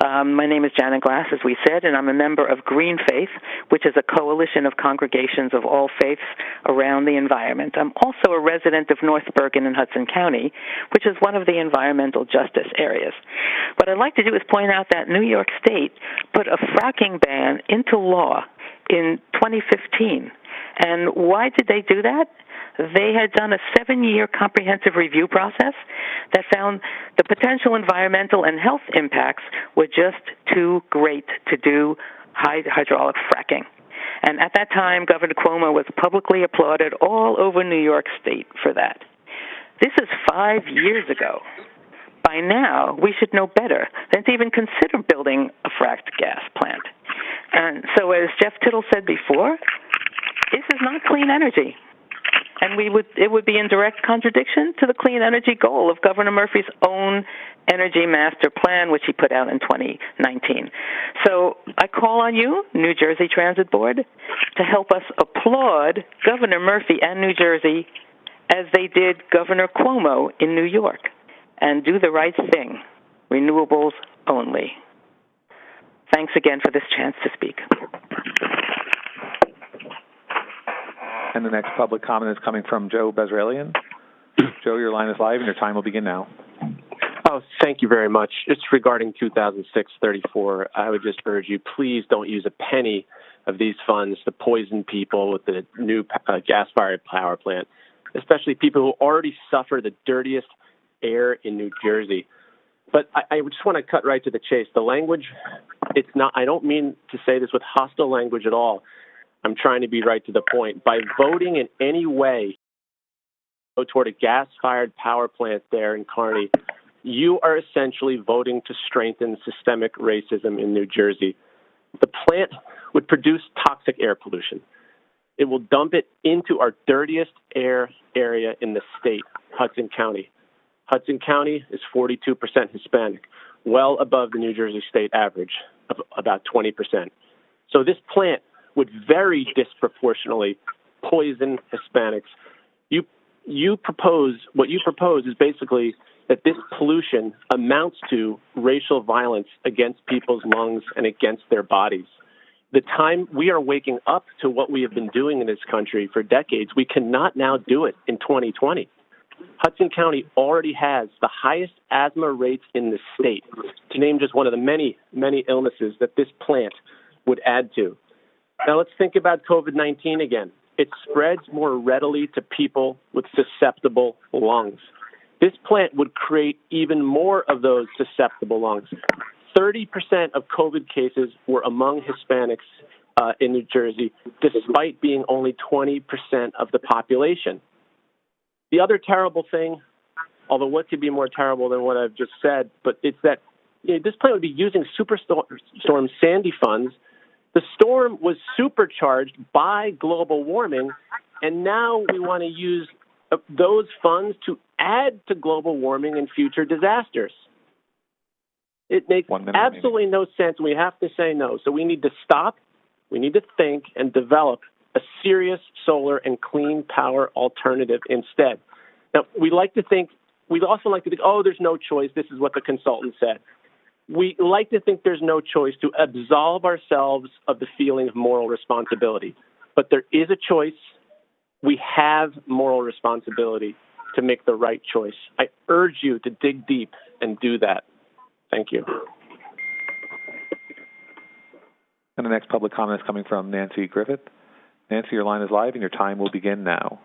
My name is Janet Glass, as we said, and I'm a member of Green Faith, which is a coalition of congregations of all faiths around the environment. I'm also a resident of North Bergen in Hudson County, which is one of the environmental justice areas. What I'd like to do is point out that New York State put a fracking ban into law in 2015. And why did they do that? They had done a 7-year comprehensive review process that found the potential environmental and health impacts were just too great to do hydraulic fracking. And at that time, Governor Cuomo was publicly applauded all over New York State for that. This is 5 years ago. By now, we should know better than to even consider building a fracked gas plant. And so as Jeff Tittle said before, this is not clean energy. And it would be in direct contradiction to the clean energy goal of Governor Murphy's own Energy Master Plan, which he put out in 2019. So I call on you, New Jersey Transit Board, to help us applaud Governor Murphy and New Jersey as they did Governor Cuomo in New York, and do the right thing, renewables only. Thanks again for this chance to speak. And the next public comment is coming from Joe Bezralian. Joe, your line is live and your time will begin now. Oh, thank you very much. It's regarding 2006-34. I would just urge you, please don't use a penny of these funds to poison people with the new gas-fired power plant, especially people who already suffer the dirtiest air in New Jersey. But I just want to cut right to the chase. The language, it's not, I don't mean to say this with hostile language at all. I'm trying to be right to the point. By voting in any way toward a gas-fired power plant there in Kearney, you are essentially voting to strengthen systemic racism in New Jersey. The plant would produce toxic air pollution. It will dump it into our dirtiest air area in the state, Hudson County. Hudson County is 42% Hispanic, well above the New Jersey state average of about 20%. So this plant would very disproportionately poison Hispanics. What you propose is basically that this pollution amounts to racial violence against people's lungs and against their bodies. The time we are waking up to what we have been doing in this country for decades, we cannot now do it in 2020. Hudson County already has the highest asthma rates in the state, to name just one of the many, many illnesses that this plant would add to. Now let's think about COVID-19 again. It spreads more readily to people with susceptible lungs. This plant would create even more of those susceptible lungs. 30% of COVID cases were among Hispanics in New Jersey, despite being only 20% of the population. The other terrible thing, although what could be more terrible than what I've just said, but it's that this plant would be using Superstorm Sandy funds. The storm was supercharged by global warming, and now we want to use those funds to add to global warming and future disasters. It makes absolutely no sense. We have to say no. So we need to stop, we need to think, and develop a serious solar and clean power alternative instead. Now, we'd also like to think, oh, there's no choice. This is what the consultant said. We like to think there's no choice to absolve ourselves of the feeling of moral responsibility. But there is a choice. We have moral responsibility to make the right choice. I urge you to dig deep and do that. Thank you. And the next public comment is coming from Nancy Griffith. Nancy, your line is live and your time will begin now.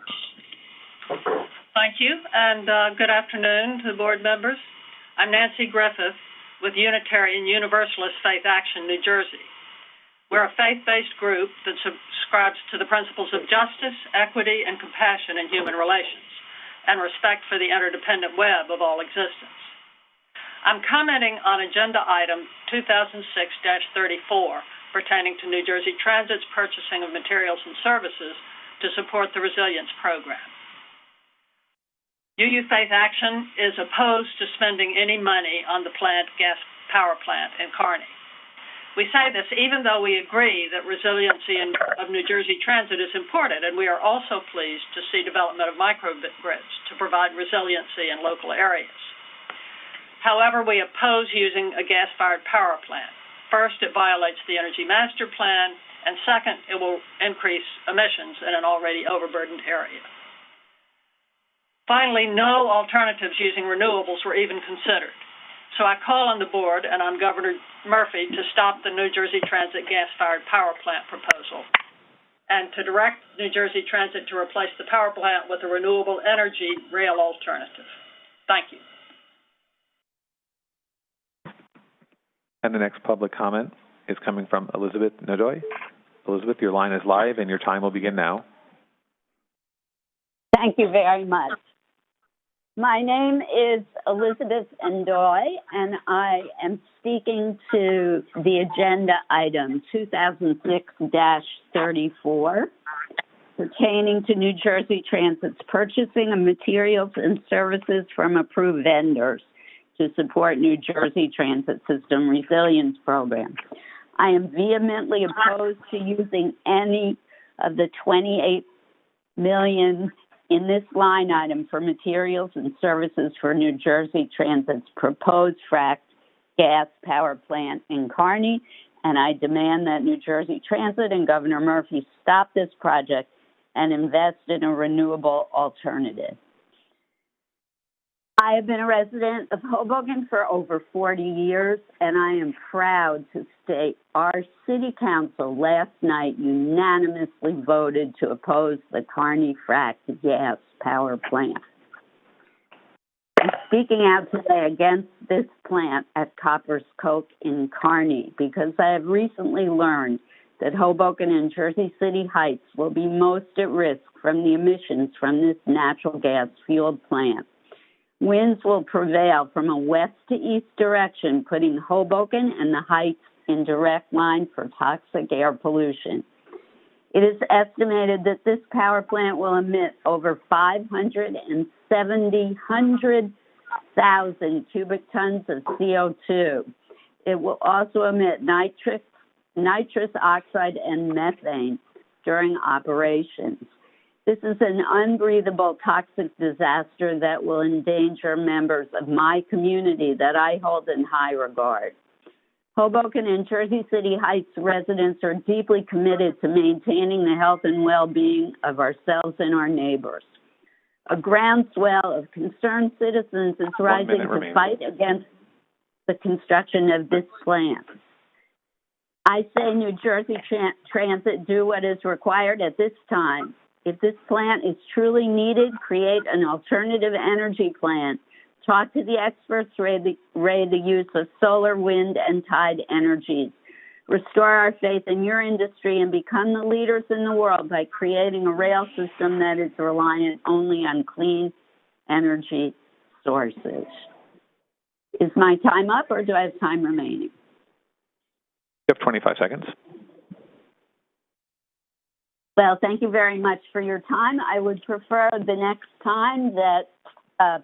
Thank you, and good afternoon to the board members. I'm Nancy Griffith with Unitarian Universalist Faith Action, New Jersey. We're a faith-based group that subscribes to the principles of justice, equity, and compassion in human relations, and respect for the interdependent web of all existence. I'm commenting on agenda item 2006-34, pertaining to New Jersey Transit's purchasing of materials and services to support the resilience program. UU Faith Action is opposed to spending any money on the gas power plant in Kearney. We say this even though we agree that resiliency of New Jersey Transit is important, and we are also pleased to see development of microgrids to provide resiliency in local areas. However, we oppose using a gas-fired power plant. First, it violates the Energy Master Plan, and second, it will increase emissions in an already overburdened area. Finally, no alternatives using renewables were even considered. So I call on the board and on Governor Murphy to stop the New Jersey Transit gas-fired power plant proposal and to direct New Jersey Transit to replace the power plant with a renewable energy rail alternative. Thank you. And the next public comment is coming from Elizabeth Nadoy. Elizabeth, your line is live and your time will begin now. Thank you very much. My name is Elizabeth Ndoy, and I am speaking to the agenda item 2006-34, pertaining to New Jersey Transit's purchasing of materials and services from approved vendors to support New Jersey Transit System Resilience Program. I am vehemently opposed to using any of the $28 million in this line item for materials and services for New Jersey Transit's proposed fracked gas power plant in Kearney, and I demand that New Jersey Transit and Governor Murphy stop this project and invest in a renewable alternative. I have been a resident of Hoboken for over 40 years, and I am proud to state our city council last night unanimously voted to oppose the Kearney fracked gas power plant. I'm speaking out today against this plant at Copper's Coke in Kearney because I have recently learned that Hoboken and Jersey City Heights will be most at risk from the emissions from this natural gas fueled plant. Winds will prevail from a west to east direction, putting Hoboken and the Heights in direct line for toxic air pollution. It is estimated that this power plant will emit over 100,000 cubic tons of CO2. It will also emit nitrous oxide and methane during operations. This is an unbreathable toxic disaster that will endanger members of my community that I hold in high regard. Hoboken and Jersey City Heights residents are deeply committed to maintaining the health and well-being of ourselves and our neighbors. A groundswell of concerned citizens is rising to fight against the construction of this plant. I say New Jersey Transit do what is required at this time If this plant is truly needed, create an alternative energy plant. Talk to the experts, rate the use of solar, wind, and tide energies. Restore our faith in your industry and become the leaders in the world by creating a rail system that is reliant only on clean energy sources. Is my time up, or do I have time remaining? You have 25 seconds. Well, thank you very much for your time. I would prefer the next time that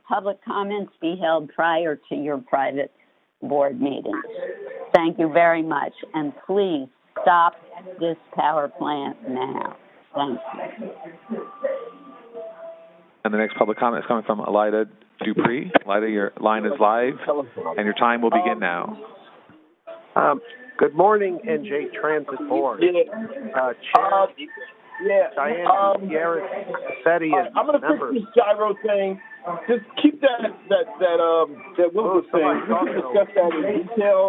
public comments be held prior to your private board meetings. Thank you very much, and please stop this power plant now. Thank you. And the next public comment is coming from Elida Dupree. Elida, your line is live, and your time will begin now. Good morning, NJ Transit Board. Chair Diane Gutierrez, Fetti, and I'm going to fix this gyro thing. Just keep that Wilbur thing. We can discuss that in detail.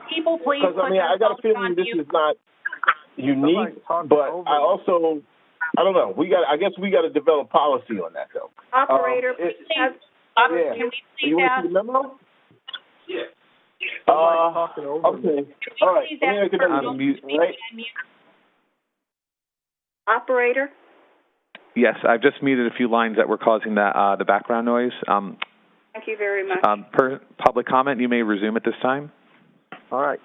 People, please. Because I got a feeling this is not unique, but I don't know. I guess we got to develop policy on that, though. Operator, can we see you that? Want to see the memo? Yeah. Okay. All right. Let me make it right? Operator? Yes, I've just muted a few lines that were causing the background noise. Thank you very much. Per public comment, you may resume at this time. All right.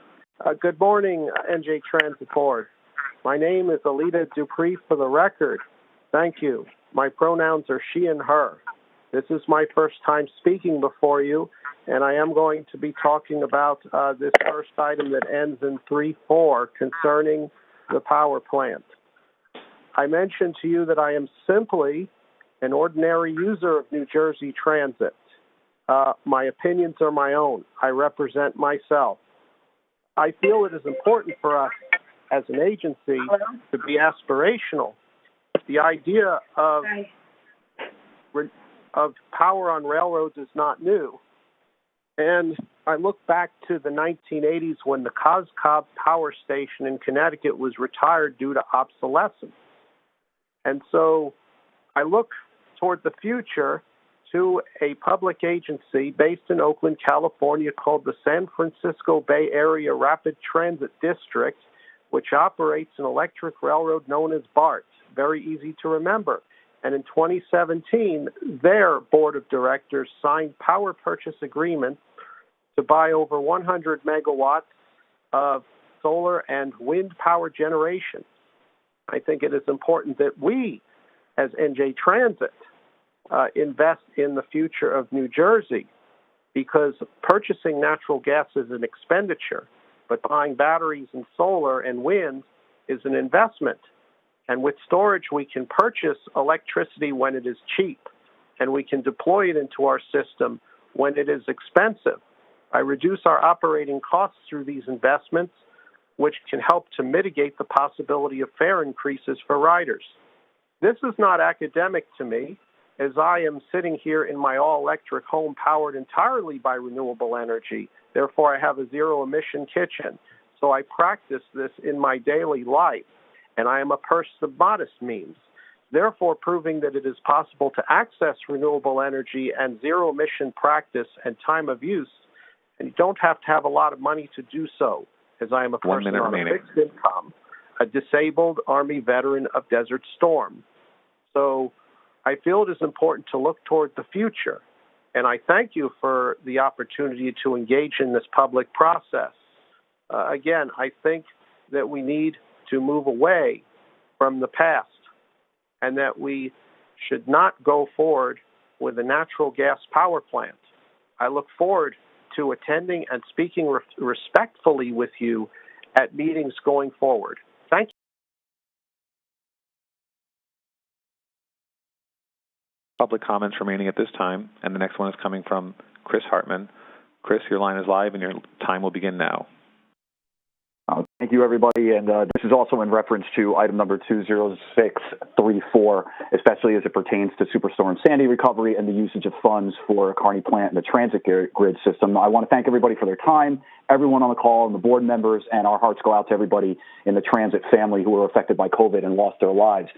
Good morning, NJ Transit Board. My name is Elida Dupree for the record. Thank you. My pronouns are she and her. This is my first time speaking before you, and I am going to be talking about this first item that ends in 3-4 concerning the power plant. I mentioned to you that I am simply an ordinary user of New Jersey Transit. My opinions are my own. I represent myself. I feel it is important for us as an agency to be aspirational. The idea of power on railroads is not new. And I look back to the 1980s when the Coscob Power Station in Connecticut was retired due to obsolescence. And so I look toward the future to a public agency based in Oakland, California called the San Francisco Bay Area Rapid Transit District, which operates an electric railroad known as BART. Very easy to remember. And in 2017, their board of directors signed power purchase agreements to buy over 100 megawatts of solar and wind power generation. I think it is important that we, as NJ Transit, invest in the future of New Jersey, because purchasing natural gas is an expenditure, but buying batteries and solar and wind is an investment. And with storage, we can purchase electricity when it is cheap, and we can deploy it into our system when it is expensive. I reduce our operating costs through these investments, which can help to mitigate the possibility of fare increases for riders. This is not academic to me, as I am sitting here in my all-electric home powered entirely by renewable energy. Therefore, I have a zero-emission kitchen. So I practice this in my daily life, and I am a person of modest means, therefore proving that it is possible to access renewable energy and zero-emission practice and time of use, and you don't have to have a lot of money to do so, as I am a person on a fixed income, a disabled Army veteran of Desert Storm. So I feel it is important to look toward the future, and I thank you for the opportunity to engage in this public process. Again, I think that we need to move away from the past, and that we should not go forward with a natural gas power plant. I look forward to attending and speaking respectfully with you at meetings going forward. Thank you. Public comments remaining at this time, and the next one is coming from Chris Hartman. Chris, your line is live, and your time will begin now. Thank you, everybody. And this is also in reference to item number 20634, especially as it pertains to Superstorm Sandy recovery and the usage of funds for Kearney Plant and the transit grid system. I want to thank everybody for their time, everyone on the call, and the board members, and our hearts go out to everybody in the transit family who were affected by COVID and lost their lives.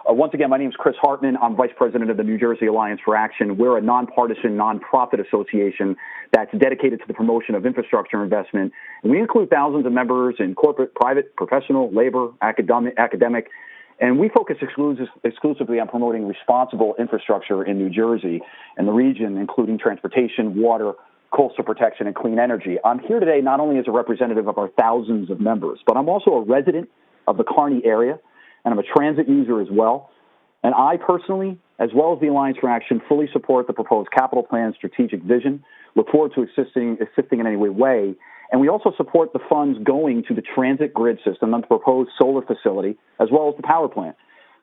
Once again, my name is Chris Hartman. I'm Vice President of the New Jersey Alliance for Action. We're a nonpartisan, nonprofit association that's dedicated to the promotion of infrastructure investment. And we include thousands of members in corporate, private, professional, labor, academic, and we focus exclusively on promoting responsible infrastructure in New Jersey and the region, including transportation, water, coastal protection, and clean energy. I'm here today not only as a representative of our thousands of members, but I'm also a resident of the Kearney area, and I'm a transit user as well. And I personally, as well as the Alliance for Action, fully support the proposed capital plan strategic vision, look forward to assisting in any way. And we also support the funds going to the transit grid system and the proposed solar facility, as well as the power plant.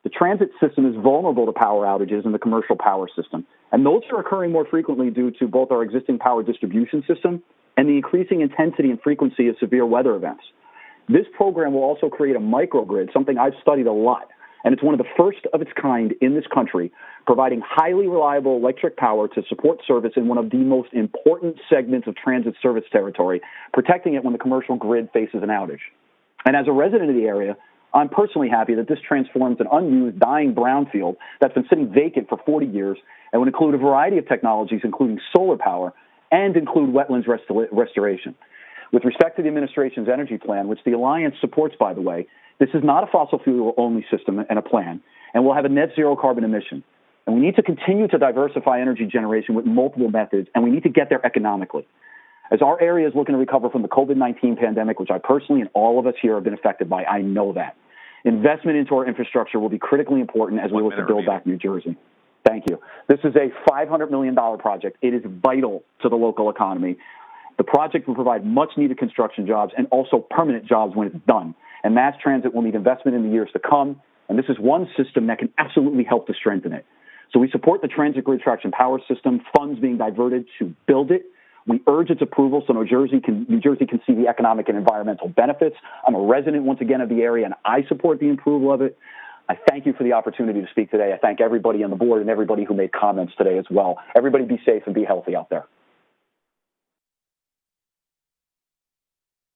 The transit system is vulnerable to power outages in the commercial power system, and those are occurring more frequently due to both our existing power distribution system and the increasing intensity and frequency of severe weather events. This program will also create a microgrid, something I've studied a lot, and it's one of the first of its kind in this country, providing highly reliable electric power to support service in one of the most important segments of transit service territory, protecting it when the commercial grid faces an outage. And as a resident of the area, I'm personally happy that this transforms an unused, dying brownfield that's been sitting vacant for 40 years and would include a variety of technologies, including solar power, and include wetlands restoration. With respect to the administration's energy plan, which the Alliance supports, by the way, this is not a fossil fuel-only system and a plan, and will have a net zero carbon emission. And we need to continue to diversify energy generation with multiple methods, and we need to get there economically. As our area is looking to recover from the COVID-19 pandemic, which I personally and all of us here have been affected by, I know that. Investment into our infrastructure will be critically important as we look to build back New Jersey. Thank you. This is a $500 million project. It is vital to the local economy. The project will provide much-needed construction jobs and also permanent jobs when it's done. And mass transit will need investment in the years to come, and this is one system that can absolutely help to strengthen it. So we support the transit grid traction power system, funds being diverted to build it. We urge its approval so New Jersey can see the economic and environmental benefits. I'm a resident, once again, of the area, and I support the approval of it. I thank you for the opportunity to speak today. I thank everybody on the board and everybody who made comments today as well. Everybody be safe and be healthy out there.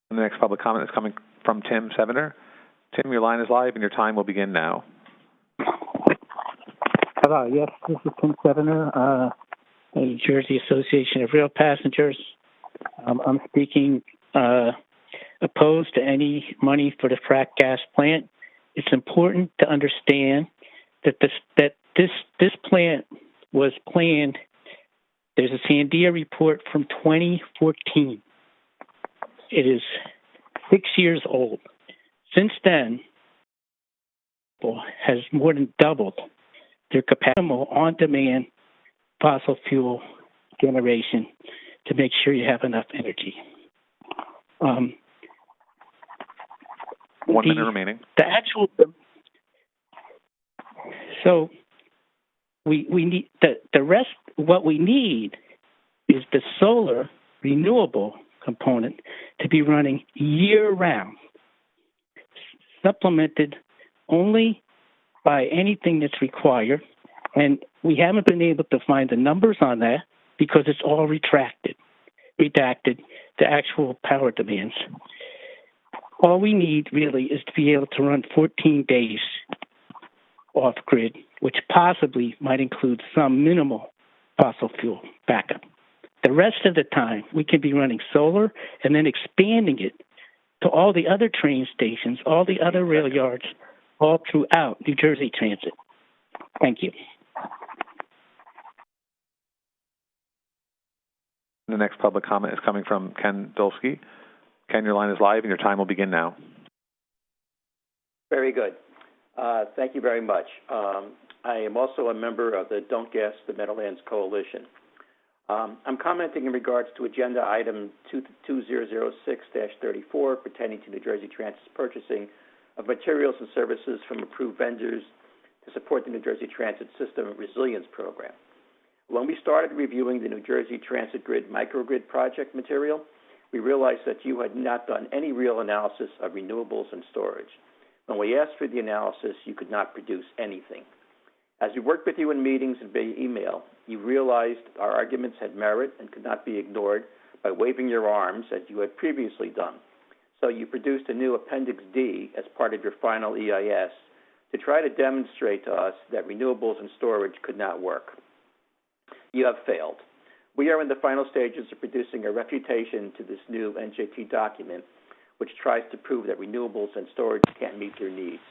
And the next public comment is coming from Tim Sevener. Tim, your line is live and your time will begin now. Hello, yes, this is Tim Sevener, New Jersey Association of Rail Passengers. I'm speaking opposed to any money for the frack gas plant. It's important to understand that this plant was planned. There's a Sandia report from 2014. It is 6 years old. Since then, has more than doubled their capacity on-demand fossil fuel generation to make sure you have enough energy. 1 minute remaining. So we need the rest. What we need is the solar renewable component to be running year-round, supplemented only by anything that's required. And we haven't been able to find the numbers on that because it's all redacted, the actual power demands. All we need really is to be able to run 14 days off-grid, which possibly might include some minimal fossil fuel backup. The rest of the time, we can be running solar and then expanding it to all the other train stations, all the other rail yards, all throughout New Jersey Transit. Thank you. The next public comment is coming from Ken Dolsky. Ken, your line is live and your time will begin now. Very good. Thank you very much. I am also a member of the Don't Gas the Meadowlands Coalition. I'm commenting in regards to agenda item 2006-34 pertaining to New Jersey Transit's purchasing of materials and services from approved vendors to support the New Jersey Transit System Resilience Program. When we started reviewing the New Jersey Transit Grid microgrid project material, we realized that you had not done any real analysis of renewables and storage. When we asked for the analysis, you could not produce anything. As we worked with you in meetings and via email, you realized our arguments had merit and could not be ignored by waving your arms as you had previously done. So you produced a new Appendix D as part of your final EIS to try to demonstrate to us that renewables and storage could not work. You have failed. We are in the final stages of producing a refutation to this new NJT document, which tries to prove that renewables and storage can't meet their needs.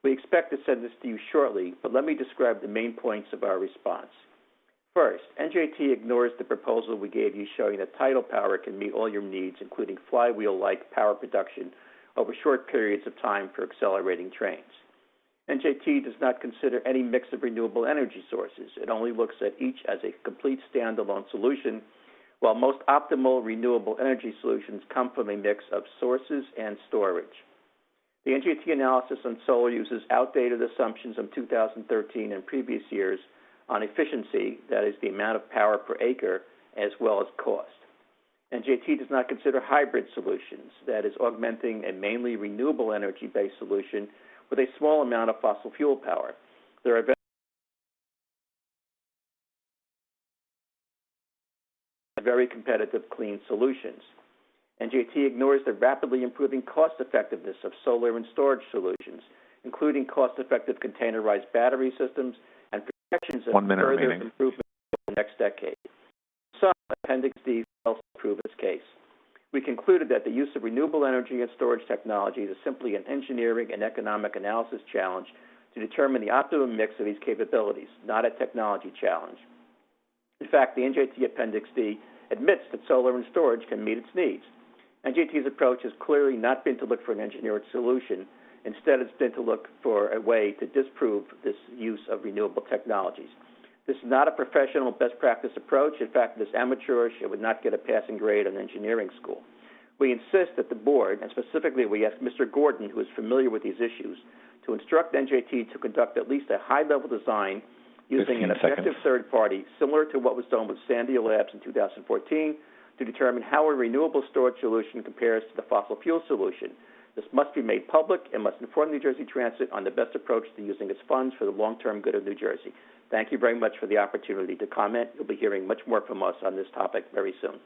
We expect to send this to you shortly, but let me describe the main points of our response. First, NJT ignores the proposal we gave you showing that tidal power can meet all your needs, including flywheel-like power production over short periods of time for accelerating trains. NJT does not consider any mix of renewable energy sources. It only looks at each as a complete standalone solution, while most optimal renewable energy solutions come from a mix of sources and storage. The NJT analysis on solar uses outdated assumptions from 2013 and previous years on efficiency, that is the amount of power per acre, as well as cost. NJT does not consider hybrid solutions, that is augmenting a mainly renewable energy-based solution with a small amount of fossil fuel power. There are very competitive clean solutions. NJT ignores the rapidly improving cost effectiveness of solar and storage solutions, including cost-effective containerized battery systems and projections of further improvement in the next decade. Some Appendix D fails to prove its case. We concluded that the use of renewable energy and storage technologies is simply an engineering and economic analysis challenge to determine the optimum mix of these capabilities, not a technology challenge. In fact, the NJT Appendix D admits that solar and storage can meet its needs. NJT's approach has clearly not been to look for an engineered solution. Instead, it's been to look for a way to disprove this use of renewable technologies. This is not a professional best practice approach. In fact, it is amateurish. It would not get a passing grade in engineering school. We insist that the board, and specifically we ask Mr. Gordon, who is familiar with these issues, to instruct NJT to conduct at least a high-level design using an effective third party, similar to what was done with Sandia Labs in 2014, to determine how a renewable storage solution compares to the fossil fuel solution. This must be made public and must inform New Jersey Transit on the best approach to using its funds for the long-term good of New Jersey. Thank you very much for the opportunity to comment. You'll be hearing much more from us on this topic very soon.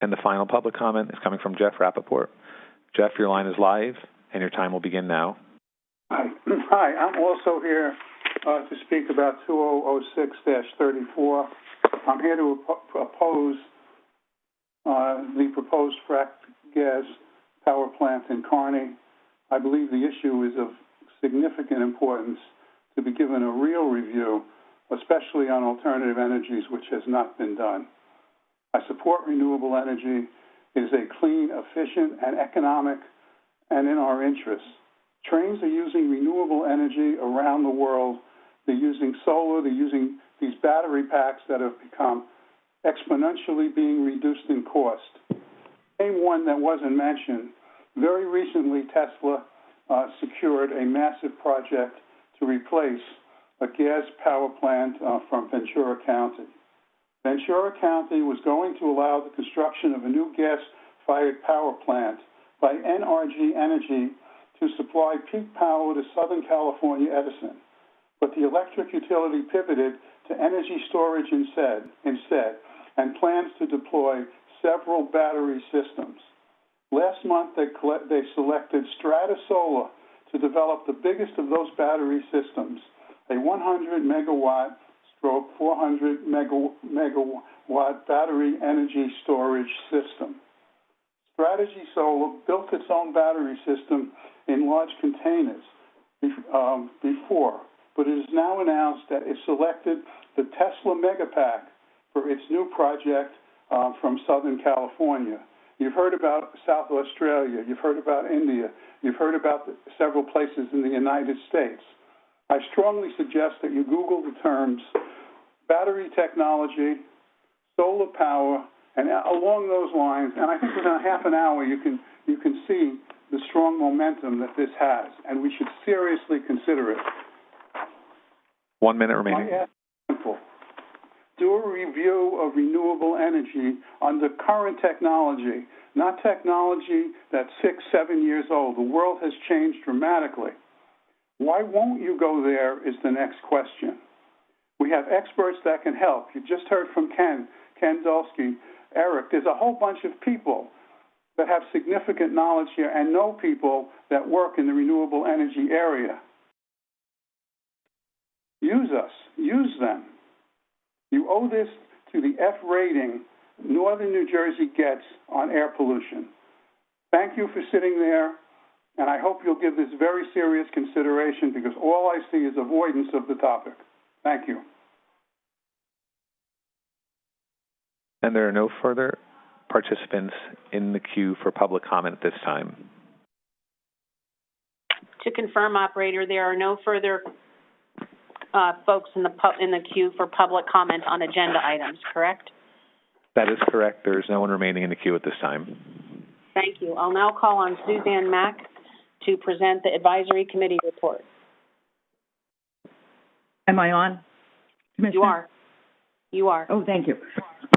And the final public comment is coming from Jeff Rappaport. Jeff, your line is live, and your time will begin now. Hi, I'm also here to speak about 2006-34. I'm here to oppose the proposed frac gas power plant in Kearney. I believe the issue is of significant importance to be given a real review, especially on alternative energies, which has not been done. I support renewable energy. It is a clean, efficient, and economic, and in our interests. Trains are using renewable energy around the world. They're using solar. They're using these battery packs that have become exponentially being reduced in cost. Name one that wasn't mentioned. Very recently, Tesla secured a massive project to replace a gas power plant from Ventura County. Ventura County was going to allow the construction of a new gas-fired power plant by NRG Energy to supply peak power to Southern California Edison. But the electric utility pivoted to energy storage instead and plans to deploy several battery systems. Last month, they selected Strata Solar to develop the biggest of those battery systems, a 100 megawatt stroke 400 megawatt battery energy storage system. Strategy Solar built its own battery system in large containers before, but it is now announced that it selected the Tesla Megapack for its new project from Southern California. You've heard about South Australia. You've heard about India. You've heard about several places in the United States. I strongly suggest that you Google the terms battery technology, solar power, and along those lines, and I think within half an hour you can see the strong momentum that this has, and we should seriously consider it. 1 minute remaining. Do a review of renewable energy under current technology, not technology that's 6-7 years old. The world has changed dramatically. Why won't you go there is the next question. We have experts that can help. You just heard from Ken Dulski, Eric. There's a whole bunch of people. that have significant knowledge here and know people that work in the renewable energy area. Use us. Use them. You owe this to the F rating Northern New Jersey gets on air pollution. Thank you for sitting there, and I hope you'll give this very serious consideration because all I see is avoidance of the topic. Thank you. And there are no further participants in the queue for public comment at this time. To confirm, operator, there are no further folks in the queue for public comment on agenda items, correct? That is correct. There is no one remaining in the queue at this time. Thank you. I'll now call on Suzanne Mack to present the advisory committee report. Am I on, Commissioner? You are. You are. Oh, thank you.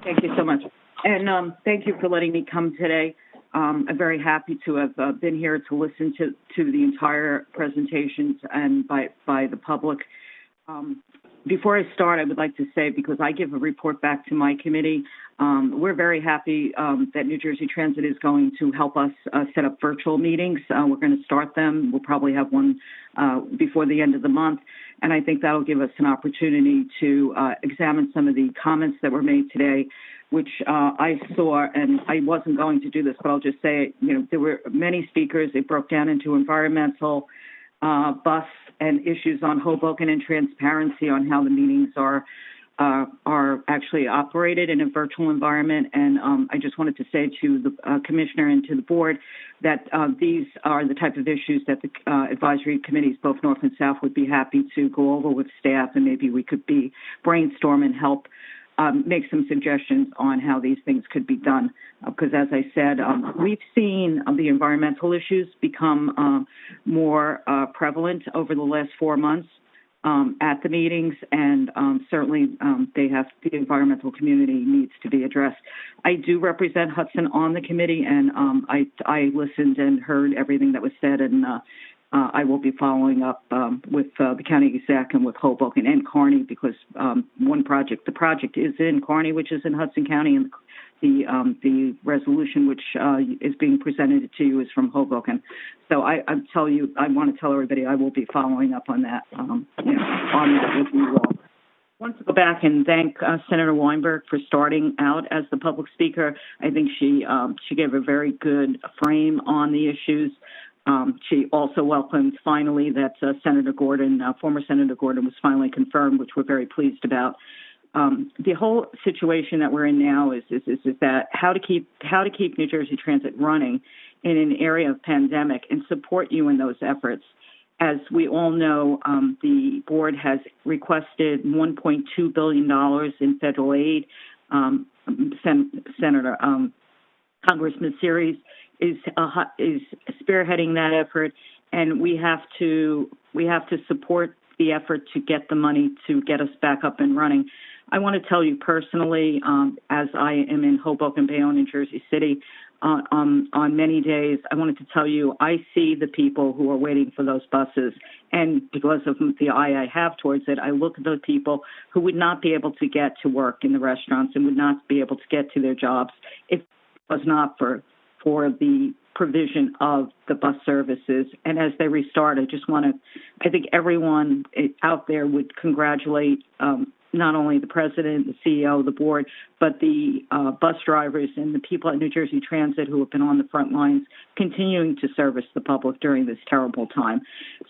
Thank you so much. And thank you for letting me come today. I'm very happy to have been here to listen to the entire presentations and by the public. Before I start, I would like to say, because I give a report back to my committee, we're very happy that New Jersey Transit is going to help us set up virtual meetings. We're going to start them. We'll probably have one before the end of the month. And I think that'll give us an opportunity to examine some of the comments that were made today, which I saw, and I wasn't going to do this, but I'll just say, there were many speakers. It broke down into environmental, bus, and issues on Hoboken and transparency on how the meetings are actually operated in a virtual environment. And I just wanted to say to the commissioner and to the board that these are the type of issues that the advisory committees, both North and South, would be happy to go over with staff, and maybe we could brainstorm and help make some suggestions on how these things could be done. Because as I said, we've seen the environmental issues become more prevalent over the last 4 months at the meetings, and certainly the environmental community needs to be addressed. I do represent Hudson on the committee, and I listened and heard everything that was said, and I will be following up with the county exec and with Hoboken and Kearney, because the project is in Kearney, which is in Hudson County, and the resolution which is being presented to you is from Hoboken. So I want to tell everybody I will be following up on that, on that with you all. I want to go back and thank Senator Weinberg for starting out as the public speaker. I think she gave a very good frame on the issues. She also welcomed finally that former Senator Gordon was finally confirmed, which we're very pleased about. The whole situation that we're in now is that how to keep New Jersey Transit running in an area of pandemic and support you in those efforts. As we all know, the board has requested $1.2 billion in federal aid. Congressman Series is spearheading that effort, and we have to support the effort to get the money to get us back up and running. I want to tell you personally, as I am in Hoboken, Bayonne, and Jersey City, on many days, I wanted to tell you, I see the people who are waiting for those buses, and because of the eye I have towards it, I look at the people who would not be able to get to work in the restaurants and would not be able to get to their jobs if it was not for the provision of the bus services. And as they restart, I think everyone out there would congratulate not only the president, the CEO, the board, but the bus drivers and the people at New Jersey Transit who have been on the front lines continuing to service the public during this terrible time.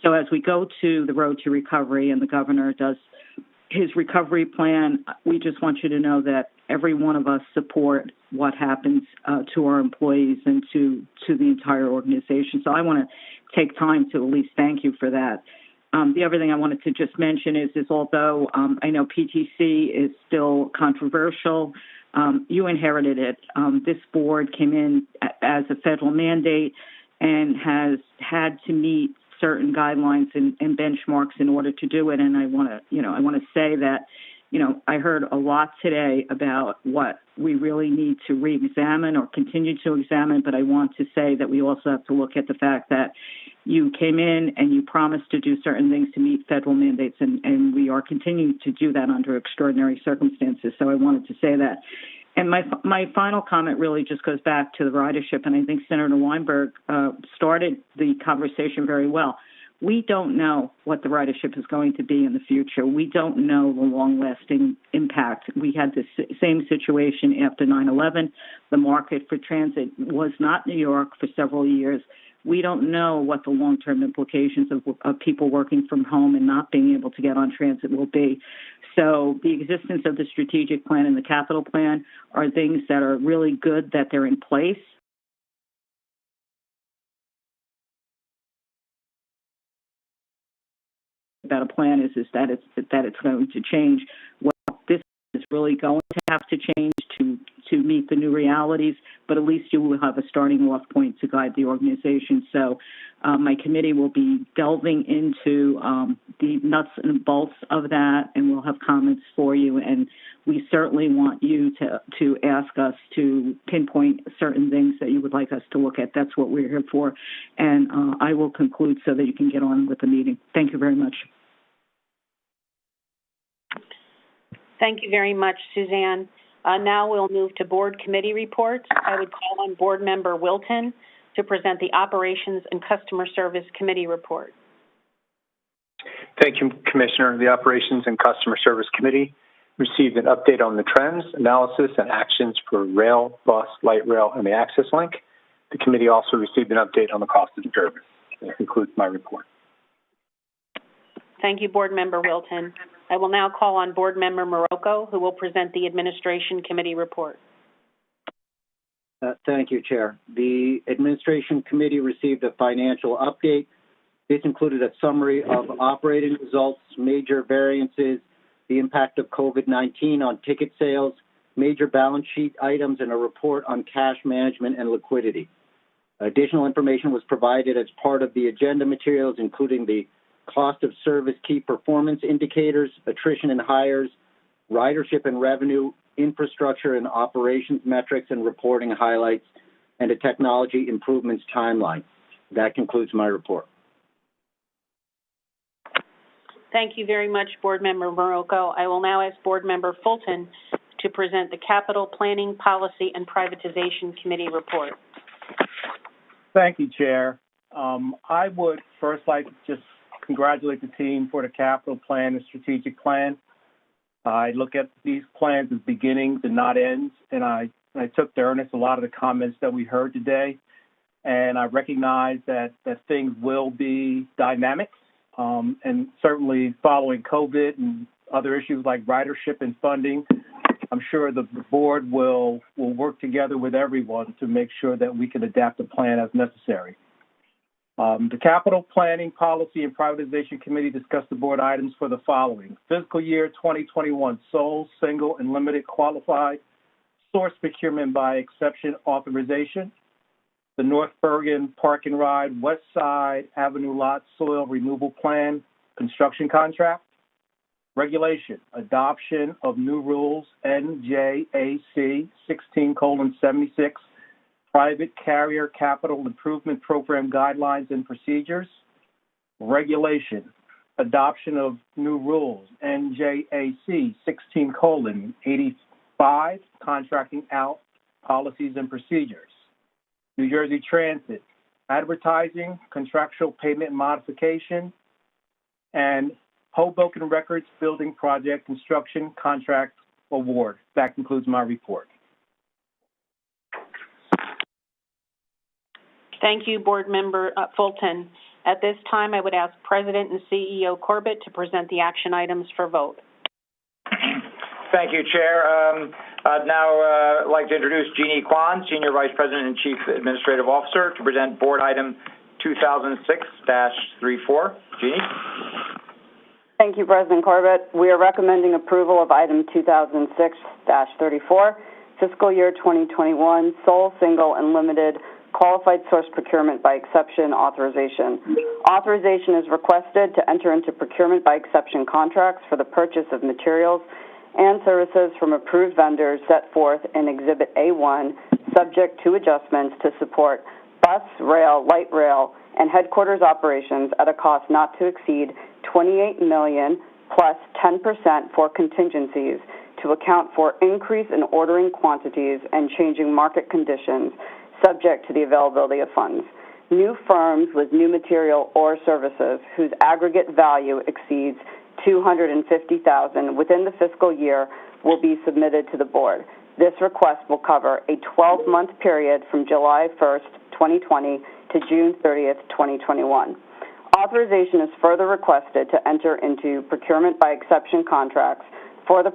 So as we go to the road to recovery and the governor does his recovery plan, we just want you to know that every one of us support what happens to our employees and to the entire organization. So I want to take time to at least thank you for that. The other thing I wanted to just mention is although I know PTC is still controversial, you inherited it. This board came in as a federal mandate and has had to meet certain guidelines and benchmarks in order to do it. And I want to say that, I heard a lot today about what we really need to re-examine or continue to examine, but I want to say that we also have to look at the fact that you came in and you promised to do certain things to meet federal mandates, and we are continuing to do that under extraordinary circumstances. So I wanted to say that. And my final comment really just goes back to the ridership, and I think Senator Weinberg started the conversation very well. We don't know what the ridership is going to be in the future. We don't know the long-lasting impact. We had the same situation after 9/11. The market for transit was not New York for several years. We don't know what the long-term implications of people working from home and not being able to get on transit will be. So the existence of the strategic plan and the capital plan are things that are really good that they're in place. About a plan is that it's going to change. Well, this is really going to have to change to meet the new realities, but at least you will have a starting off point to guide the organization. So my committee will be delving into the nuts and bolts of that, and we'll have comments for you. And we certainly want you to ask us to pinpoint certain things that you would like us to look at. That's what we're here for. And I will conclude so that you can get on with the meeting. Thank you very much. Thank you very much, Suzanne. Now we'll move to board committee reports. I would call on Board Member Wilton to present the Operations and Customer Service Committee report. Thank you, Commissioner. The Operations and Customer Service Committee received an update on the trends, analysis, and actions for rail, bus, light rail, and the Access Link. The committee also received an update on the cost of service. That concludes my report. Thank you, Board Member Wilton. I will now call on Board Member Morocco, who will present the Administration Committee report. Thank you, Chair. The Administration Committee received a financial update. This included a summary of operating results, major variances, the impact of COVID-19 on ticket sales, major balance sheet items, and a report on cash management and liquidity. Additional information was provided as part of the agenda materials, including the cost of service key performance indicators, attrition and hires, ridership and revenue, infrastructure and operations metrics and reporting highlights, and a technology improvements timeline. That concludes my report. Thank you very much, Board Member Morocco. I will now ask Board Member Fulton to present the Capital Planning, Policy, and Privatization Committee report. Thank you, Chair. I would first like to just congratulate the team for the capital plan and strategic plan. I look at these plans as beginnings and not ends, and I took to earnest a lot of the comments that we heard today, and I recognize that things will be dynamic, and certainly following COVID and other issues like ridership and funding, I'm sure the board will work together with everyone to make sure that we can adapt the plan as necessary. The Capital Planning, Policy, and Privatization Committee discussed the board items for the following. Fiscal year 2021 sole, single, and limited qualified source procurement by exception authorization. The North Bergen Park and Ride West Side Avenue Lot Soil Removal Plan construction contract. Regulation, adoption of new rules NJAC 16:76. Private Carrier Capital Improvement Program Guidelines and Procedures. Regulation, adoption of new rules, NJAC 16:85, Contracting Out Policies and Procedures. New Jersey Transit, advertising, contractual payment modification, and Hoboken Records Building Project Construction Contract Award. That concludes my report. Thank you, Board Member Fulton. At this time, I would ask President and CEO Corbett to present the action items for vote. Thank you, Chair. I'd now like to introduce Jeannie Kwan, Senior Vice President and Chief Administrative Officer, to present Board Item 2006-34. Jeannie? Thank you, President Corbett. We are recommending approval of Item 2006-34, Fiscal Year 2021 Sole, Single, and Limited Qualified Source Procurement by Exception Authorization. Authorization is requested to enter into procurement by exception contracts for the purchase of materials and services from approved vendors set forth in Exhibit A1, subject to adjustments to support bus, rail, light rail, and headquarters operations at a cost not to exceed $28 million plus 10% for contingencies to account for increase in ordering quantities and changing market conditions subject to the availability of funds. New firms with new material or services whose aggregate value exceeds $250,000 within the fiscal year will be submitted to the board. This request will cover a 12-month period from July 1st, 2020 to June 30th, 2021. Authorization is further requested to enter into procurement by exception contracts for the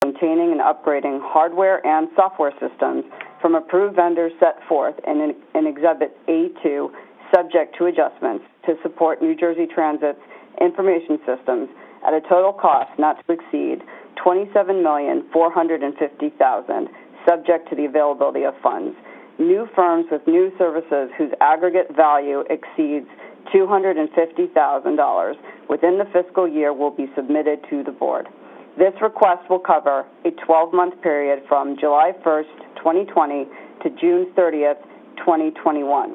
maintaining and upgrading hardware and software systems from approved vendors set forth in Exhibit A2, subject to adjustments, to support New Jersey Transit's information systems at a total cost not to exceed $27,450,000, subject to the availability of funds. New firms with new services whose aggregate value exceeds $250,000 within the fiscal year will be submitted to the board. This request will cover a 12-month period from July 1st, 2020 to June 30th, 2021.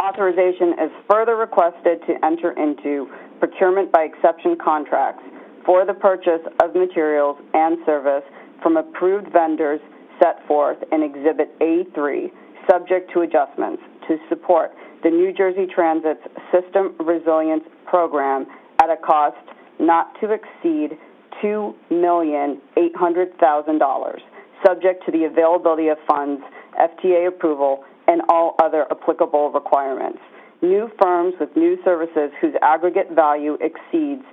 Authorization is further requested to enter into procurement by exception contracts for the purchase of materials and service from approved vendors set forth in Exhibit A3, subject to adjustments, to support the New Jersey Transit's System Resilience Program at a cost not to exceed $2,800,000, subject to the availability of funds, FTA approval, and all other applicable requirements. New firms with new services whose aggregate value exceeds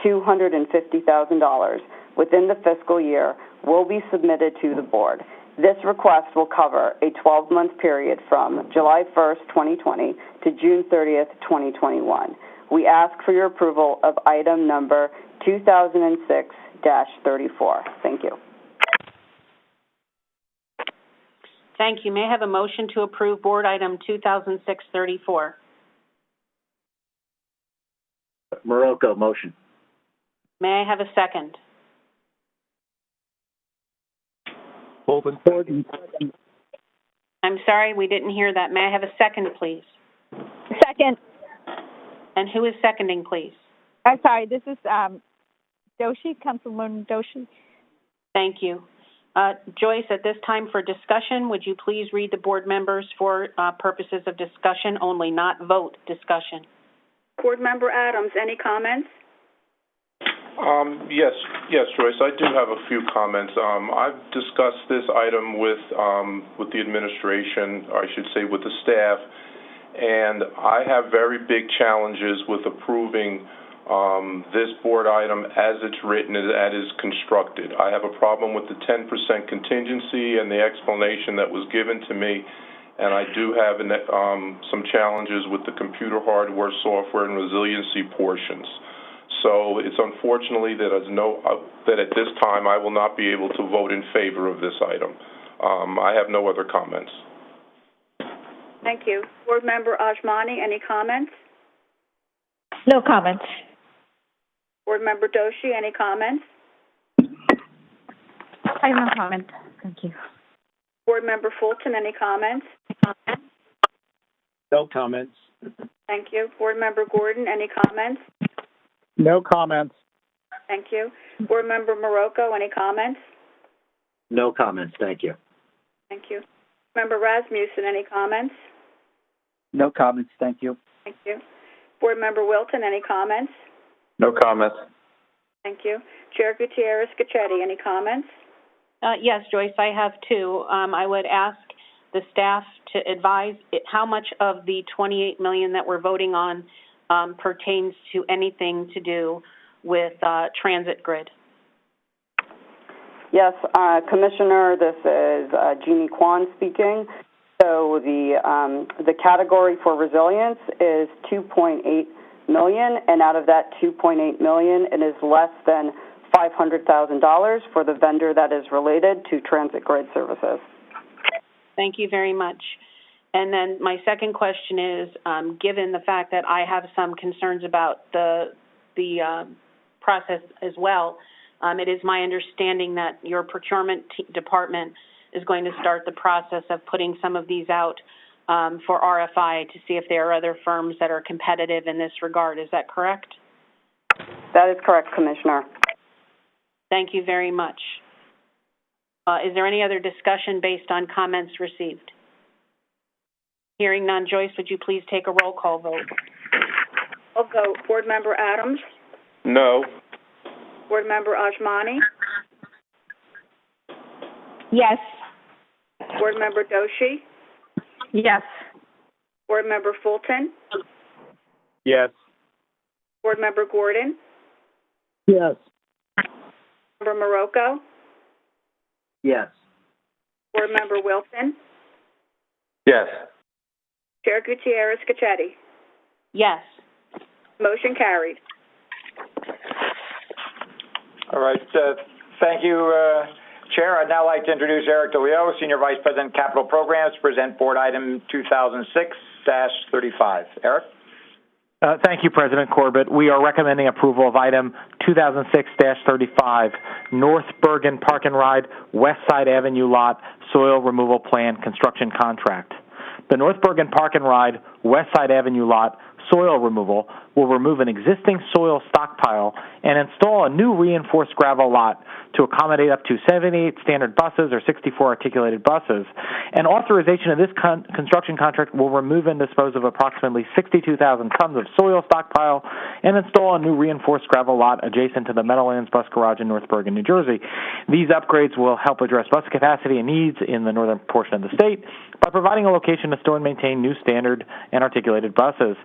$250,000 within the fiscal year will be submitted to the board. This request will cover a 12-month period from July 1st, 2020 to June 30th, 2021. We ask for your approval of item number 2006-34. Thank you. Thank you. May I have a motion to approve board item 2006-34? Morocco, motion. May I have a second? Hoboken. I'm sorry, we didn't hear that. May I have a second, please? Second. And who is seconding, please? I'm sorry, this is Doshi, Councilwoman Doshi. Thank you. Joyce, at this time for discussion, would you please read the board members for purposes of discussion only, not vote discussion? Board Member Adams, any comments? Yes, Joyce, I do have a few comments. I've discussed this item with the administration, or I should say with the staff, and I have very big challenges with approving this board item as it's written, as is constructed. I have a problem with the 10% contingency and the explanation that was given to me, and I do have some challenges with the computer hardware, software, and resiliency portions. So it's unfortunately that at this time I will not be able to vote in favor of this item. I have no other comments. Thank you. Board Member Ajmani, any comments? No comments. Board Member Doshi, any comments? I have no comment. Thank you. Board Member Fulton, any comments? No comments. Thank you. Board Member Gordon, any comments? No comments. Thank you. Board Member Morocco, any comments? No comments, thank you. Thank you. Member Rasmussen, any comments? No comments, thank you. Thank you. Board Member Wilton, any comments? No comments. Thank you. Chair Gutierrez-Gichetti, any comments? Yes, Joyce, I have two. I would ask the staff to advise how much of the $28 million that we're voting on pertains to anything to do with transit grid. Yes, Commissioner, this is Jeannie Kwan speaking. So the category for resilience is $2.8 million, and out of that $2.8 million, it is less than $500,000 for the vendor that is related to transit grid services. Thank you very much. And then my second question is, given the fact that I have some concerns about the process as well, it is my understanding that your procurement department is going to start the process of putting some of these out for RFI to see if there are other firms that are competitive in this regard. Is that correct? That is correct, Commissioner. Thank you very much. Is there any other discussion based on comments received? Hearing none, Joyce, would you please take a roll call vote? I'll vote. Board Member Adams? No. Board Member Ajmani? Yes. Board Member Doshi? Yes. Board Member Fulton? Yes. Board Member Gordon? Yes. Member Marocco? Yes. Board Member Wilson? Yes. Chair Gutierrez Cacchetti? Yes. Motion carried. All right. Thank you, Chair. I'd now like to introduce Eric DeLeo, Senior Vice President, Capital Programs, to present Board Item 2006-35. Eric? Thank you, President Corbett. We are recommending approval of item 2006-35, North Bergen Park and Ride, West Side Avenue Lot, Soil Removal Plan Construction Contract. The North Bergen Park and Ride, West Side Avenue Lot, Soil Removal will remove an existing soil stockpile and install a new reinforced gravel lot to accommodate up to 78 standard buses or 64 articulated buses. And authorization of this construction contract will remove and dispose of approximately 62,000 tons of soil stockpile and install a new reinforced gravel lot adjacent to the Meadowlands Bus Garage in North Bergen, New Jersey. These upgrades will help address bus capacity and needs in the northern portion of the state by providing a location to store and maintain new standard and articulated buses.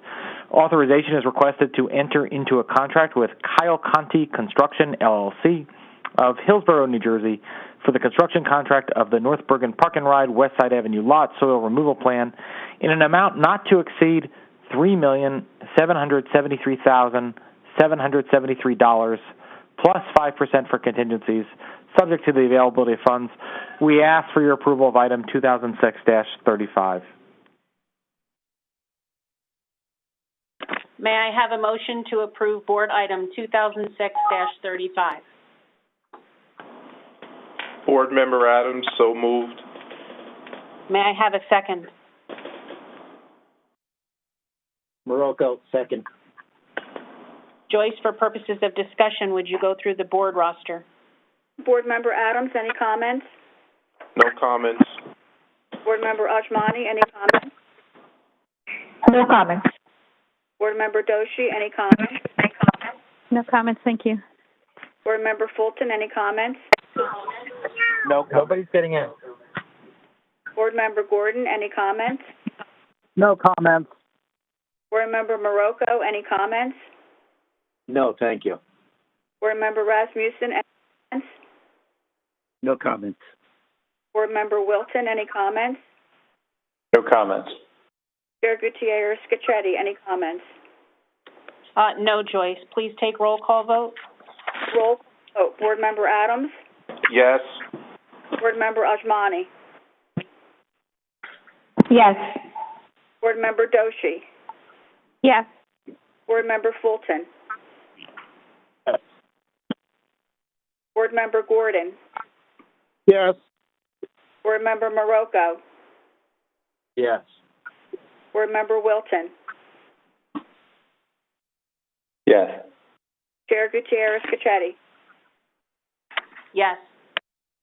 Authorization is requested to enter into a contract with Kyle Conti Construction, LLC, of Hillsborough, New Jersey, for the construction contract of the North Bergen Park and Ride West Side Avenue Lot Soil Removal Plan in an amount not to exceed $3,773,773 plus 5% for contingencies, subject to the availability of funds. We ask for your approval of item 2006-35. May I have a motion to approve Board Item 2006-35? Board Member Adams, so moved. May I have a second? Marocco, second. Joyce, for purposes of discussion, would you go through the board roster? Board Member Adams, any comments? No comments. Board Member Ajmani, any comments? No comments. Board Member Doshi, any comments? No comments, thank you. Board Member Fulton, any comments? No, nobody's getting in. Board Member Gordon, any comments? No comments. Board Member Marocco, any comments? No, thank you. Board Member Rasmussen, any comments? No comments. Board Member Wilton, any comments? No comments. Chair Gutierrez Cacchetti, any comments? No, Joyce. Please take roll call vote. Roll call. Board Member Adams? Yes. Board Member Ajmani? Yes. Board Member Doshi? Yes. Board Member Fulton? Yes. Board Member Gordon? Yes. Board Member Marocco? Yes. Board Member Wilton? Yes. Chair Gutierrez Cacchetti? Yes.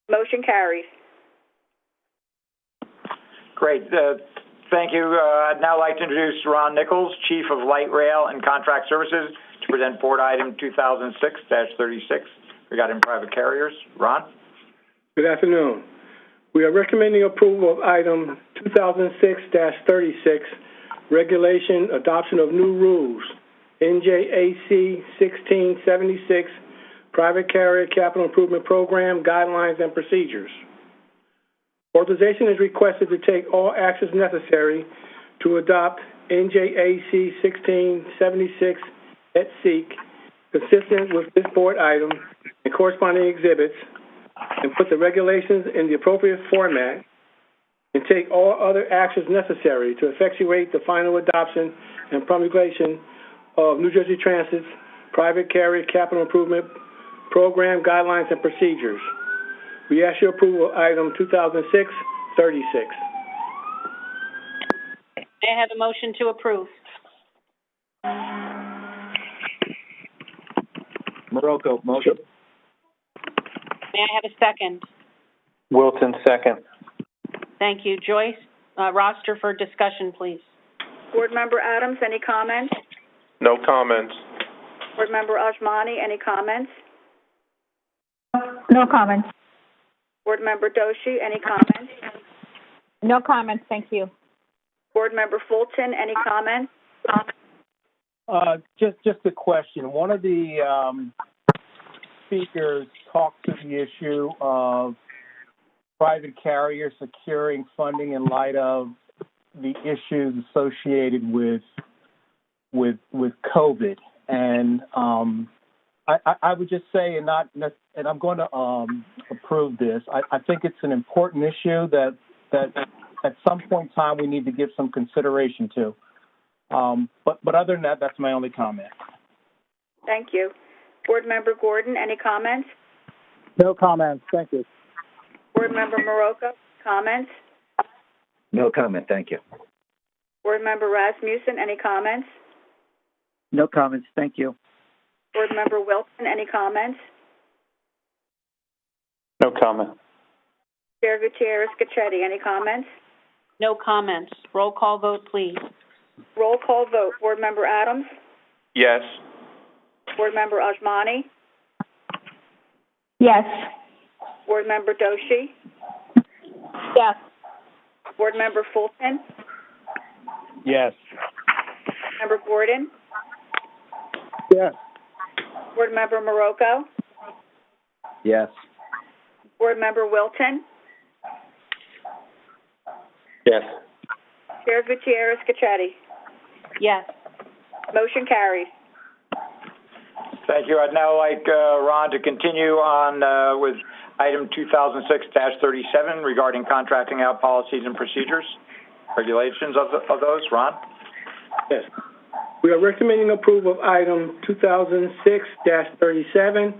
Motion carries. Great. Thank you. I'd now like to introduce Ron Nichols, Chief of Light Rail and Contract Services, to present Board Item 2006-36 regarding private carriers. Ron? Good afternoon. We are recommending approval of item 2006-36, regulation adoption of new rules, NJAC 1676, Private Carrier Capital Improvement Program Guidelines and Procedures. Authorization is requested to take all actions necessary to adopt NJAC 1676 et seq, consistent with this board item and corresponding exhibits, and put the regulations in the appropriate format, and take all other actions necessary to effectuate the final adoption and promulgation of New Jersey Transit's Private Carrier Capital Improvement Program Guidelines and Procedures. We ask your approval of item 2006-36. May I have a motion to approve? Marocco, motion. I have a second? Wilton, second. Thank you. Joyce, roster for discussion, please. Board Member Adams, any comments? No comments. Board Member Ajmani, any comments? No comments. Board Member Doshi, any comments? No comments, thank you. Board Member Fulton, any comments? Just a question. One of the speakers talked to the issue of private carriers securing funding in light of the issues associated with COVID, and I would just say, and I'm going to approve this. I think it's an important issue that at some point in time we need to give some consideration to. But other than that, that's my only comment. Thank you. Board Member Gordon, any comments? No comments. Thank you. Board Member Marocco, comments? No comment, thank you. Board Member Rasmussen, any comments? No comments, thank you. Board Member Wilson, any comments? No comment. Chair Gutierrez-Gacchetti, any comments? No comments. Roll call vote, please. Roll call vote. Board Member Adams? Yes. Board Member Ajmani? Yes. Board Member Doshi? Yes. Board Member Fulton? Yes. Member Gordon? Yes. Board Member Marocco? Yes. Board Member Wilton? Yes. Chair Gutierrez-Gacchetti? Yes. Motion carried. Thank you. I'd now like Ron to continue on with item 2006-37 regarding contracting out policies and procedures, regulations of those. Ron? Yes. We are recommending approval of item 2006-37,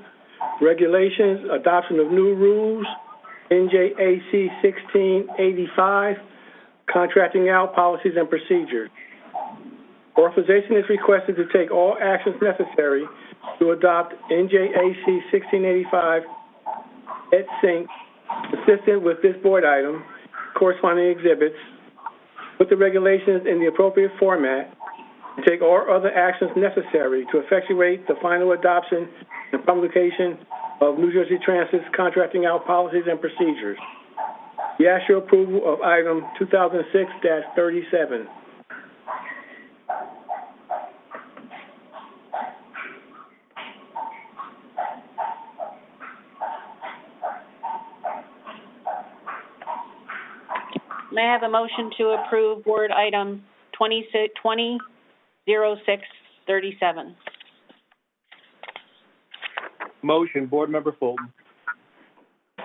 regulations, adoption of new rules, NJAC 1685, contracting out policies and procedures. Authorization is requested to take all actions necessary to adopt NJAC 1685 et sync, consistent with this board item, corresponding exhibits, with the regulations in the appropriate format, and take all other actions necessary to effectuate the final adoption and publication of New Jersey Transit's contracting out policies and procedures. We ask your approval of item 2006-37. May I have a motion to approve board item 2006-37? Motion, Board Member Fulton.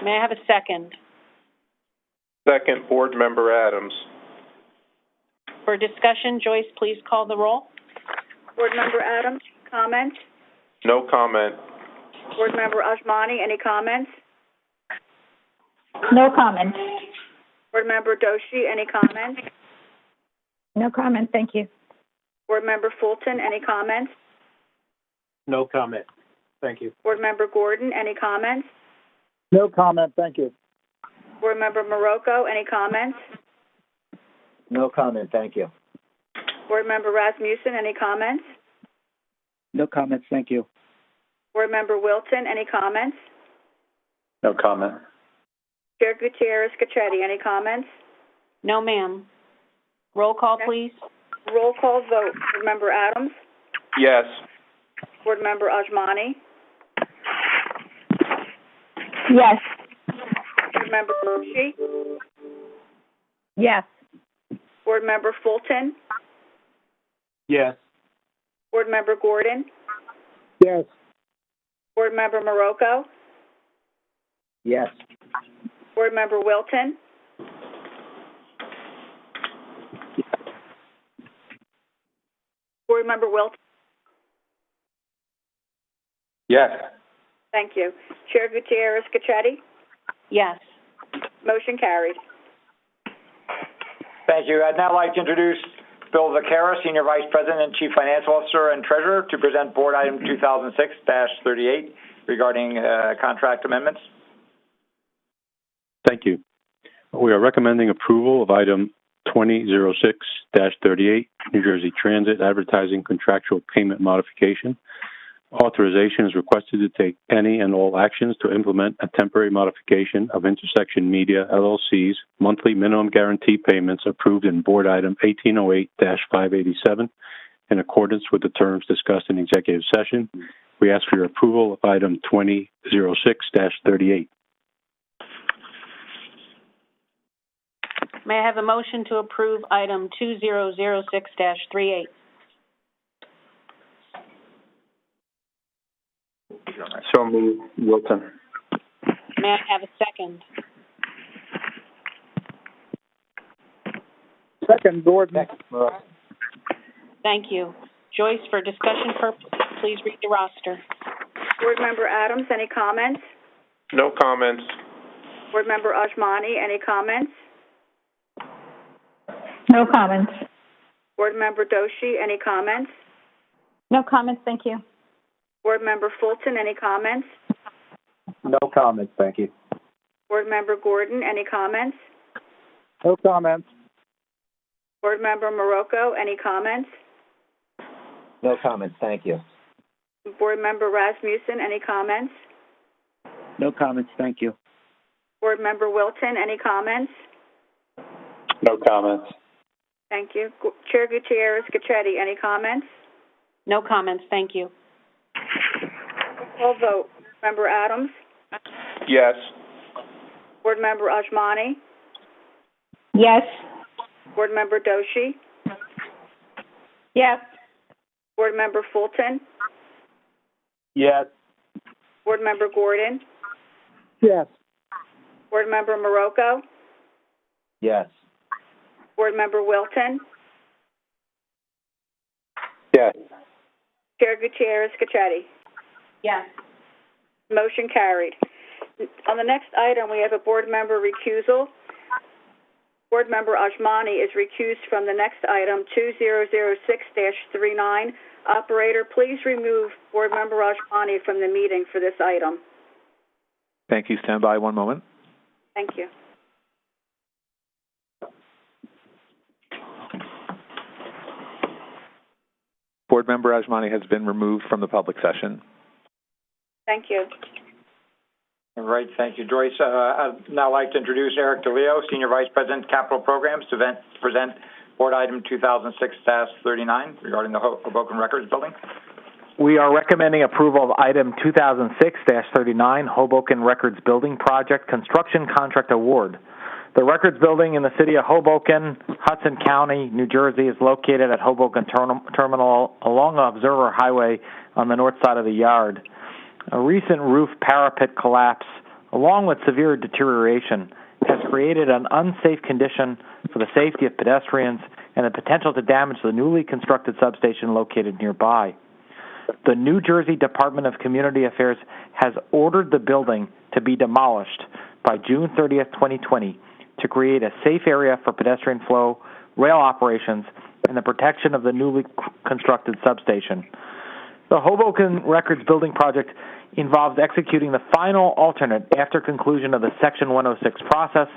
May I have a second? Second, Board Member Adams. For discussion, Joyce, please call the roll. Board Member Adams, comments? No comment. Board Member Ajmani, any comments? No comments. Board Member Doshi, any comments? No comment, thank you. Board Member Fulton, any comments? No comment. Thank you. Board Member Gordon, any comments? No comment, thank you. Board Member Marocco, any comments? No comment, thank you. Board Member Rasmussen, any comments? No comments, thank you. Board Member Wilton, any comments? No comment. Chair Gutierrez-Gacchetti, any comments? No, ma'am. Roll call, please. Roll call vote. Board Member Adams? Yes. Board Member Ajmani? Yes. Board Member Doshi? Yes. Board Member Fulton? Yes. Board Member Gordon? Yes. Board Member Marocco? Yes. Board Member Wilton? Board Member Wilton? Yes. Thank you. Chair Gutierrez-Gacchetti? Yes. Motion carried. Thank you. I'd now like to introduce Bill Vaquera, Senior Vice President and Chief Financial Officer and Treasurer, to present Board Item 2006-38 regarding contract amendments. Thank you. We are recommending approval of item 2006-38, New Jersey Transit Advertising Contractual Payment Modification. Authorization is requested to take any and all actions to implement a temporary modification of Intersection Media LLC's monthly minimum guarantee payments approved in Board Item 1808-587 in accordance with the terms discussed in executive session. We ask for your approval of item 2006-38. May I have a motion to approve item 2006-38? So moved, Wilton. May I have a second? Second, Gordon. Thank you. Joyce, for discussion purposes, please read the roster. Board Member Adams, any comments? No comments. Board Member Ajmani, any comments? No comments. Board Member Doshi, any comments? No comments, thank you. Board Member Fulton, any comments? No comments, thank you. Board Member Gordon, any comments? No comments. Board Member Morocco, any comments? No comments, thank you. Board Member Rasmussen, any comments? No comments, thank you. Board Member Wilton, any comments? No comments. Thank you. Chair Gutierrez-Gacchetti, any comments? No comments, thank you. Full vote. Member Adams? Yes. Board Member Ajmani? Yes. Board Member Doshi? Yes. Board Member Fulton? Yes. Board Member Gordon? Yes. Board Member Morocco? Yes. Board Member Wilton? Yes. Chair Gutierrez-Gacchetti? Yes. Motion carried. On the next item, we have a board member recusal. Board Member Ajmani is recused from the next item, 2006-39. Operator, please remove Board Member Ajmani from the meeting for this item. Thank you. Stand by one moment. Thank you. Board Member Ajmani has been removed from the public session. Thank you. All right, thank you, Joyce. I'd now like to introduce Eric DeLeo, Senior Vice President, Capital Programs, to present Board Item 2006-39 regarding the Hoboken Records Building. We are recommending approval of item 2006-39, Hoboken Records Building Project Construction Contract Award. The Records Building in the city of Hoboken, Hudson County, New Jersey, is located at Hoboken Terminal along Observer Highway on the north side of the yard. A recent roof parapet collapse, along with severe deterioration, has created an unsafe condition for the safety of pedestrians and the potential to damage the newly constructed substation located nearby. The New Jersey Department of Community Affairs has ordered the building to be demolished by June 30th, 2020, to create a safe area for pedestrian flow, rail operations, and the protection of the newly constructed substation. The Hoboken Records Building Project involves executing the final alternate after conclusion of the Section 106 process,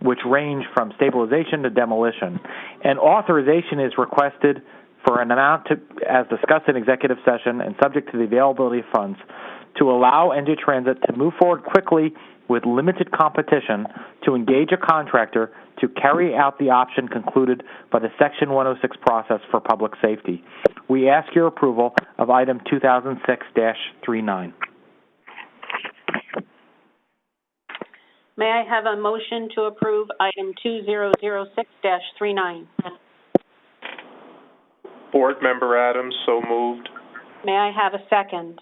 which range from stabilization to demolition. And authorization is requested for an amount as discussed in executive session and subject to the availability of funds, to allow NJ Transit to move forward quickly with limited competition to engage a contractor to carry out the option concluded by the Section 106 process for public safety. We ask your approval of item 2006-39. May I have a motion to approve item 2006-39? Board Member Adams, so moved. May I have a second?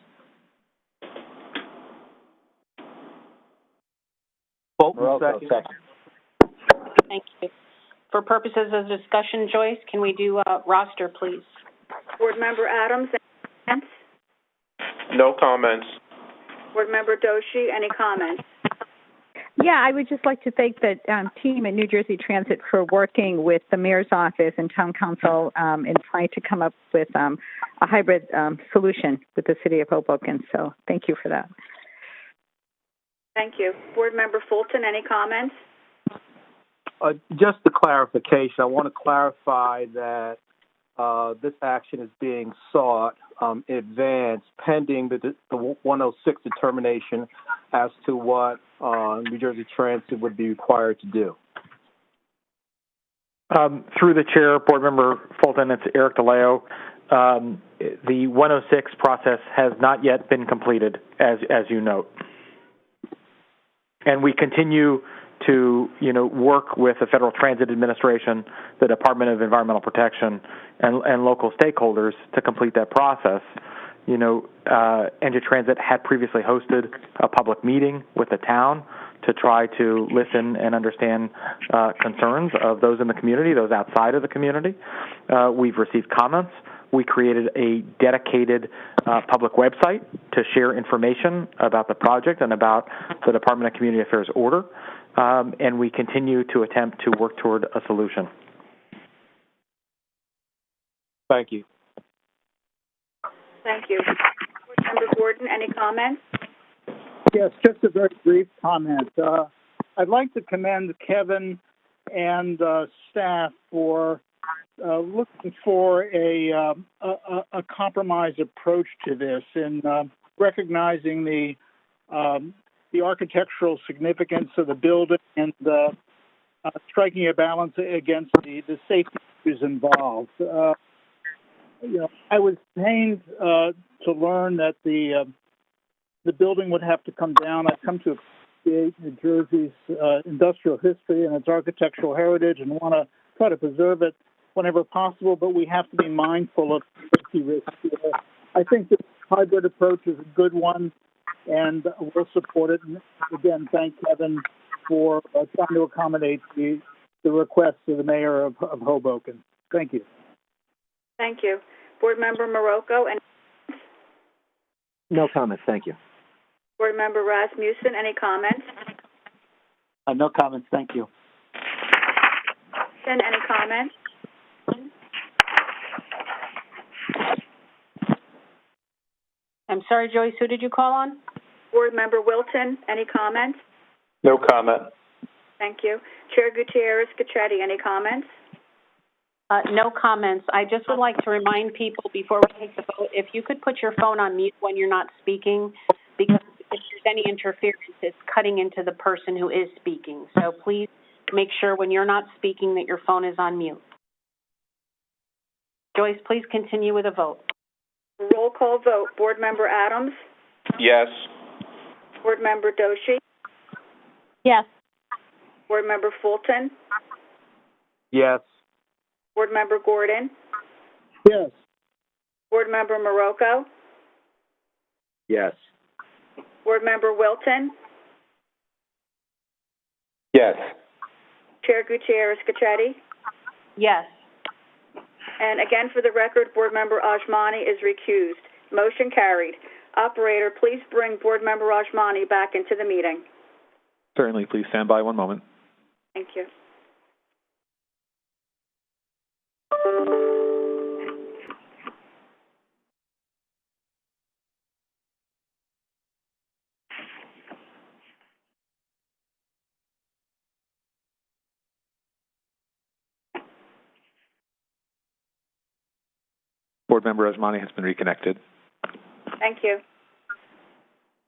Second. Thank you. For purposes of discussion, Joyce, can we do a roster, please? Board Member Adams, any comments? No comments. Board Member Doshi, any comments? Yeah, I would just like to thank the team at New Jersey Transit for working with the mayor's office and town council in trying to come up with a hybrid solution with the city of Hoboken. So thank you for that. Thank you. Board Member Fulton, any comments? Just a clarification. I want to clarify that this action is being sought in advance, pending the 106 determination as to what New Jersey Transit would be required to do. Through the chair, Board Member Fulton, it's Eric DeLeo. The 106 process has not yet been completed, as you note. And we continue to, work with the Federal Transit Administration, the Department of Environmental Protection, and local stakeholders to complete that process. NJ Transit had previously hosted a public meeting with the town to try to listen and understand concerns of those in the community, those outside of the community. We've received comments. We created a dedicated public website to share information about the project and about the Department of Community Affairs order, and we continue to attempt to work toward a solution. Thank you. Thank you. Board Member Gordon, any comments? Yes, just a very brief comment. I'd like to commend Kevin and staff for looking for a compromise approach to this and recognizing the architectural significance of the building and striking a balance against the safety issues involved. I was pained to learn that the building would have to come down. I've come to appreciate New Jersey's industrial history and its architectural heritage and want to try to preserve it whenever possible, but we have to be mindful of safety risks. I think this hybrid approach is a good one, and we'll support it. And again, thank Kevin for trying to accommodate the request of the mayor of Hoboken. Thank you. Thank you. Board Member Morocco, and No comments, thank you. Board Member Rasmussen, any comments? No comments, thank you. Any comments? I'm sorry, Joyce, who did you call on? Board Member Wilton, any comments? No comment. Thank you. Chair Gutierrez-Cachetti, any comments? No comments. I just would like to remind people before we take the vote, if you could put your phone on mute when you're not speaking, because if there's any interference, it's cutting into the person who is speaking. So please make sure when you're not speaking that your phone is on mute. Joyce, please continue with a vote. Roll call vote. Board Member Adams? Yes. Board Member Doshi? Yes. Board Member Fulton? Yes. Board Member Gordon? Yes. Board Member Morocco? Yes. Board Member Wilton? Yes. Chair Gutierrez-Cachetti? Yes. And again, for the record, Board Member Ajmani is recused. Motion carried. Operator, please bring Board Member Ajmani back into the meeting. Certainly. Please stand by one moment. Thank you. Board Member Ajmani has been reconnected. Thank you.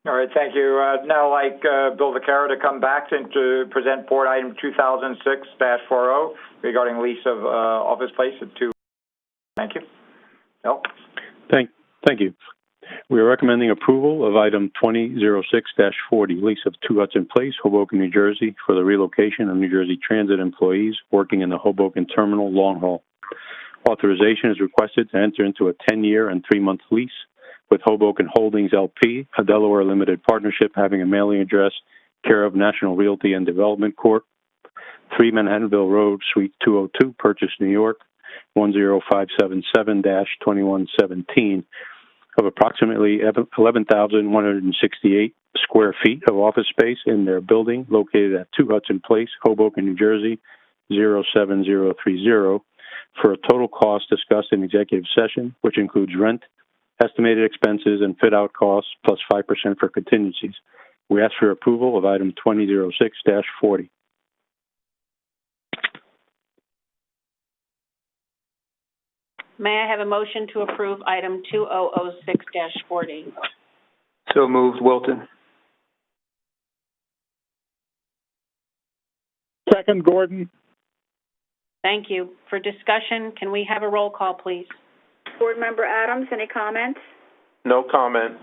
All right, thank you. Now I'd like Bill Vaccaro to come back and to present Board Item 2006-40 regarding lease of office space at 2. Thank you. Bill? Thank you. We are recommending approval of Item 2006-40, lease of 2 Hudson Place, Hoboken, New Jersey, for the relocation of New Jersey Transit employees working in the Hoboken Terminal long haul. Authorization is requested to enter into a 10-year and 3-month lease with Hoboken Holdings, LP, a Delaware limited partnership having a mailing address care of National Realty and Development Corp., 3 Manhattanville Road, Suite 202, Purchase, New York, 10577-2117, of approximately 11,168 square feet of office space in their building located at 2 Hudson Place, Hoboken, New Jersey, 07030, for a total cost discussed in executive session, which includes rent, estimated expenses, and fit-out costs, plus 5% for contingencies, We ask for approval of item 2006-40. May I have a motion to approve item 2006-40? So moved, Wilton. Second, Gordon. Thank you. For discussion, can we have a roll call, please? Board Member Adams, any comments? No comment.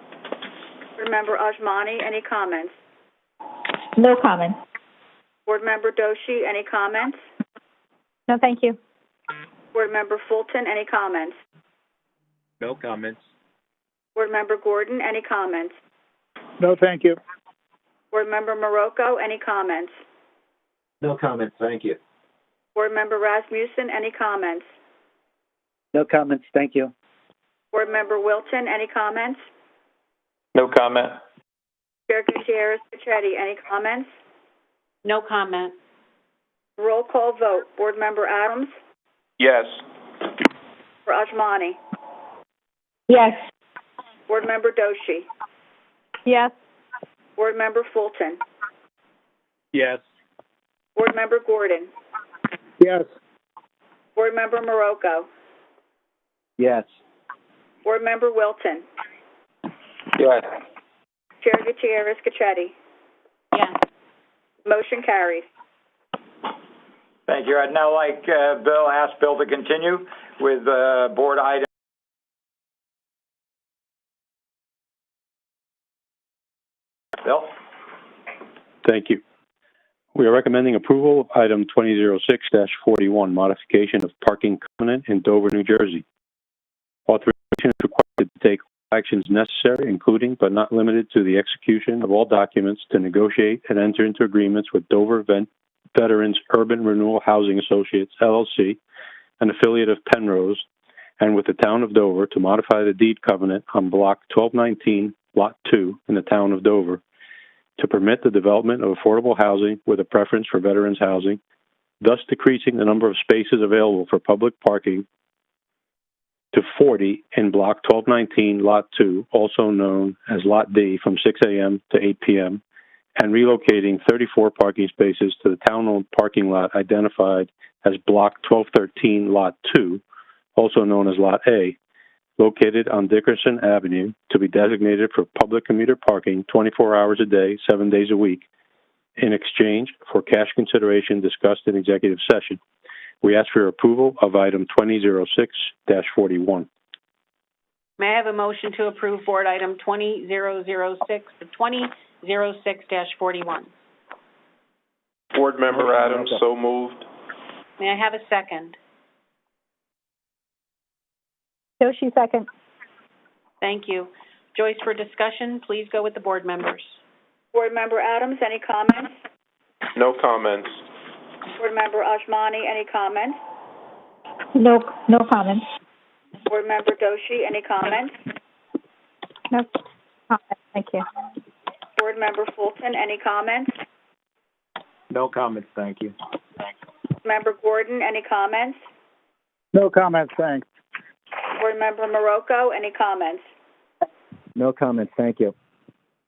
Board Member Ajmani, any comments? No comment. Board Member Doshi, any comments? No, thank you. Board Member Fulton, any comments? No comments. Board Member Gordon, any comments? No, thank you. Board Member Morocco, any comments? No comments, thank you. Board Member Rasmussen, any comments? No comments, thank you. Board Member Wilton, any comments? No comment. Chair Gutierrez Pichetti, any comments? No comment. Roll call vote. Board Member Adams? Yes. For Ajmani? Yes. Board Member Doshi? Yes. Board Member Fulton? Yes. Board Member Gordon? Yes. Board Member Morocco? Yes. Board Member Wilton? Yes. Chair Gutierrez Pichetti? Yes. Motion carries. Thank you. I'd now like ask Bill to continue with board item. Bill? Thank you. We are recommending approval of item 2006-41, modification of parking covenant in Dover, New Jersey. Authorization is required to take actions necessary, including but not limited to the execution of all documents to negotiate and enter into agreements with Dover Veterans Urban Renewal Housing Associates, LLC, an affiliate of Penrose, and with the town of Dover to modify the deed covenant on Block 1219, Lot 2 in the town of Dover to permit the development of affordable housing with a preference for veterans housing, thus decreasing the number of spaces available for public parking to 40 in Block 1219, Lot 2, also known as Lot D, from 6 a.m. to 8 p.m., and relocating 34 parking spaces to the town-owned parking lot identified as Block 1213, Lot 2, also known as Lot A, located on Dickerson Avenue, to be designated for public commuter parking 24 hours a day, 7 days a week, in exchange for cash consideration discussed in executive session. We ask for your approval of item 2006-41. May I have a motion to approve board item 2006-41? Board Member Adams, so moved. May I have a second? Doshi, second. Thank you. Joyce, for discussion, please go with the board members. Board Member Adams, any comments? No comments. Board Member Ajmani, any comments? No comments. Board Member Doshi, any comments? No comments, thank you. Board Member Fulton, any comments? No comments, thank you. Member Gordon, any comments? No comments, thanks. Board Member Morocco, any comments? No comments, thank you.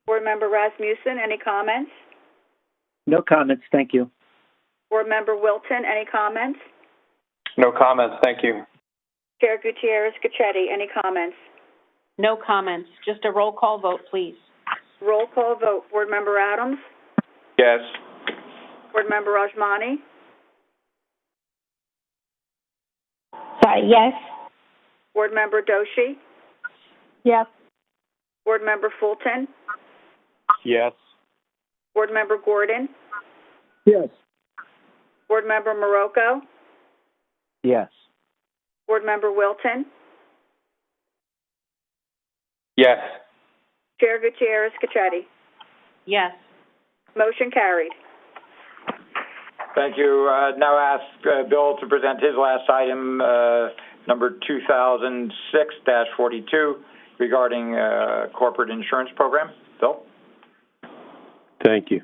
Board Member Rasmussen, any comments? No comments, thank you. Board Member Wilton, any comments? No comments, thank you. Chair Gutierrez Pichetti, any comments? No comments. Just a roll call vote, please. Roll call vote. Board Member Adams? Yes. Board Member Ajmani? Sorry, yes. Board Member Doshi? Yes. Board Member Fulton? Yes. Board Member Gordon? Yes. Board Member Morocco? Yes. Board Member Wilton? Yes. Chair Gutierrez Pichetti? Yes. Motion carried. Thank you. Now ask Bill to present his last item, number 2006-42, regarding corporate insurance program. Bill? Thank you.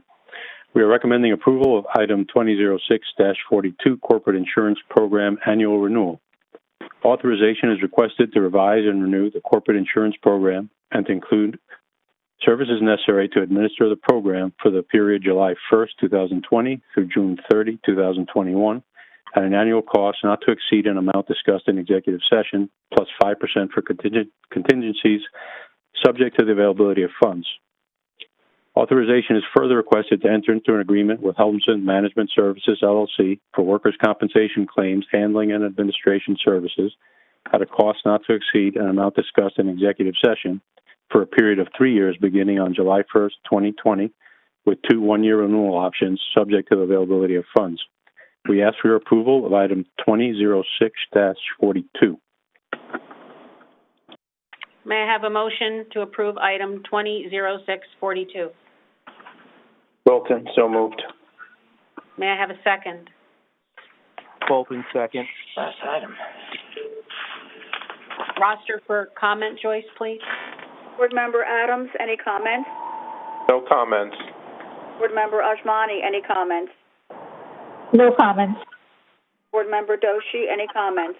We are recommending approval of item 2006-42, corporate insurance program annual renewal. Authorization is requested to revise and renew the corporate insurance program and to include Services necessary to administer the program for the period July 1st, 2020 through June 30, 2021, at an annual cost not to exceed an amount discussed in executive session, plus 5% for contingencies, subject to the availability of funds. Authorization is further requested to enter into an agreement with Helmson Management Services, LLC, for workers' compensation claims handling and administration services at a cost not to exceed an amount discussed in executive session for a period of 3 years beginning on July 1st, 2020, with 2 one-year renewal options subject to the availability of funds. We ask for your approval of item 2006-42. May I have a motion to approve item 200642? Wilton, so moved. May I have a second? Bolton, second. Last item. Roster for comment, Joyce, please. Board Member Adams, any comments? No comments. Board Member Ajmani, any comments? No comments. Board Member Doshi, any comments?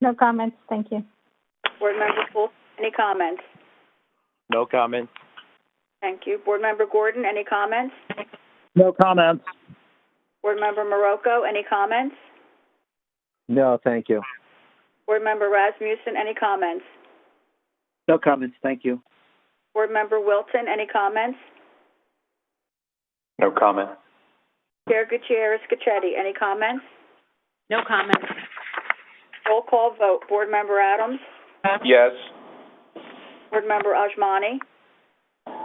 No comments. Thank you. Board Member Fulton, any comments? No comments. Thank you. Board Member Gordon, any comments? No comments. Board Member Morocco, any comments? No, thank you. Board Member Rasmussen, any comments? No comments. Thank you. Board Member Wilton, any comments? No comment. Chair Gutierrez Scacchetti, any comments? No comments. Roll call vote. Board Member Adams? Yes. Board Member Ajmani?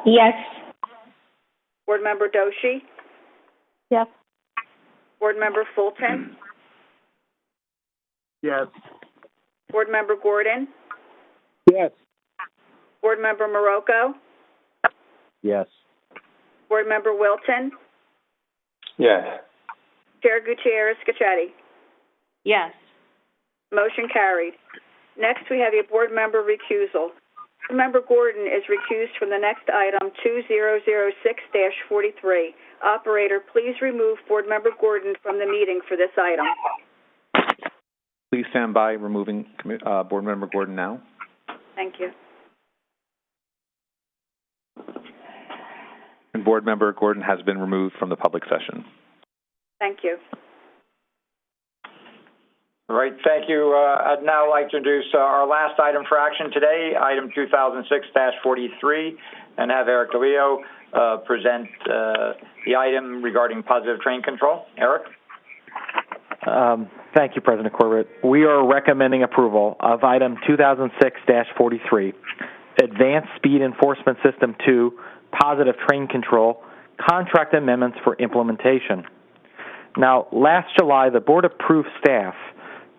Yes. Board Member Doshi? Yes. Board Member Fulton? Yes. Board Member Gordon? Yes. Board Member Morocco? Yes. Board Member Wilton? Yes. Chair Gutierrez Scacchetti? Yes. Motion carried. Next, we have a board member recusal. Board Member Gordon is recused from the next item, 2006-43. Operator, please remove Board Member Gordon from the meeting for this item. Please stand by, removing Board Member Gordon now. Thank you. And Board Member Gordon has been removed from the public session. Thank you. All right, thank you. I'd now like to introduce our last item for action today, item 2006-43, and have Eric DeLeo present the item regarding positive train control. Eric? Thank you, President Corbett. We are recommending approval of item 2006-43, Advanced Speed Enforcement System 2, Positive Train Control, Contract Amendments for Implementation. Now, last July, the Board approved staff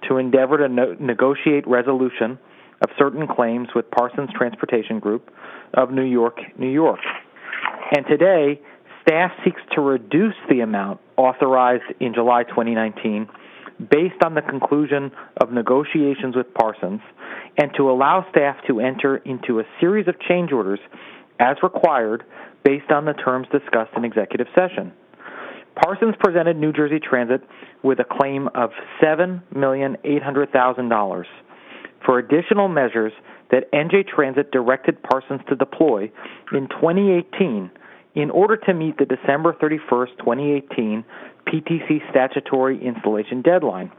to endeavor to negotiate resolution of certain claims with Parsons Transportation Group of New York, New York. And today, staff seeks to reduce the amount authorized in July 2019 based on the conclusion of negotiations with Parsons, and to allow staff to enter into a series of change orders as required based on the terms discussed in executive session. Parsons presented New Jersey Transit with a claim of $7,800,000 for additional measures that NJ Transit directed Parsons to deploy in 2018 in order to meet the December 31st, 2018 PTC statutory installation deadline.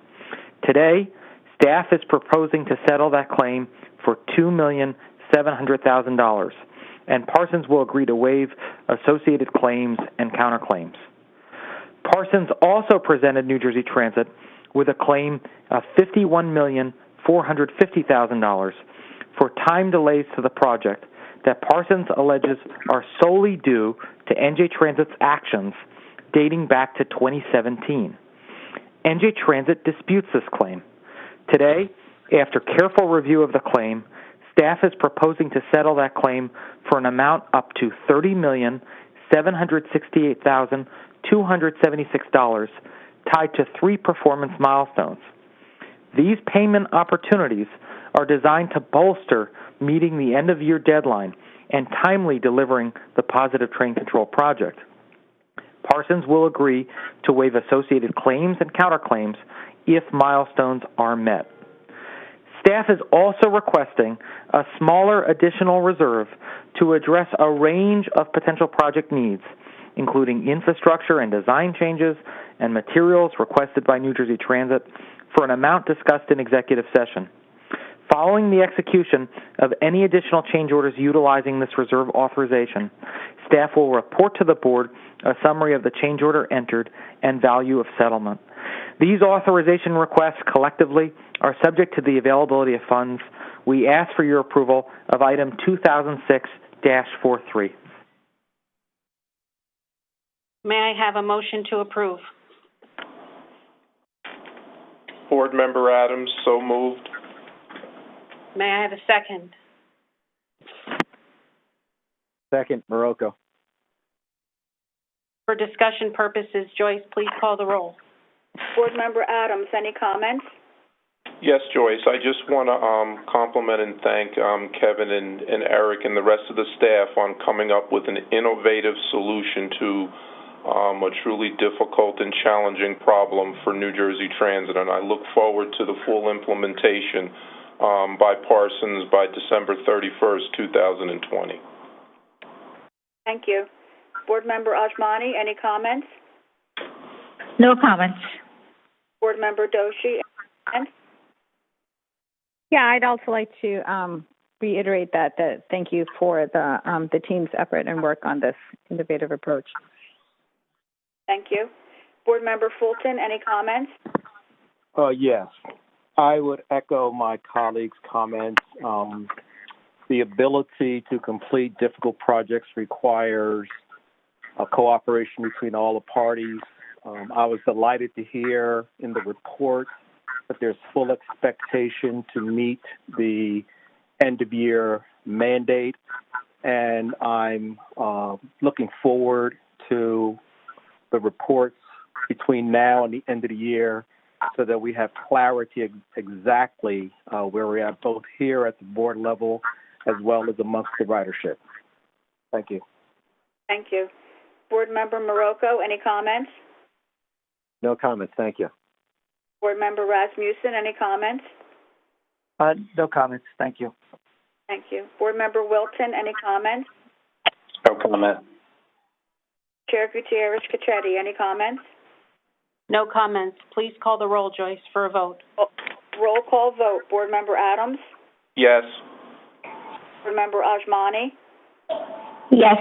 Today, staff is proposing to settle that claim for $2,700,000, and Parsons will agree to waive associated claims and counterclaims. Parsons also presented New Jersey Transit with a claim of $51,450,000 for time delays to the project that Parsons alleges are solely due to NJ Transit's actions dating back to 2017. NJ Transit disputes this claim. Today, after careful review of the claim, staff is proposing to settle that claim for an amount up to $30,768,276 tied to 3 performance milestones. These payment opportunities are designed to bolster meeting the end-of-year deadline and timely delivering the positive train control project. Parsons will agree to waive associated claims and counterclaims if milestones are met. Staff is also requesting a smaller additional reserve to address a range of potential project needs, including infrastructure and design changes and materials requested by New Jersey Transit for an amount discussed in executive session. Following the execution of any additional change orders utilizing this reserve authorization, staff will report to the board a summary of the change order entered and value of settlement. These authorization requests collectively are subject to the availability of funds. We ask for your approval of item 2006-43. May I have a motion to approve? Board Member Adams, so moved. May I have a second? Second, Morocco. For discussion purposes, Joyce, please call the roll. Board Member Adams, any comments? Yes, Joyce. I just want to compliment and thank Kevin and Eric and the rest of the staff on coming up with an innovative solution to a truly difficult and challenging problem for New Jersey Transit, and I look forward to the full implementation by Parsons by December 31st, 2020. Thank you. Board Member Ajmani, any comments? No comments. Board Member Doshi, any comments? Yeah, I'd also like to reiterate that thank you for the team's effort and work on this innovative approach. Thank you. Board Member Fulton, any comments? Yes. I would echo my colleagues' comments. The ability to complete difficult projects requires a cooperation between all the parties. I was delighted to hear in the report that there's full expectation to meet the end-of-year mandate, and I'm looking forward to the reports between now and the end of the year so that we have clarity exactly where we're at, both here at the board level as well as amongst the ridership. Thank you. Thank you. Board Member Morocco, any comments? No comments, thank you. Board Member Rasmussen, any comments? No comments, thank you. Thank you. Board Member Wilton, any comments? No comment. Chair Gutierrez-Cachetti, any comments? No comments. Please call the roll, Joyce, for a vote. Roll call vote. Board Member Adams? Yes. Board Member Ajmani? Yes.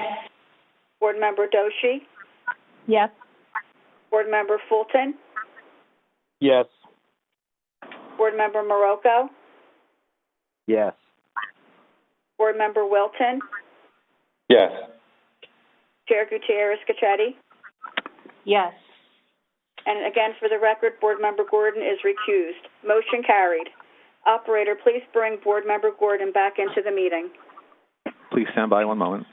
Board Member Doshi? Yes. Board Member Fulton? Yes. Board Member Morocco? Yes. Board Member Wilton? Yes. Chair Gutierrez-Cachetti? Yes. And again, for the record, Board Member Gordon is recused. Motion carried. Operator, please bring Board Member Gordon back into the meeting. Please stand by one moment.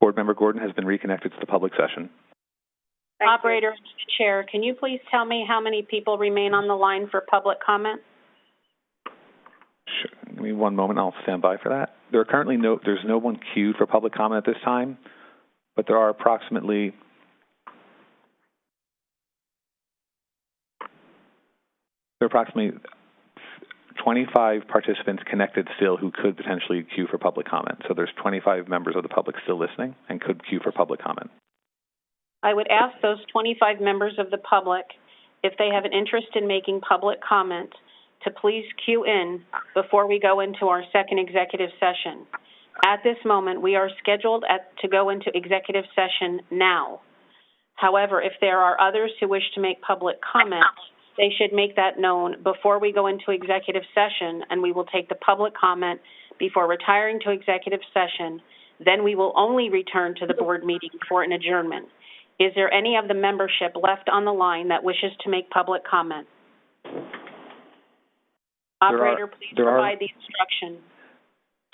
Board Member Gordon has been reconnected to the public session. Operator, Chair, can you please tell me how many people remain on the line for public comment? Sure. Give me one moment. I'll stand by for that. There are currently there's no one queued for public comment at this time, but there are approximately 25 participants connected still who could potentially queue for public comment. So there's 25 members of the public still listening and could queue for public comment. I would ask those 25 members of the public, if they have an interest in making public comment, to please queue in before we go into our second executive session. At this moment, we are scheduled to go into executive session now. However, if there are others who wish to make public comment, they should make that known before we go into executive session, and we will take the public comment before retiring to executive session. Then we will only return to the board meeting for an adjournment. Is there any of the membership left on the line that wishes to make public comment? Operator, please provide the instruction.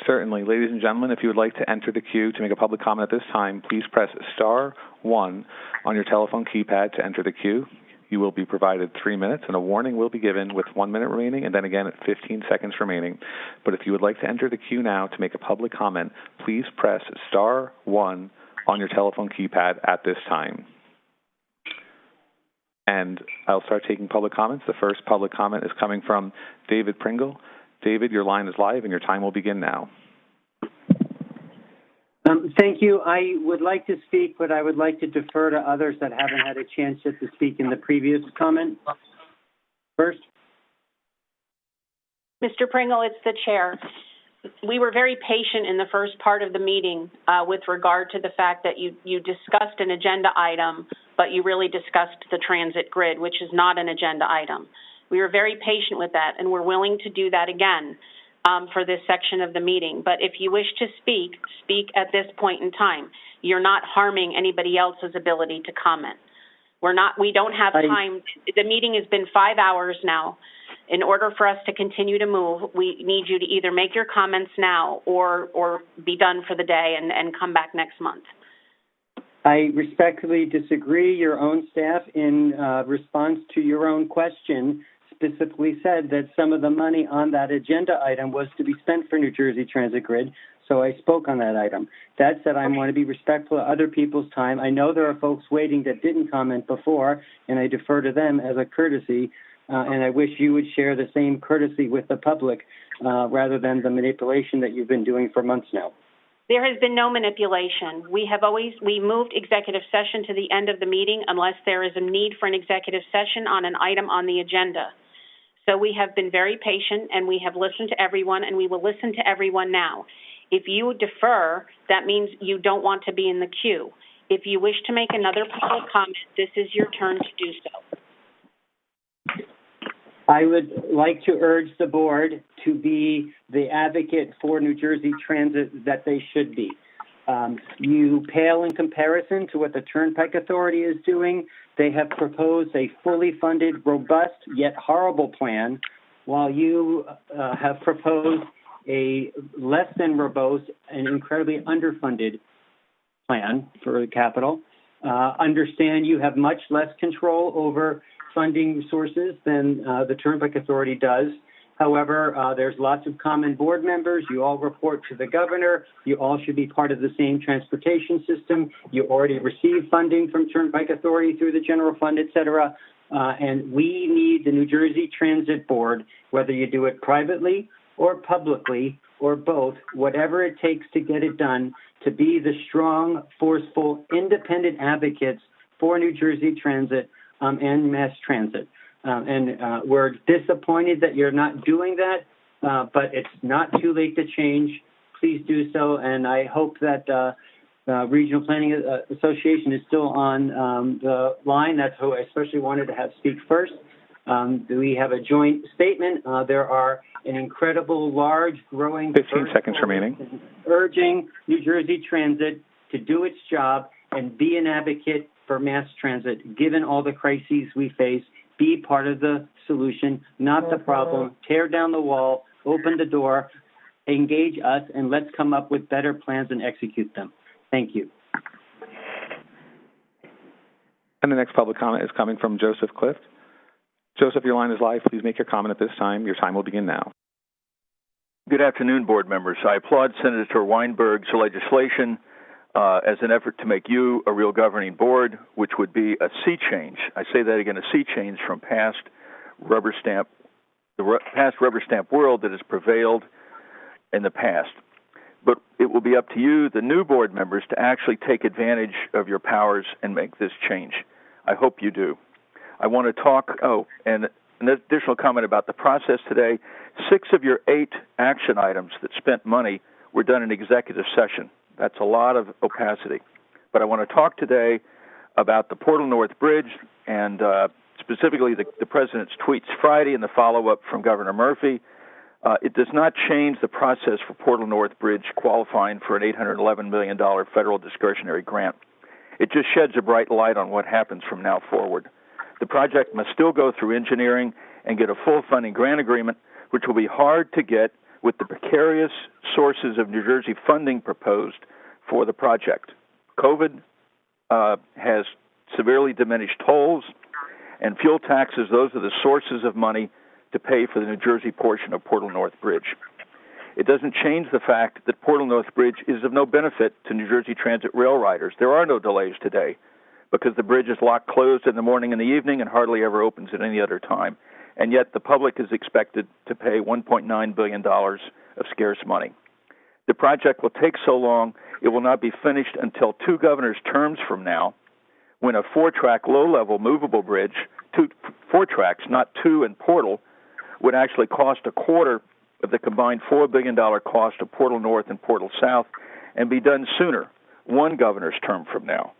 Certainly. Ladies and gentlemen, if you would like to enter the queue to make a public comment at this time, please press *1 on your telephone keypad to enter the queue. You will be provided 3 minutes, and a warning will be given with 1 minute remaining, and then again at 15 seconds remaining. But if you would like to enter the queue now to make a public comment, please press star 1 on your telephone keypad at this time. And I'll start taking public comments. The first public comment is coming from David Pringle. David, your line is live, and your time will begin now. Thank you. I would like to speak, but I would like to defer to others that haven't had a chance yet to speak in the previous comment. First. Mr. Pringle, it's the chair. We were very patient in the first part of the meeting with regard to the fact that you discussed an agenda item, but you really discussed the transit grid, which is not an agenda item. We were very patient with that, and we're willing to do that again for this section of the meeting. But if you wish to speak, speak at this point in time. You're not harming anybody else's ability to comment. We don't have time. The meeting has been 5 hours now. In order for us to continue to move, we need you to either make your comments now or be done for the day and come back next month. I respectfully disagree. Your own staff, in response to your own question, specifically said that some of the money on that agenda item was to be spent for New Jersey Transit Grid, so I spoke on that item. That said, I want to be respectful of other people's time. I know there are folks waiting that didn't comment before, and I defer to them as a courtesy, and I wish you would share the same courtesy with the public rather than the manipulation that you've been doing for months now. There has been no manipulation. We moved executive session to the end of the meeting unless there is a need for an executive session on an item on the agenda. So we have been very patient, and we have listened to everyone, and we will listen to everyone now. If you defer, that means you don't want to be in the queue. If you wish to make another public comment, this is your turn to do so. I would like to urge the board to be the advocate for New Jersey Transit that they should be. You pale in comparison to what the Turnpike Authority is doing. They have proposed a fully funded, robust, yet horrible plan, while you have proposed a less than robust and incredibly underfunded plan for the capital. Understand you have much less control over funding sources than the Turnpike Authority does. However, there's lots of common board members. You all report to the governor. You all should be part of the same transportation system. You already receive funding from Turnpike Authority through the general fund, et cetera. And we need the New Jersey Transit Board, whether you do it privately or publicly or both, whatever it takes to get it done, to be the strong, forceful, independent advocates for New Jersey Transit and mass transit. We're disappointed that you're not doing that, but it's not too late to change. Please do so, and I hope that Regional Planning Association is still on the line. That's who I especially wanted to have speak first. We have a joint statement. There are an incredible, large, growing... 15 seconds remaining. ...urging New Jersey Transit to do its job and be an advocate for mass transit, given all the crises we face. Be part of the solution, not the problem. Tear down the wall, open the door, engage us, and let's come up with better plans and execute them. Thank you. And the next public comment is coming from Joseph Clift. Joseph, your line is live. Please make your comment at this time. Your time will begin now. Good afternoon, board members. I applaud Senator Weinberg's legislation as an effort to make you a real governing board, which would be a sea change. I say that again, a sea change from the past rubber stamp world that has prevailed in the past. But it will be up to you, the new board members, to actually take advantage of your powers and make this change. I hope you do. I want to talk, and an additional comment about the process today. 6 of your 8 action items that spent money were done in executive session. That's a lot of opacity. But I want to talk today about the Portal North Bridge and specifically the President's tweets Friday and the follow-up from Governor Murphy. It does not change the process for Portal North Bridge qualifying for an $811 million federal discretionary grant. It just sheds a bright light on what happens from now forward. The project must still go through engineering and get a full funding grant agreement, which will be hard to get with the precarious sources of New Jersey funding proposed for the project. COVID has severely diminished tolls, And fuel taxes, those are the sources of money to pay for the New Jersey portion of Portal North Bridge. It doesn't change the fact that Portal North Bridge is of no benefit to New Jersey Transit rail riders. There are no delays today because the bridge is locked closed in the morning and the evening and hardly ever opens at any other time. And yet the public is expected to pay $1.9 billion of scarce money. The project will take so long, it will not be finished until 2 governors' terms from now, when a 4-track low-level movable bridge, 4 tracks, not 2 in Portal, would actually cost a quarter of the combined $4 billion cost of Portal North and Portal South and be done sooner, 1 governor's term from now.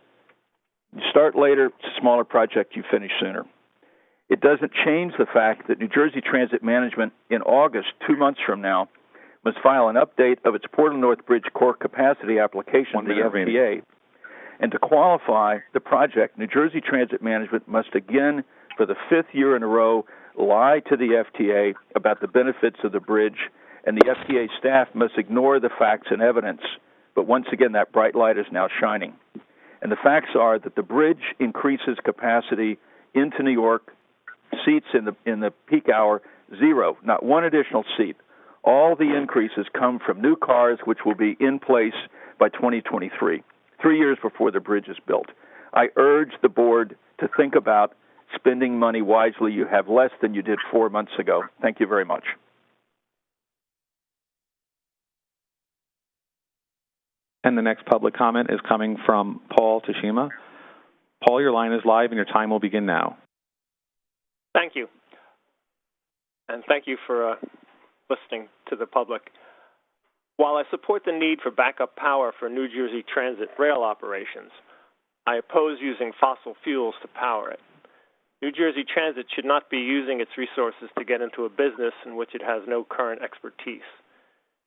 You start later, it's a smaller project, you finish sooner. It doesn't change the fact that New Jersey Transit Management in August, 2 months from now, must file an update of its Portal North Bridge core capacity application to the FTA. And to qualify the project, New Jersey Transit Management must again, for the 5th year in a row, lie to the FTA about the benefits of the bridge, and the FTA staff must ignore the facts and evidence. But once again, that bright light is now shining. And the facts are that the bridge increases capacity into New York, seats in the peak hour, 0, not 1 additional seat. All the increases come from new cars, which will be in place by 2023, 3 years before the bridge is built. I urge the board to think about spending money wisely. You have less than you did 4 months ago. Thank you very much. And the next public comment is coming from Paul Tashima. Paul, your line is live and your time will begin now. Thank you. And thank you for listening to the public. While I support the need for backup power for New Jersey Transit rail operations, I oppose using fossil fuels to power it. New Jersey Transit should not be using its resources to get into a business in which it has no current expertise.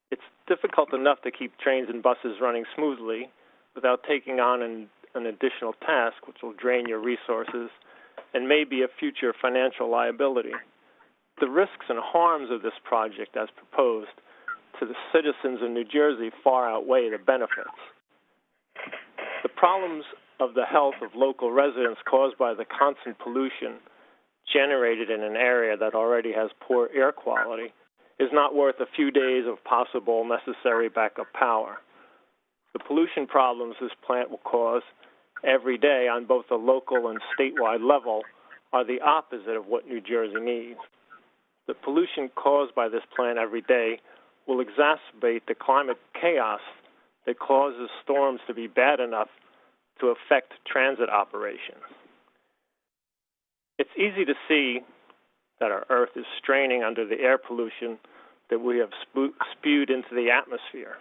It's difficult enough to keep trains and buses running smoothly without taking on an additional task which will drain your resources and may be a future financial liability. The risks and harms of this project as proposed to the citizens of New Jersey far outweigh the benefits. The problems of the health of local residents caused by the constant pollution generated in an area that already has poor air quality is not worth a few days of possible necessary backup power. The pollution problems this plant will cause every day on both the local and statewide level are the opposite of what New Jersey needs. The pollution caused by this plant every day will exacerbate the climate chaos that causes storms to be bad enough to affect transit operations. It's easy to see that our Earth is straining under the air pollution that we have spewed into the atmosphere.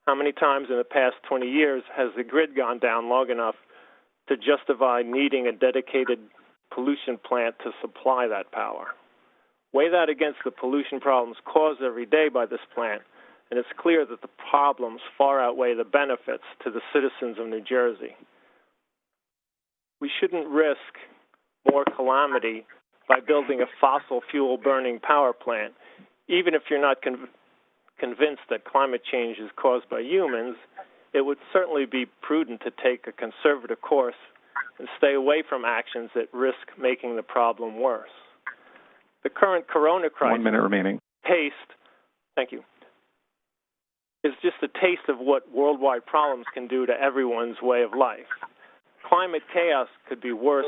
How many times in the past 20 years has the grid gone down long enough to justify needing a dedicated pollution plant to supply that power? Weigh that against the pollution problems caused every day by this plant, and it's clear that the problems far outweigh the benefits to the citizens of New Jersey. We shouldn't risk more calamity by building a fossil fuel burning power plant. Even if you're not convinced that climate change is caused by humans, it would certainly be prudent to take a conservative course and stay away from actions that risk making the problem worse. The current corona crisis 1 minute remaining. Thank you, is just a taste of what worldwide problems can do to everyone's way of life. Climate chaos could be worse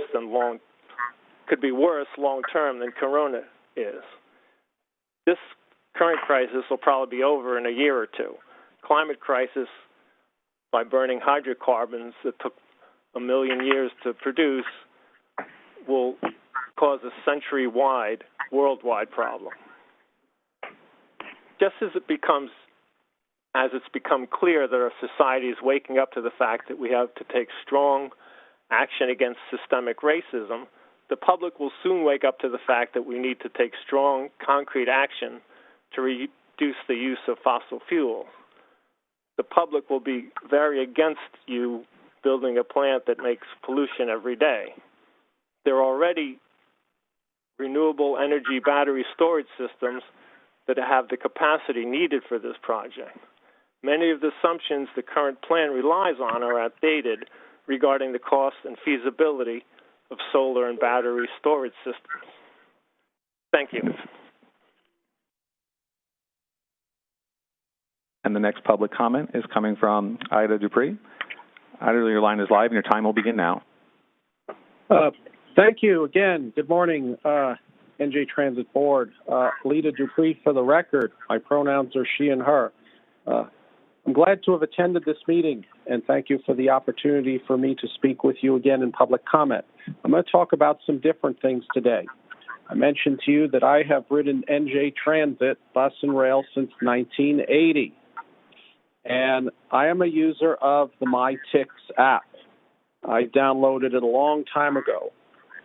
long term than corona is. This current crisis will probably be over in a year or two. Climate crisis, by burning hydrocarbons that took 1 million years to produce, will cause a century-wide, worldwide problem. Just as it's become clear that our society is waking up to the fact that we have to take strong action against systemic racism, the public will soon wake up to the fact that we need to take strong, concrete action to reduce the use of fossil fuels. The public will be very against you building a plant that makes pollution every day. There are already renewable energy battery storage systems that have the capacity needed for this project. Many of the assumptions the current plan relies on are outdated regarding the cost and feasibility of solar and battery storage systems. Thank you. And the next public comment is coming from Ida Dupree. Ida, your line is live and your time will begin now. Thank you again. Good morning, NJ Transit Board. Lita Dupree for the record. My pronouns are she and her. I'm glad to have attended this meeting, and thank you for the opportunity for me to speak with you again in public comment. I'm going to talk about some different things today. I mentioned to you that I have ridden NJ Transit bus and rail since 1980, and I am a user of the MyTix app. I downloaded it a long time ago,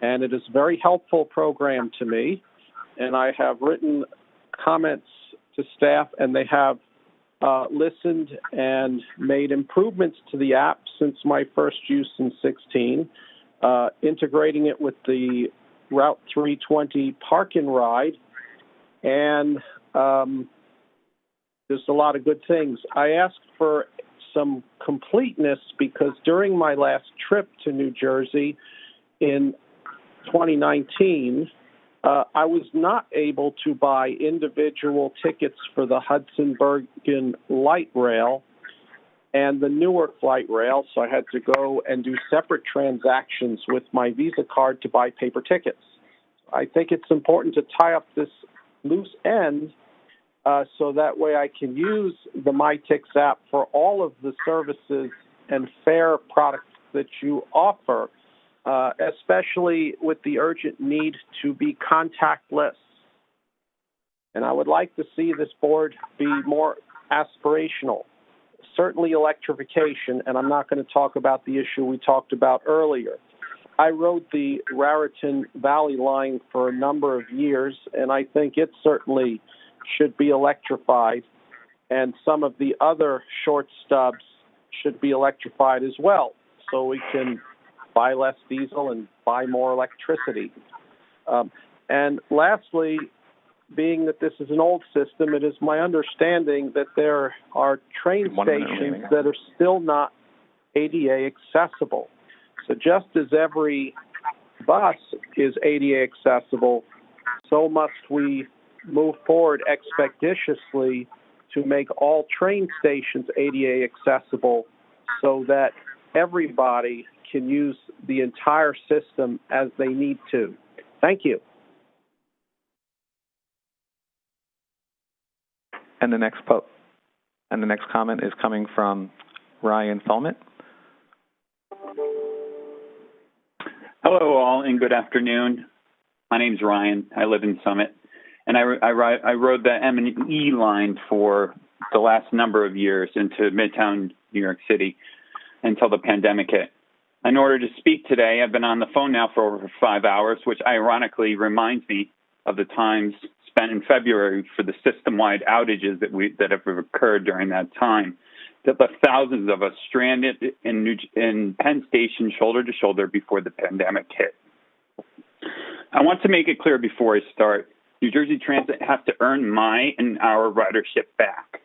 and it is a very helpful program to me, and I have written comments to staff, and they have listened and made improvements to the app since my first use in 2016, integrating it with the Route 320 park and ride, and there's a lot of good things. I asked for some completeness because during my last trip to New Jersey in 2019, I was not able to buy individual tickets for the Hudson-Bergen light rail and the Newark light rail, so I had to go and do separate transactions with my Visa card to buy paper tickets. I think it's important to tie up this loose end so that way I can use the MyTix app for all of the services and fare products that you offer, especially with the urgent need to be contactless. And I would like to see this board be more aspirational. Certainly electrification, and I'm not going to talk about the issue we talked about earlier. I rode the Raritan Valley line for a number of years, and I think it certainly should be electrified, and some of the other short stubs should be electrified as well, so we can buy less diesel and buy more electricity. And lastly, being that this is an old system, it is my understanding that there are train stations that are still not ADA accessible. So just as every bus is ADA accessible, so must we move forward expeditiously to make all train stations ADA accessible so that everybody can use the entire system as they need to. Thank you. And the next comment is coming from Ryan Thelmet. Hello, all, and good afternoon. My name's Ryan. I live in Summit, and I rode the M&E line for the last number of years into Midtown New York City until the pandemic hit. In order to speak today, I've been on the phone now for over 5 hours, which ironically reminds me of the times spent in February for the system-wide outages that have occurred during that time, that left thousands of us stranded in Penn Station shoulder to shoulder before the pandemic hit. I want to make it clear before I start, New Jersey Transit has to earn my and our ridership back.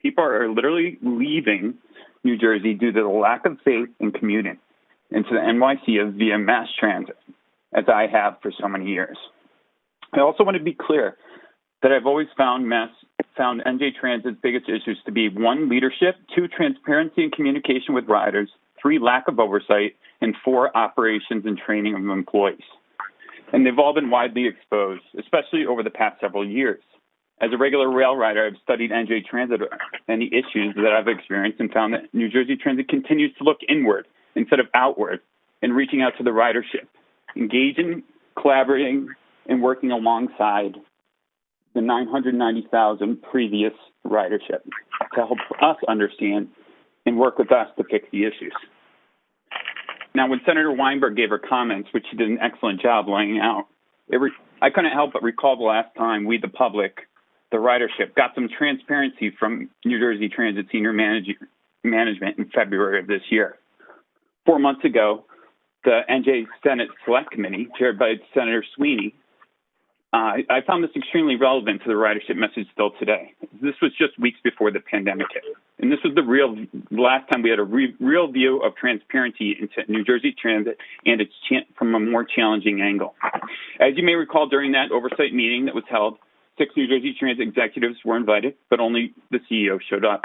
People are literally leaving New Jersey due to the lack of faith in commuting into the NYC via mass transit, as I have for so many years. I also want to be clear that I've always found NJ Transit's biggest issues to be 1, leadership, 2, transparency and communication with riders, 3, lack of oversight, and 4, operations and training of employees. And they've all been widely exposed, especially over the past several years. As a regular rail rider, I've studied NJ Transit and the issues that I've experienced and found that New Jersey Transit continues to look inward instead of outward in reaching out to the ridership, engaging, collaborating, and working alongside the 990,000 previous ridership to help us understand and work with us to fix the issues. Now, when Senator Weinberg gave her comments, which she did an excellent job laying out, I couldn't help but recall the last time we, the public, the ridership, got some transparency from New Jersey Transit senior management in February of this year. 4 months ago, the NJ Senate Select Committee, chaired by Senator Sweeney, I found this extremely relevant to the ridership message still today. This was just weeks before the pandemic hit. And this was the last time we had a real view of transparency into New Jersey Transit and its from a more challenging angle. As you may recall, during that oversight meeting that was held, 6 New Jersey Transit executives were invited, but only the CEO showed up.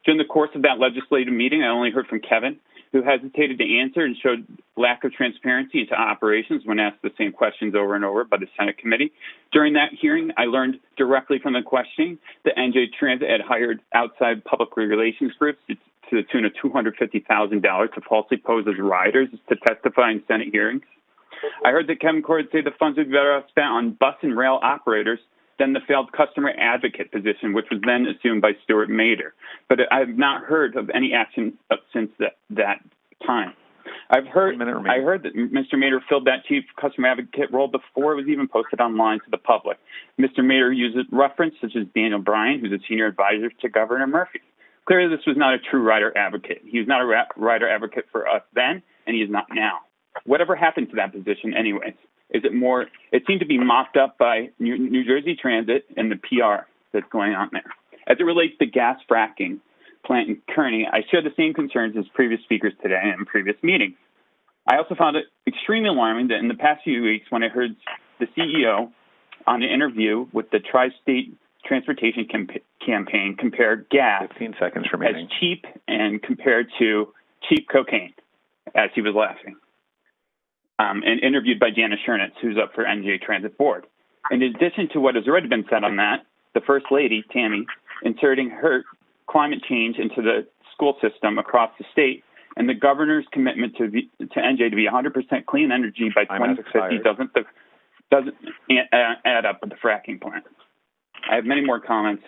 During the course of that legislative meeting, I only heard from Kevin, who hesitated to answer and showed lack of transparency into operations when asked the same questions over and over by the Senate committee. During that hearing, I learned directly from the questioning that NJ Transit had hired outside public relations groups to the tune of $250,000 to falsely pose as riders to testify in Senate hearings. I heard that Kevin Corbett said the funds would be better spent on bus and rail operators than the failed customer advocate position, which was then assumed by Stuart Mader. But I have not heard of any action since that time. I heard that Mr. Mader filled that chief customer advocate role before it was even posted online to the public. Mr. Mader used reference such as Daniel Bryan, who's a senior advisor to Governor Murphy. Clearly, this was not a true rider advocate. He was not a rider advocate for us then, and he is not now. Whatever happened to that position anyways? It seemed to be mopped up by New Jersey Transit and the PR that's going on there. As it relates to gas fracking plant in Kearney, I share the same concerns as previous speakers today and in previous meetings. I also found it extremely alarming that in the past few weeks, when I heard the CEO on an interview with the Tri-State Transportation Campaign compared gas 15 seconds remaining. as cheap and compared to cheap cocaine, as he was laughing. And interviewed by Janice Schernitz, who's up for NJ Transit Board. In addition to what has already been said on that, the First Lady, Tammy, inserting her climate change into the school system across the state, and the governor's commitment to NJ to be 100% clean energy by 2050 doesn't add up with the fracking plant. I have many more comments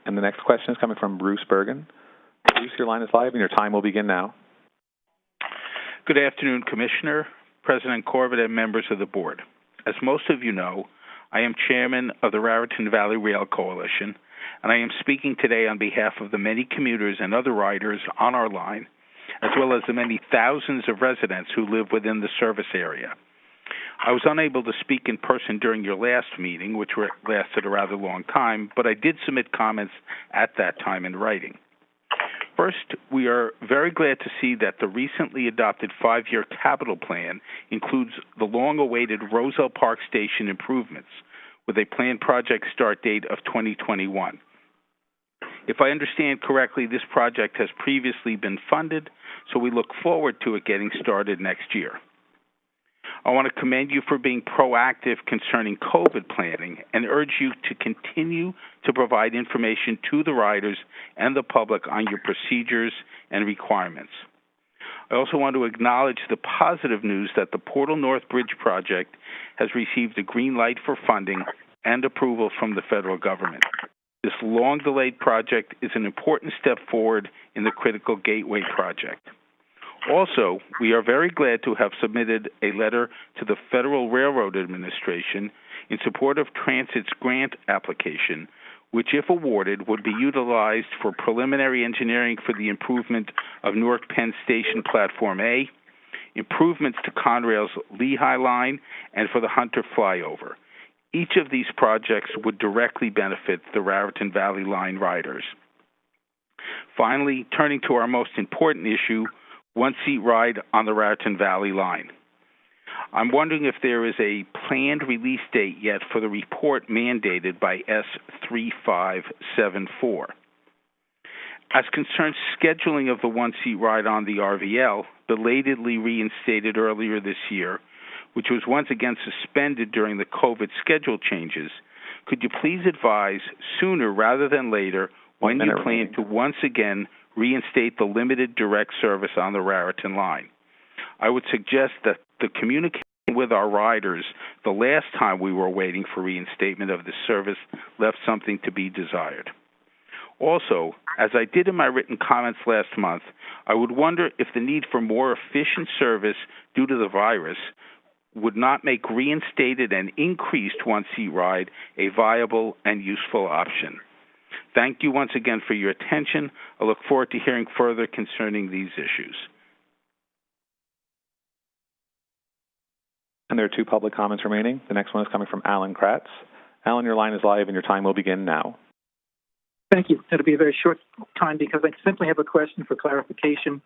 And the next question is coming from Bruce Bergen. Bruce, your line is live, and your time will begin now. Good afternoon, Commissioner, President Corbett, and members of the board. As most of you know, I am chairman of the Raritan Valley Rail Coalition, and I am speaking today on behalf of the many commuters and other riders on our line, as well as the many thousands of residents who live within the service area. I was unable to speak in person during your last meeting, which lasted a rather long time, but I did submit comments at that time in writing. First, we are very glad to see that the recently adopted 5-year capital plan includes the long-awaited Roselle Park Station improvements, with a planned project start date of 2021. If I understand correctly, this project has previously been funded, so we look forward to it getting started next year. I want to commend you for being proactive concerning COVID planning and urge you to continue to provide information to the riders and the public on your procedures and requirements. I also want to acknowledge the positive news that the Portal North Bridge project has received a green light for funding and approval from the federal government. This long-delayed project is an important step forward in the critical Gateway project. Also, we are very glad to have submitted a letter to the Federal Railroad Administration in support of Transit's grant application, which, if awarded, would be utilized for preliminary engineering for the improvement of Newark Penn Station Platform A, improvements to Conrail's Lehigh Line, and for the Hunter Flyover. Each of these projects would directly benefit the Raritan Valley Line riders. Finally, turning to our most important issue, one-seat ride on the Raritan Valley Line. I'm wondering if there is a planned release date yet for the report mandated by S3574. As concerns scheduling of the one-seat ride on the RVL, belatedly reinstated earlier this year, which was once again suspended during the COVID schedule changes, could you please advise sooner rather than later when you plan to once again reinstate the limited direct service on the Raritan line? I would suggest that the communication with our riders the last time we were waiting for reinstatement of the service left something to be desired. Also, as I did in my written comments last month, I would wonder if the need for more efficient service due to the virus would not make reinstated and increased one-seat ride a viable and useful option. Thank you once again for your attention. I look forward to hearing further concerning these issues. And there are 2 public comments remaining. The next one is coming from Alan Kratz. Alan, your line is live and your time will begin now. Thank you. It'll be a very short time because I simply have a question for clarification.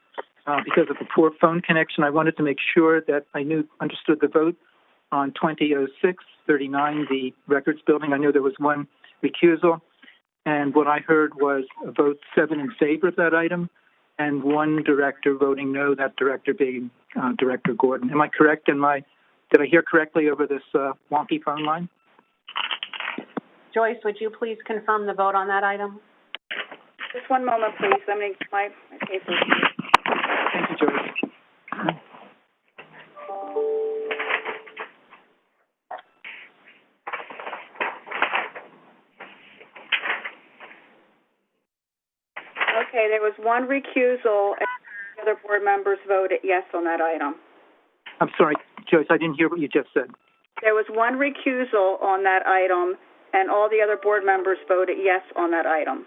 Because of the poor phone connection, I wanted to make sure that I understood the vote on 2006-39, the records building. I know there was one recusal, and what I heard was a vote 7 in favor of that item and one director voting no, that director being Director Gordon. Am I correct? Did I hear correctly over this wonky phone line? Joyce, would you please confirm the vote on that item? Just one moment, please. Let me get my papers. Thank you, Joyce. Okay, there was one recusal, and the other board members voted yes on that item. I'm sorry, Joyce, I didn't hear what you just said. There was one recusal on that item, and all the other board members voted yes on that item.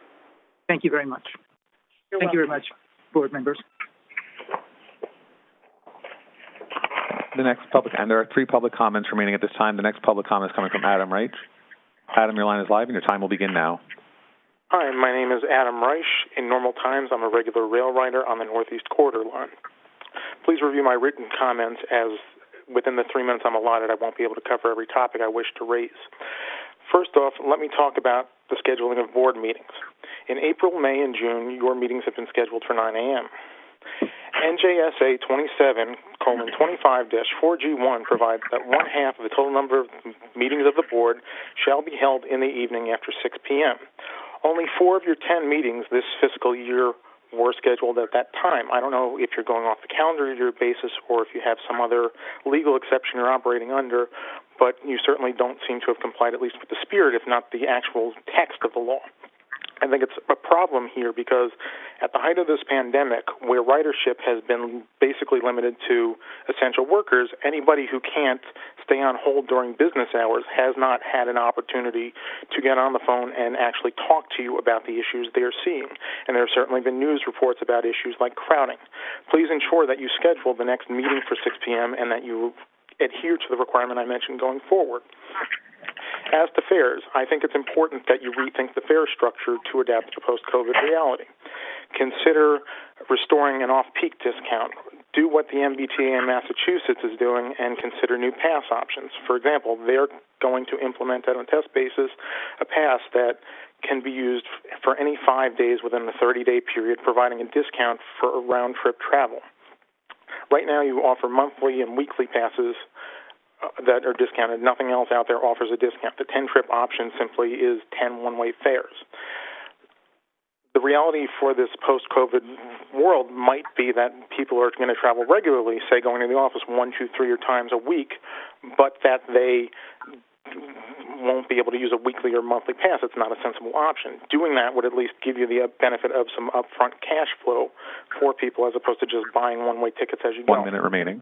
Thank you very much. Thank you very much, board members. The next public, and there are 3 public comments remaining at this time. The next public comment is coming from Adam Reich. Adam, your line is live, and your time will begin now. Hi, my name is Adam Reich. In normal times, I'm a regular rail rider on the Northeast Corridor line. Please review my written comments, as within the 3 minutes I'm allotted, I won't be able to cover every topic I wish to raise. First off, let me talk about the scheduling of board meetings. In April, May, and June, your meetings have been scheduled for 9 a.m. NJSA 27:25-4G1 provides that 1/2 of the total number of meetings of the board shall be held in the evening after 6 p.m. Only 4 of your 10 meetings this fiscal year were scheduled at that time. I don't know if you're going off the calendar year basis or if you have some other legal exception you're operating under, but you certainly don't seem to have complied, at least with the spirit, if not the actual text of the law. I think it's a problem here because at the height of this pandemic, where ridership has been basically limited to essential workers, anybody who can't stay on hold during business hours has not had an opportunity to get on the phone and actually talk to you about the issues they're seeing. And there have certainly been news reports about issues like crowding. Please ensure that you schedule the next meeting for 6 p.m. and that you adhere to the requirement I mentioned going forward. As to fares, I think it's important that you rethink the fare structure to adapt to post-COVID reality. Consider restoring an off-peak discount. Do what the MBTA in Massachusetts is doing and consider new pass options. For example, they're going to implement on a test basis a pass that can be used for any 5 days within the 30-day period, providing a discount for round-trip travel. Right now, you offer monthly and weekly passes that are discounted. Nothing else out there offers a discount. The 10-trip option simply is 10 one-way fares. The reality for this post-COVID world might be that people are going to travel regularly, say going to the office 1, 2, 3 times a week, but that they won't be able to use a weekly or monthly pass. It's not a sensible option. Doing that would at least give you the benefit of some upfront cash flow for people as opposed to just buying one-way tickets as you go. 1 minute remaining.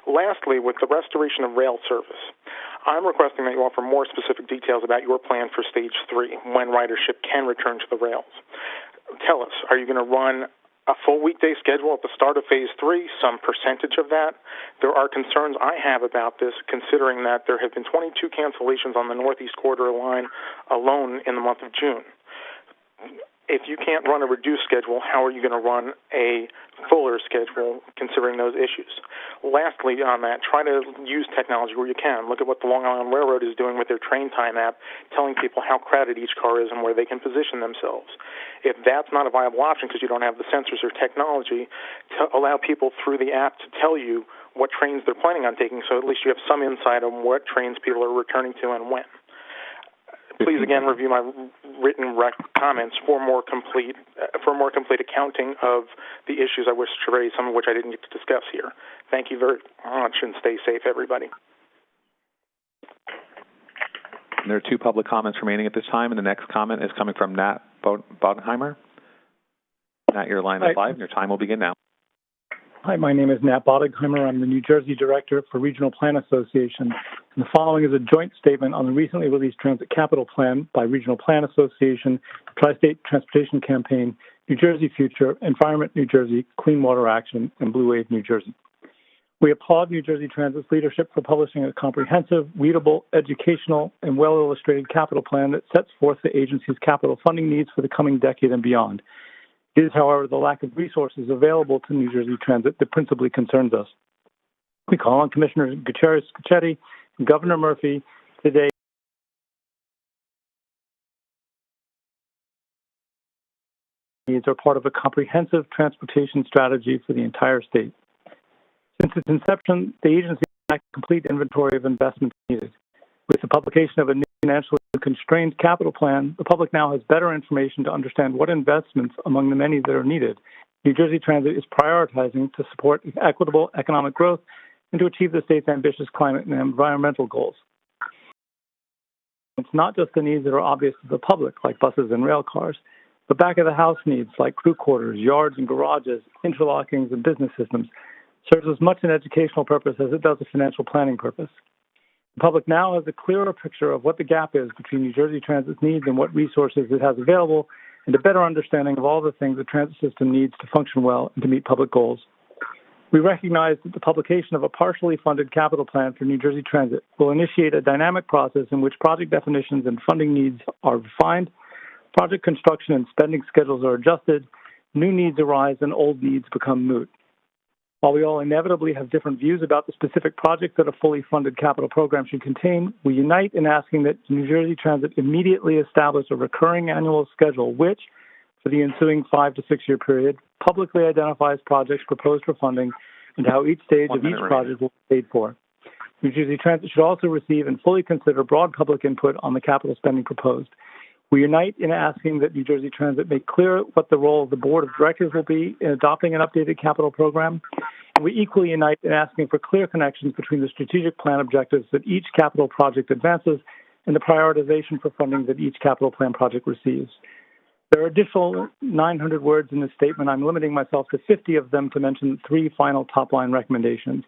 Lastly, with the restoration of rail service, I'm requesting that you offer more specific details about your plan for Stage 3, when ridership can return to the rails. Tell us, are you going to run a full weekday schedule at the start of Phase 3, some percentage of that? There are concerns I have about this, considering that there have been 22 cancellations on the Northeast Corridor line alone in the month of June. If you can't run a reduced schedule, how are you going to run a fuller schedule considering those issues? Lastly on that, try to use technology where you can. Look at what the Long Island Railroad is doing with their train time app, telling people how crowded each car is and where they can position themselves. If that's not a viable option because you don't have the sensors or technology, to allow people through the app to tell you what trains they're planning on taking, so at least you have some insight on what trains people are returning to and when. Please again review my written comments for more complete accounting of the issues I wish to raise, some of which I didn't get to discuss here. Thank you very much, and stay safe, everybody. And there are 2 public comments remaining at this time, and the next comment is coming from Nat Bodenheimer. Nat, your line is live, and your time will begin now. Hi, my name is Nat Bodenheimer. I'm the New Jersey Director for Regional Plan Association. And the following is a joint statement on the recently released Transit Capital Plan by Regional Plan Association, Tri-State Transportation Campaign, New Jersey Future, Environment New Jersey, Clean Water Action, and Blue Wave New Jersey. We applaud New Jersey Transit's leadership for publishing a comprehensive, readable, educational, and well-illustrated capital plan that sets forth the agency's capital funding needs for the coming decade and beyond. It is, however, the lack of resources available to New Jersey Transit that principally concerns us. We call on Commissioner Gutierrez-Scacchetti and Governor Murphy today needs are part of a comprehensive transportation strategy for the entire state. Since its inception, the agency has a complete inventory of investments needed. With the publication of a new financially constrained capital plan, the public now has better information to understand what investments among the many that are needed New Jersey Transit is prioritizing to support equitable economic growth and to achieve the state's ambitious climate and environmental goals. It's not just the needs that are obvious to the public, like buses and rail cars, but back-of-the-house needs like crew quarters, yards and garages, interlockings, and business systems serves as much an educational purpose as it does a financial planning purpose. The public now has a clearer picture of what the gap is between New Jersey Transit's needs and what resources it has available, and a better understanding of all the things the transit system needs to function well and to meet public goals. We recognize that the publication of a partially funded capital plan for New Jersey Transit will initiate a dynamic process in which project definitions and funding needs are refined, project construction and spending schedules are adjusted, new needs arise, and old needs become moot. While we all inevitably have different views about the specific projects that a fully funded capital program should contain, we unite in asking that New Jersey Transit immediately establish a recurring annual schedule which, for the ensuing 5 to 6 year period, publicly identifies projects proposed for funding and how each stage of each project will be paid for. New Jersey Transit should also receive and fully consider broad public input on the capital spending proposed. We unite in asking that New Jersey Transit make clear what the role of the Board of Directors will be in adopting an updated capital program. And we equally unite in asking for clear connections between the strategic plan objectives that each capital project advances and the prioritization for funding that each capital plan project receives. There are additional 900 words in this statement. I'm limiting myself to 50 of them to mention 3 final top-line recommendations.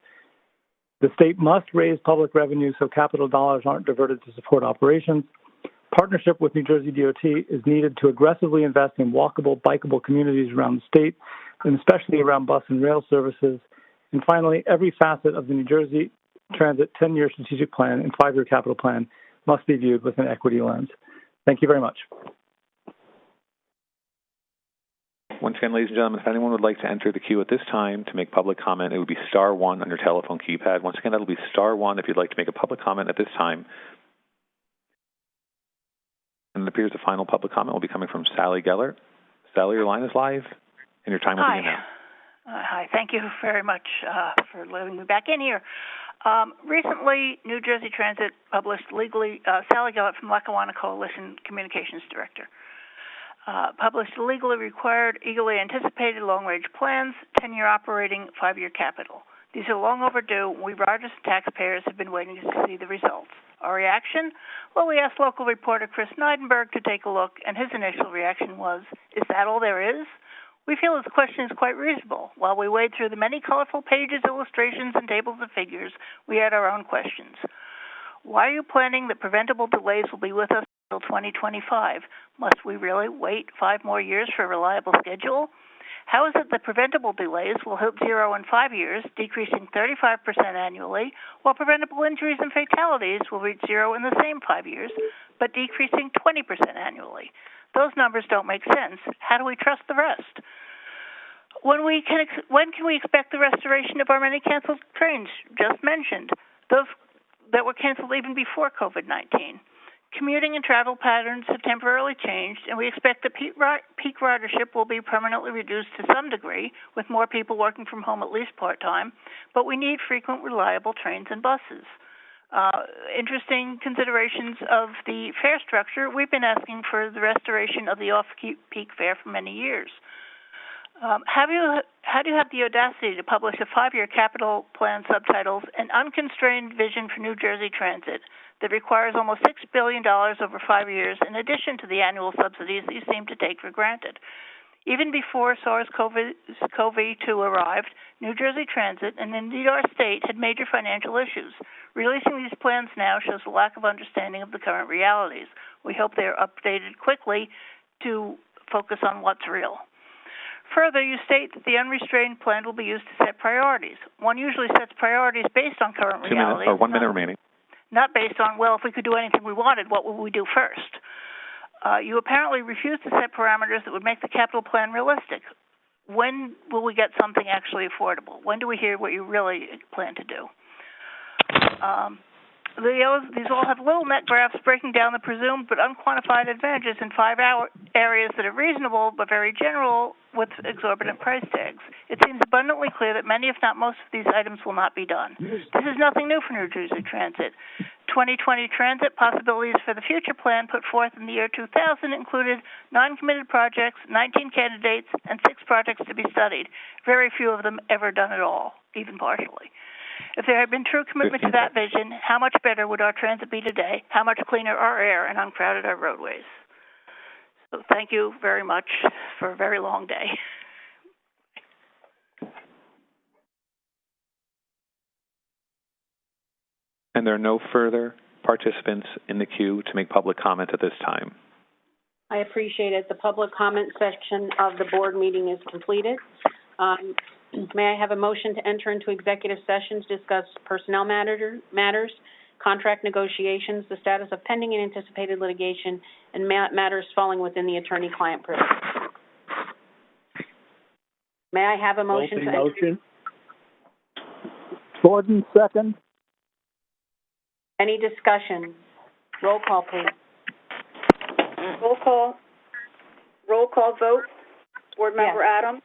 The state must raise public revenue so capital dollars aren't diverted to support operations. Partnership with New Jersey DOT is needed to aggressively invest in walkable, bikeable communities around the state, and especially around bus and rail services. And finally, every facet of the New Jersey Transit 10-year strategic plan and 5-year capital plan must be viewed with an equity lens. Thank you very much. Once again, ladies and gentlemen, if anyone would like to enter the queue at this time to make public comment, it would be *1 on your telephone keypad. Once again, that'll be *1 if you'd like to make a public comment at this time. And it appears the final public comment will be coming from Sally Geller. Sally, your line is live, and your time will begin now. Hi. Thank you very much for letting me back in here. Recently, New Jersey Transit published legally, Sally Geller from Lackawanna Coalition Communications Director, published legally required, eagerly anticipated long-range plans, 10-year operating, 5-year capital. These are long overdue. We riders and taxpayers have been waiting to see the results. Our reaction? Well, we asked local reporter Chris Neidenberg to take a look, and his initial reaction was, is that all there is? We feel his question is quite reasonable. While we wade through the many colorful pages, illustrations, and tables of figures, we had our own questions. Why are you planning that preventable delays will be with us until 2025? Must we really wait 5 more years for a reliable schedule? How is it that preventable delays will hit 0 in 5 years, decreasing 35% annually, while preventable injuries and fatalities will reach 0 in the same 5 years, but decreasing 20% annually? Those numbers don't make sense. How do we trust the rest? When can we expect the restoration of our many canceled trains, just mentioned, those that were canceled even before COVID-19? Commuting and travel patterns have temporarily changed, and we expect that peak ridership will be permanently reduced to some degree, with more people working from home at least part-time, but we need frequent, reliable trains and buses. Interesting considerations of the fare structure. We've been asking for the restoration of the off-peak fare for many years. How do you have the audacity to publish a 5-year capital plan subtitles An Unconstrained Vision for New Jersey Transit that requires almost $6 billion over 5 years in addition to the annual subsidies that you seem to take for granted? Even before SARS-CoV-2 arrived, New Jersey Transit, and indeed our state, had major financial issues. Releasing these plans now shows a lack of understanding of the current realities. We hope they are updated quickly to focus on what's real. Further, you state that the unrestrained plan will be used to set priorities. One usually sets priorities based on current 2 minutes, reality. or 1 minute remaining. Not based on, well, if we could do anything we wanted, what would we do first? You apparently refuse to set parameters that would make the capital plan realistic. When will we get something actually affordable? When do we hear what you really plan to do? These all have little net graphs breaking down the presumed but unquantified advantages in 5 areas that are reasonable but very general with exorbitant price tags. It seems abundantly clear that many, if not most, of these items will not be done. This is nothing new for New Jersey Transit. 2020 transit possibilities for the future plan put forth in the year 2000 included non-committed projects, 19 candidates, and 6 projects to be studied. Very few of them ever done at all, even partially. If there had been true commitment to that vision, how much better would our transit be today? How much cleaner our air and uncrowded our roadways? So thank you very much for a very long day. And there are no further participants in the queue to make public comment at this time. I appreciate it. The public comment section of the board meeting is completed. May I have a motion to enter into executive session to discuss personnel matters, contract negotiations, the status of pending and anticipated litigation, and matters falling within the attorney-client privilege? May I have a motion to enter? Gordon, second. Any discussion? Roll call, please. Roll call vote. Board Member Adams?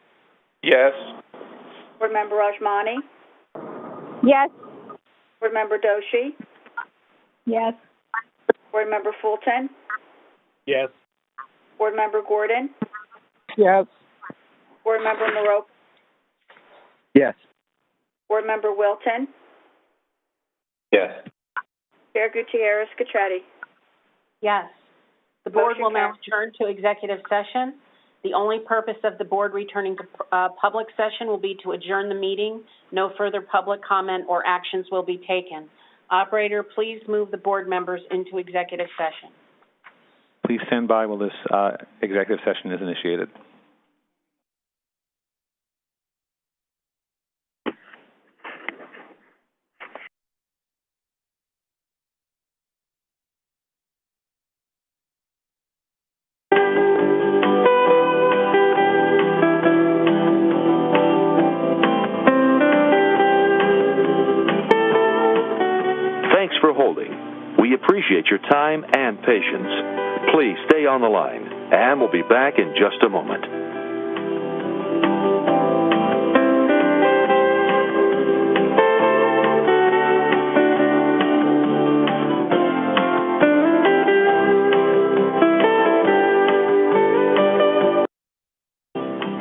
Yes. Board Member Rajmani? Yes. Board Member Doshi? Yes. Board Member Fulton? Yes. Board Member Gordon? Yes. Board Member Marocco? Yes. Board Member Wilton? Yes. Chair Gutierrez-Cacchetti? Yes. The board will now adjourn to executive session. The only purpose of the board returning to public session will be to adjourn the meeting. No further public comment or actions will be taken. Operator, please move the board members into executive session. Please stand by while this executive session is initiated. Thanks for holding. We appreciate your time and patience. Please stay on the line, and we'll be back in just a moment.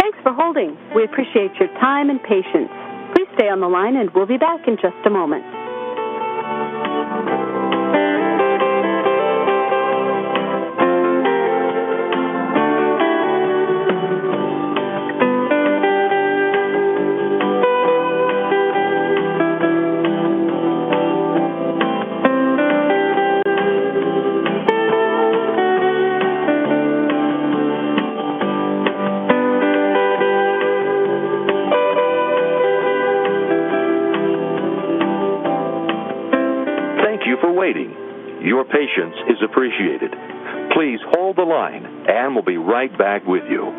Thanks for holding. We appreciate your time and patience. Please stay on the line, and we'll be back in just a moment. Your patience is appreciated. Please hold the line, and we'll be right back with you.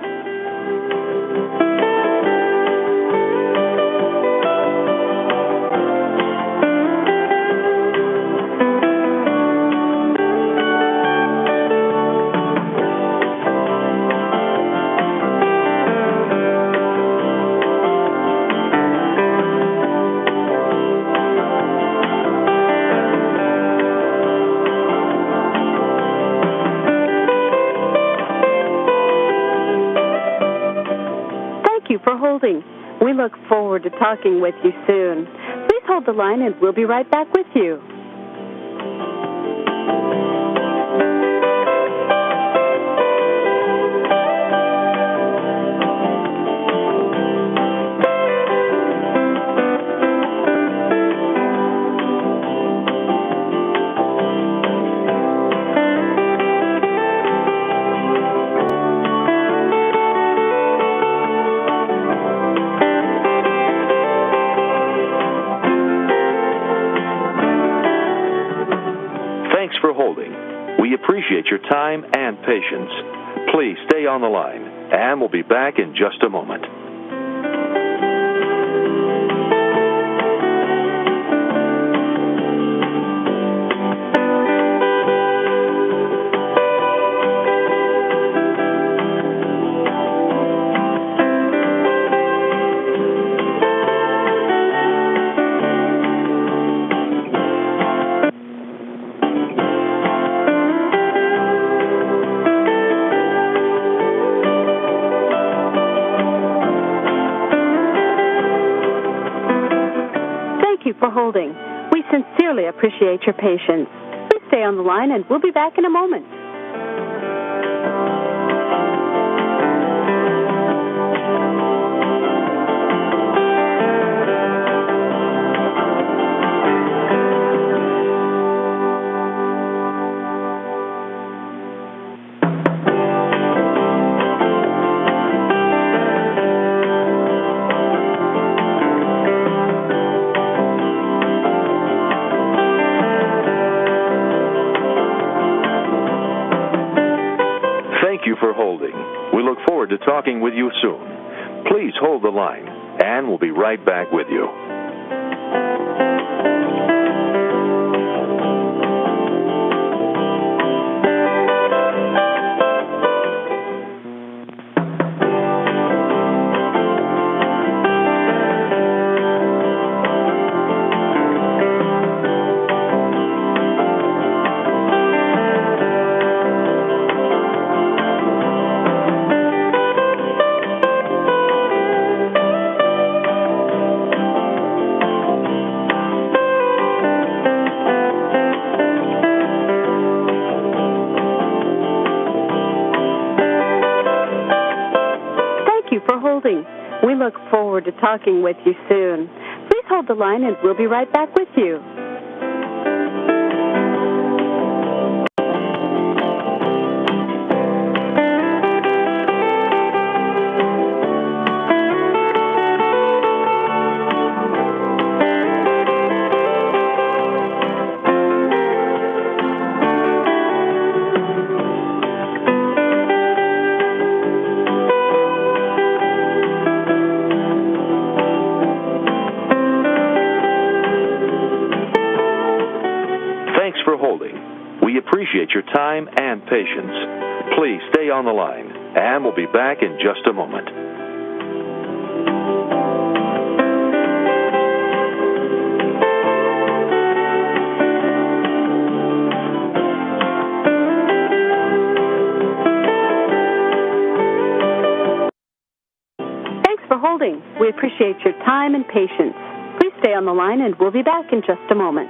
For holding. We look forward to talking with you soon. Please hold the line and we'll be right back with you. patience. Please stay on the line, and we'll be back in just a moment. For holding. We sincerely appreciate your patience. Please stay on the line and we'll be back in a moment. Thank you for holding. We look forward to talking with you soon. Please hold the line, and we'll be right back with you. We look forward to talking with you soon. Please hold the line and we'll be right back with you. We appreciate your time and patience. Please stay on the line, and we'll be back in just a moment. Thanks for holding. We appreciate your time and patience. Please stay on the line, and we'll be back in just a moment.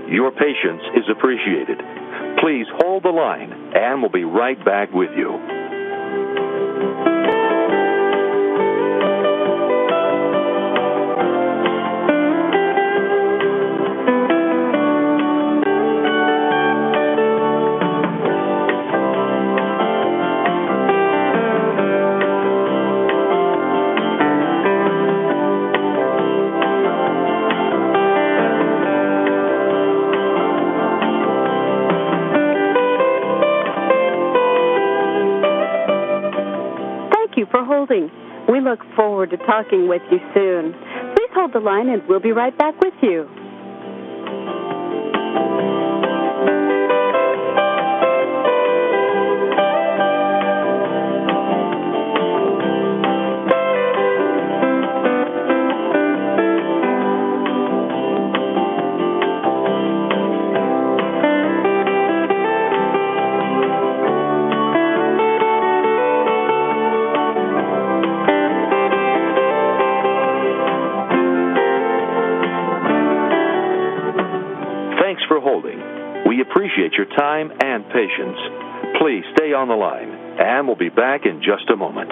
Your patience is appreciated. Please hold the line, and we'll be right back with you. We look forward to talking with you soon. Please hold the line and we'll be right back with you. patience. Please stay on the line, and we'll be back in just a moment.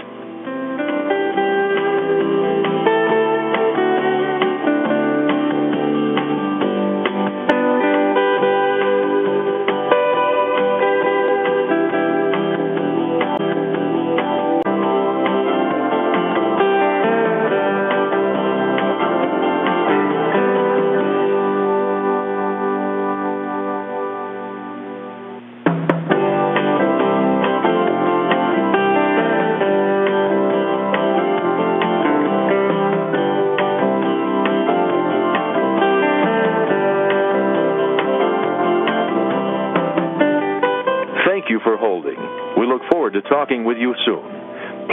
Thank you for holding. We look forward to talking with you soon.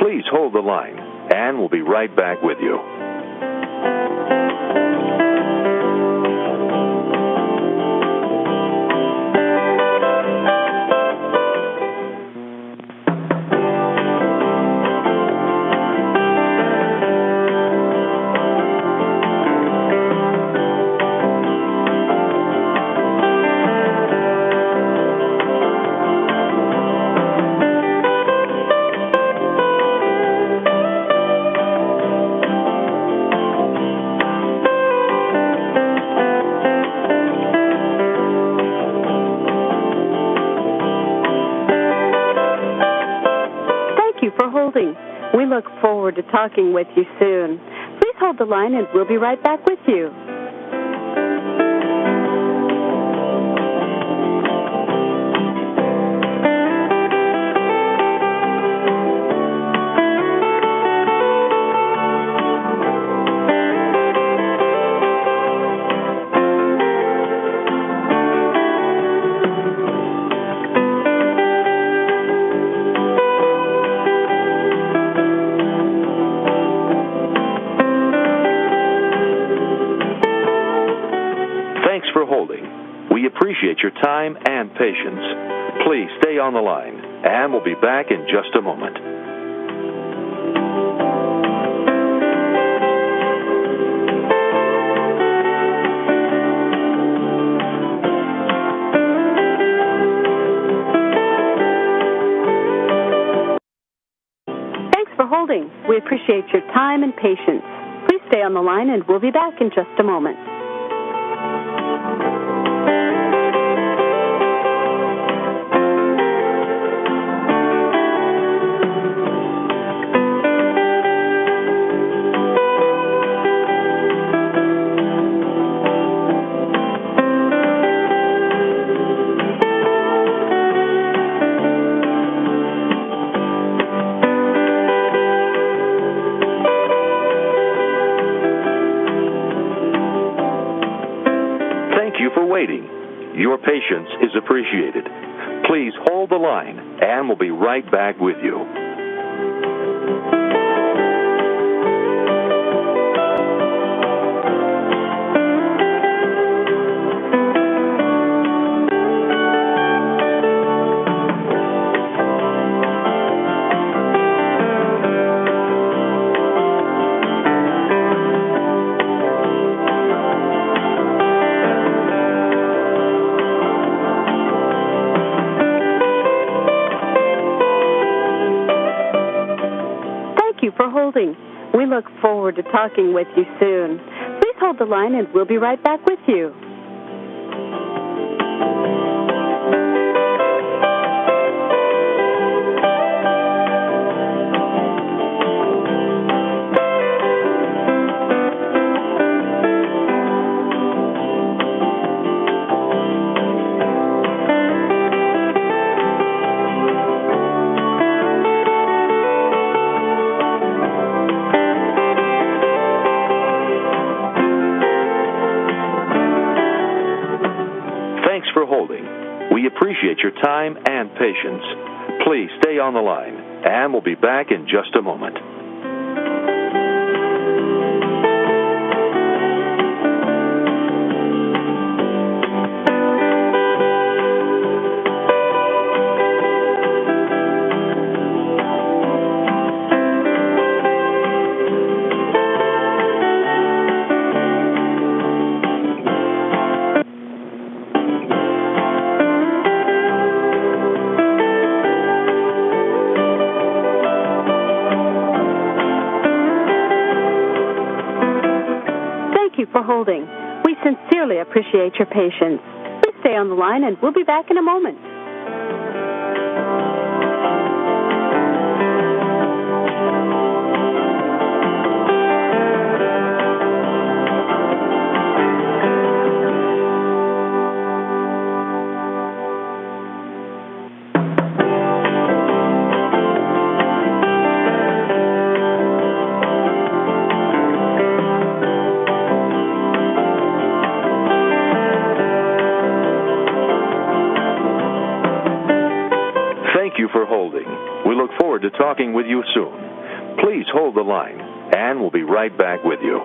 Please hold the line, and we'll be right back with you. We look forward to talking with you soon. Please hold the line and we'll be right back with you. We appreciate your time and patience. Please stay on the line, and we'll be back in just a moment. Thanks for holding. We appreciate your time and patience. Please stay on the line, and we'll be back in just a moment. Your patience is appreciated. Please hold the line, and we'll be right back with you. We look forward to talking with you soon. Please hold the line and we'll be right back with you. We appreciate your time and patience. Please stay on the line, and we'll be back in just a moment. holding. We sincerely appreciate your patience. Please stay on the line and we'll be back in a moment. Thank you for holding. We look forward to talking with you soon. Please hold the line, and we'll be right back with you.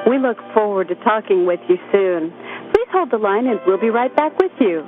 We look forward to talking with you soon. Please hold the line and we'll be right back with you.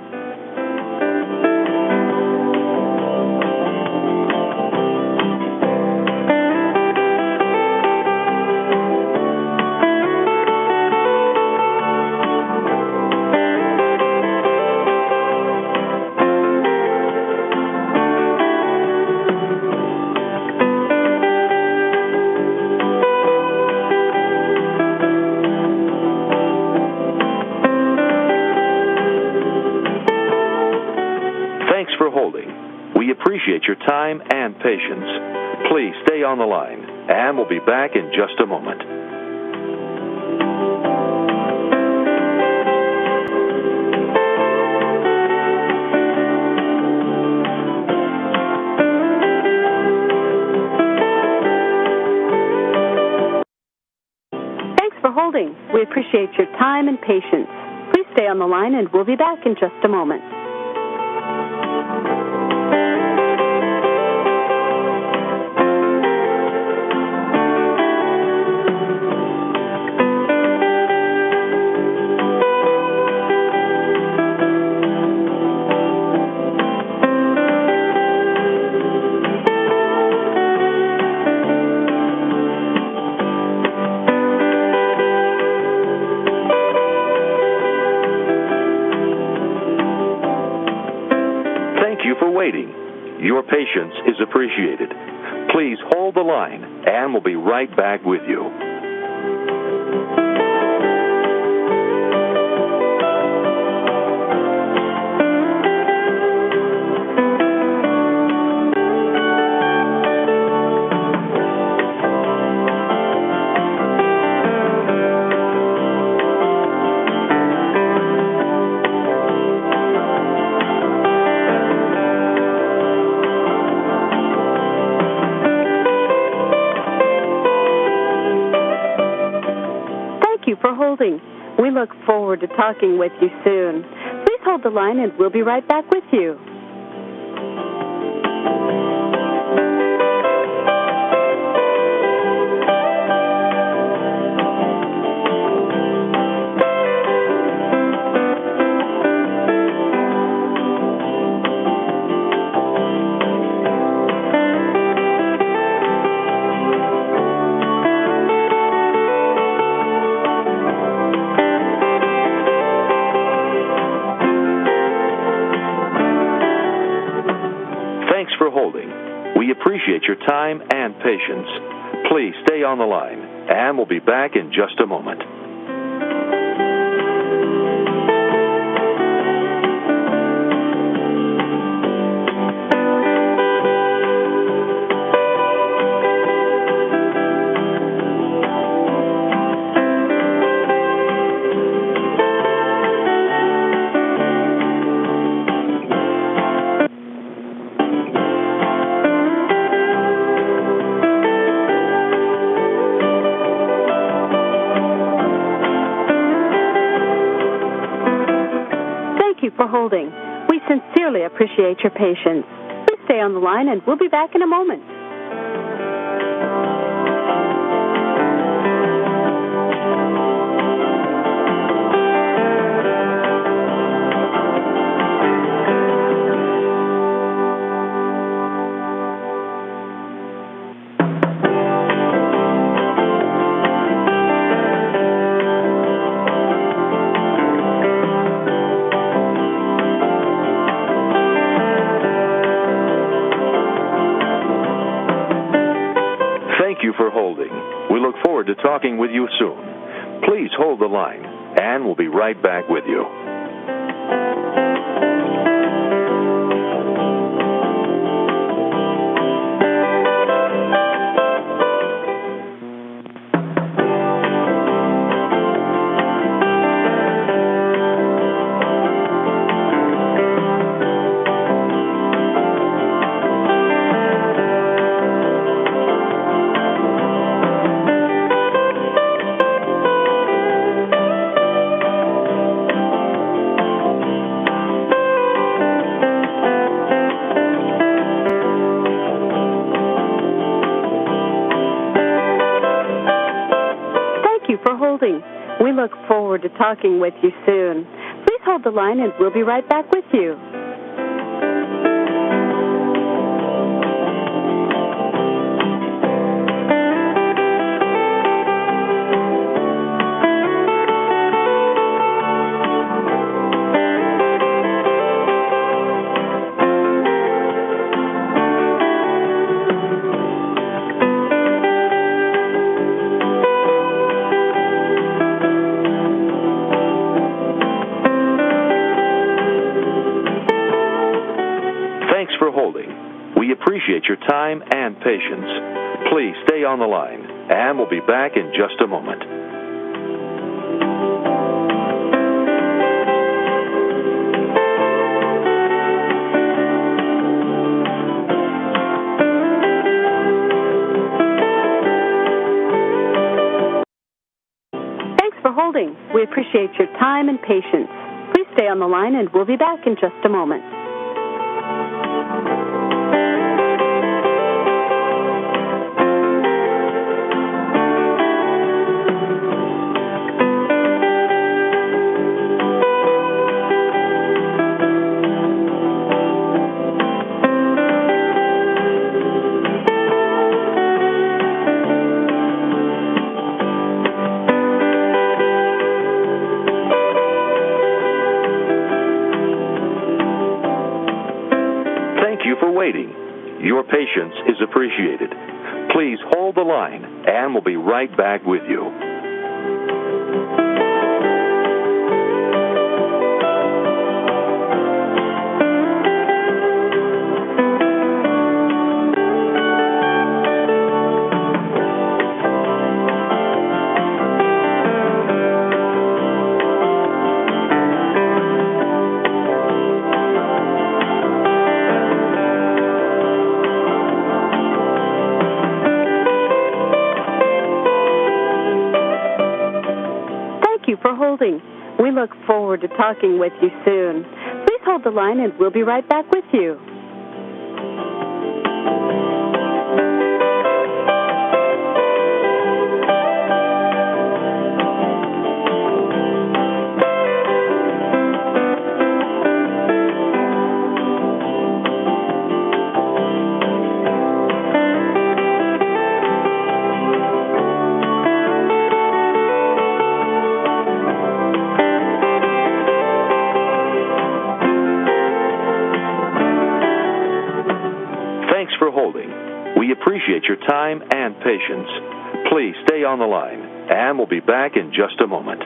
We appreciate your time and patience. Please stay on the line, and we'll be back in just a moment. Thanks for holding. We appreciate your time and patience. Please stay on the line, and we'll be back in just a moment. Your patience is appreciated. Please hold the line, and we'll be right back with you. For holding. We look forward to talking with you soon. Please hold the line and we'll be right back with you. We appreciate your time and patience. Please stay on the line, and we'll be back in just a moment. holding. We sincerely appreciate your patience. Please stay on the line and we'll be back in a moment. Thank you for holding. We look forward to talking with you soon. Please hold the line, and we'll be right back with you. We look forward to talking with you soon. Please hold the line and we'll be right back with you. Appreciate your time and patience. Please stay on the line, and we'll be back in just a moment. Thanks for holding. We appreciate your time and patience. Please stay on the line, and we'll be back in just a moment. Your patience is appreciated. Please hold the line, and we'll be right back with you. We look forward to talking with you soon. Please hold the line and we'll be right back with you. Appreciate your time and patience. Please stay on the line, and we'll be back in just a moment.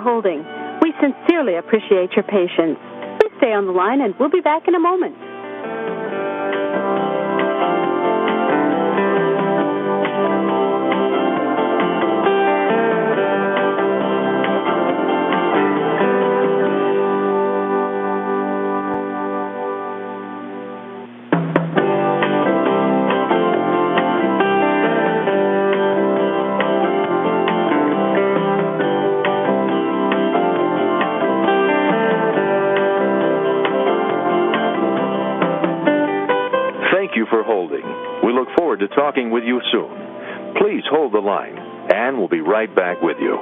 holding. We sincerely appreciate your patience. Please stay on the line and we'll be back in a moment. Thank you for holding. We look forward to talking with you soon. Please hold the line, and we'll be right back with you.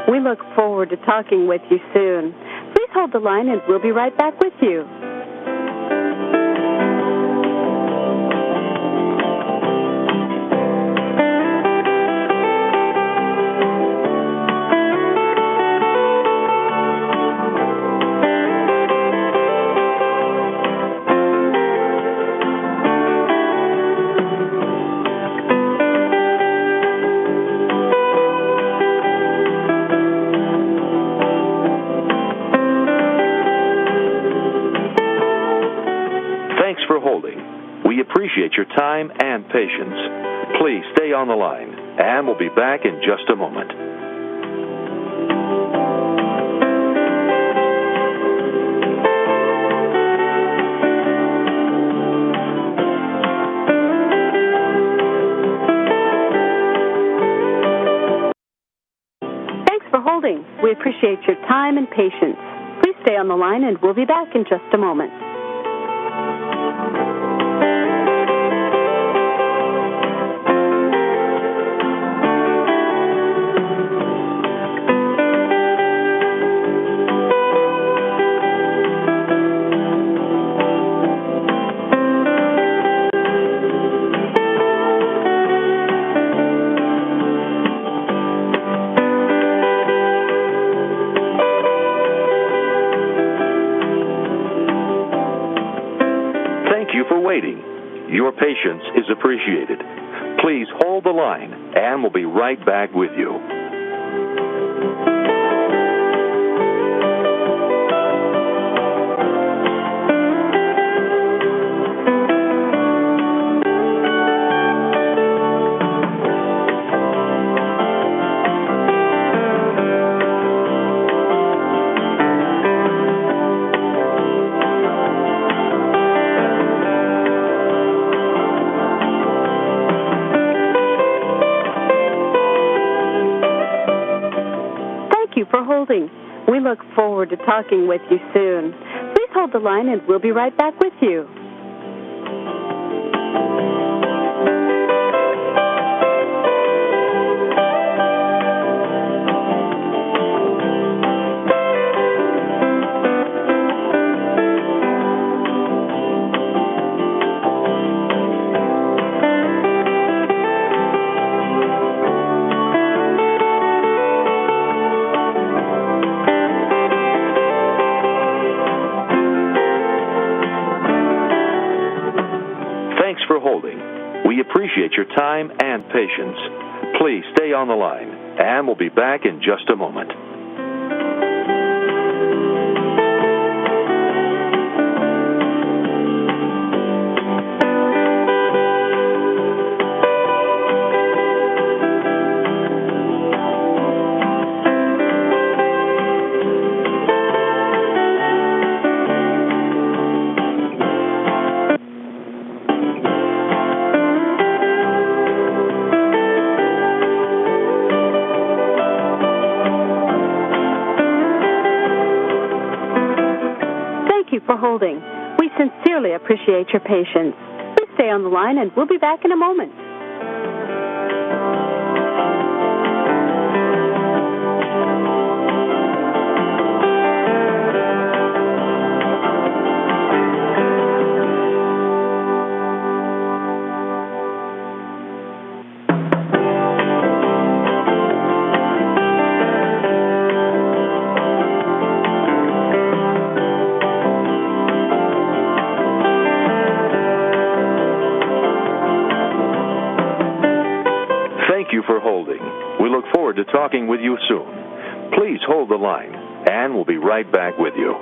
We look forward to talking with you soon. Please hold the line and we'll be right back with you. Thanks for holding. We appreciate your time and patience. Please stay on the line, and we'll be back in just a moment. Thanks for holding. We appreciate your time and patience. Please stay on the line, and we'll be back in just a moment. Waiting. Your patience is appreciated. Please hold the line, and we'll be right back with you. For holding. We look forward to talking with you soon. Please hold the line and we'll be right back with you. For holding. We appreciate your time and patience. Please stay on the line, and we'll be back in just a moment. holding. We sincerely appreciate your patience. Please stay on the line, and we'll be back in a moment. Thank you for holding. We look forward to talking with you soon. Please hold the line, and we'll be right back with you.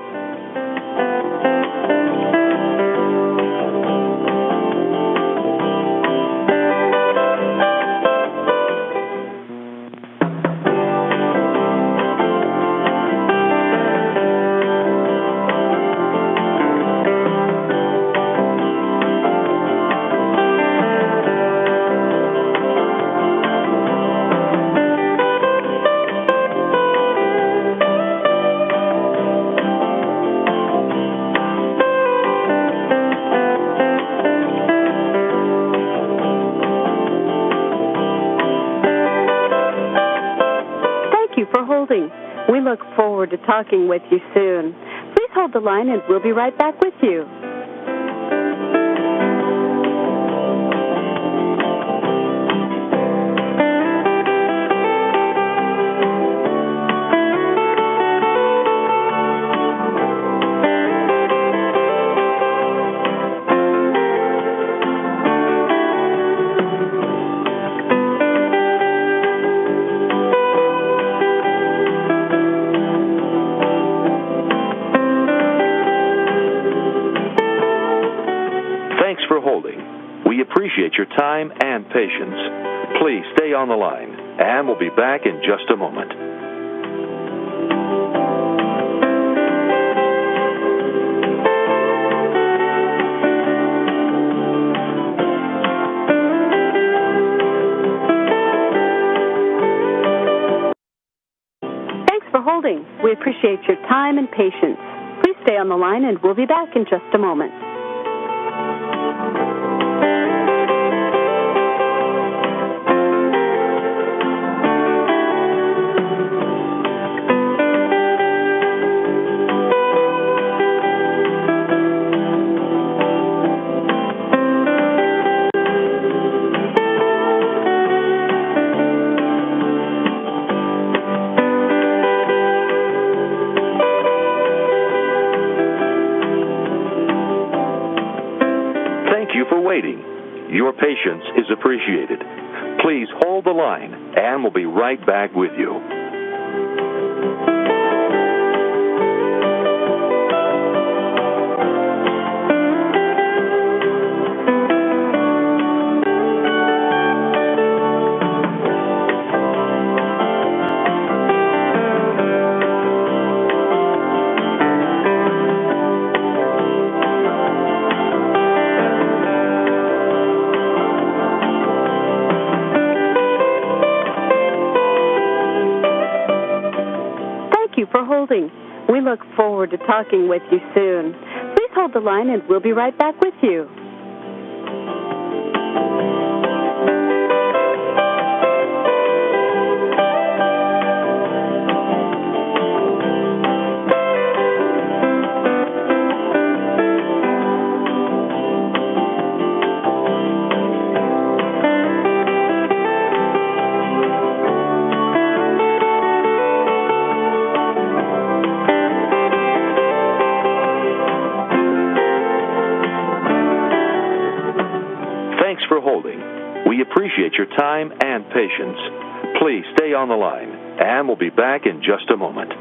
We look forward to talking with you soon. Please hold the line, and we'll be right back with you. We appreciate your time and patience. Please stay on the line, and we'll be back in just a moment. Thanks for holding. We appreciate your time and patience. Please stay on the line, and we'll be back in just a moment. Your patience is appreciated. Please hold the line, and we'll be right back with you. For holding. We look forward to talking with you soon. Please hold the line, and we'll be right back with you. We appreciate your time and patience. Please stay on the line, and we'll be back in just a moment.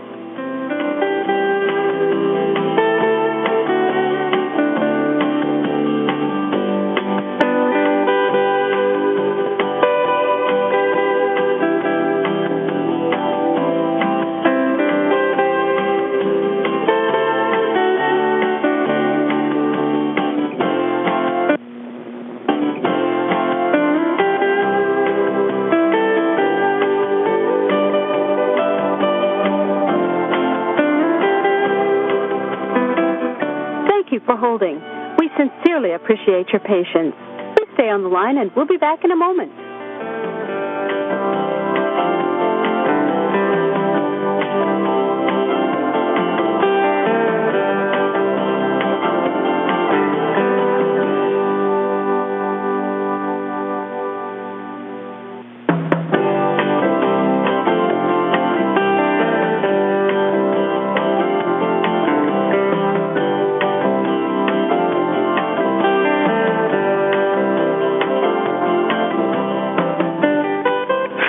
holding. We sincerely appreciate your patience. Please stay on the line, and we'll be back in a moment.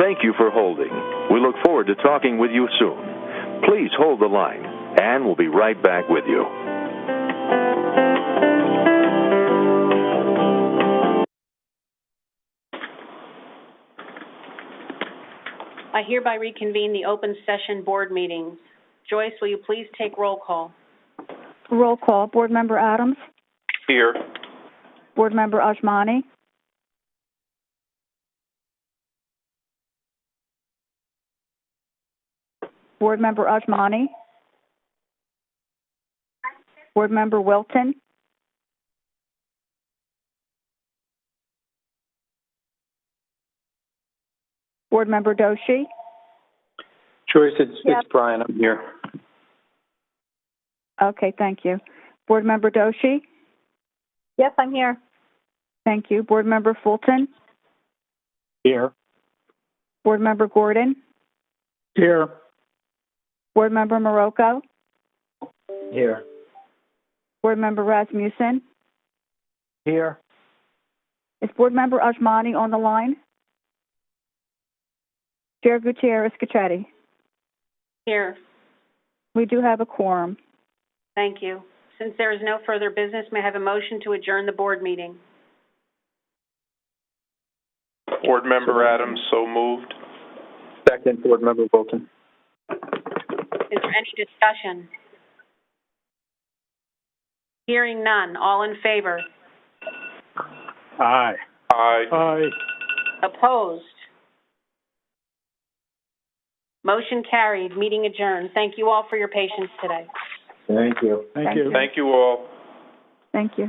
Thank you for holding. We look forward to talking with you soon. Please hold the line, and we'll be right back with you. I hereby reconvene the open session board meetings. Joyce, will you please take roll call? Roll call. Board Member Adams? Here. Board Member Ajmani? Board Member Ajmani? Board Member Wilton? Board Member Doshi? Joyce, it's Brian. I'm here. Okay, thank you. Board Member Doshi? Yes, I'm here. Thank you. Board Member Fulton? Here. Board Member Gordon? Here. Board Member Morocco? Here. Board Member Rasmussen? Here. Is Board Member Ajmani on the line? Chair Gutierrez-Cacchetti? Here. We do have a quorum. Thank you. Since there is no further business, may I have a motion to adjourn the board meeting? Board Member Adams, so moved. Second, Board Member Bolton. Is there any discussion? Hearing none. All in favor? Aye. Aye. Aye. Opposed? Motion carried. Meeting adjourned. Thank you all for your patience today. Thank you. Thank you. Thank you all. Thank you.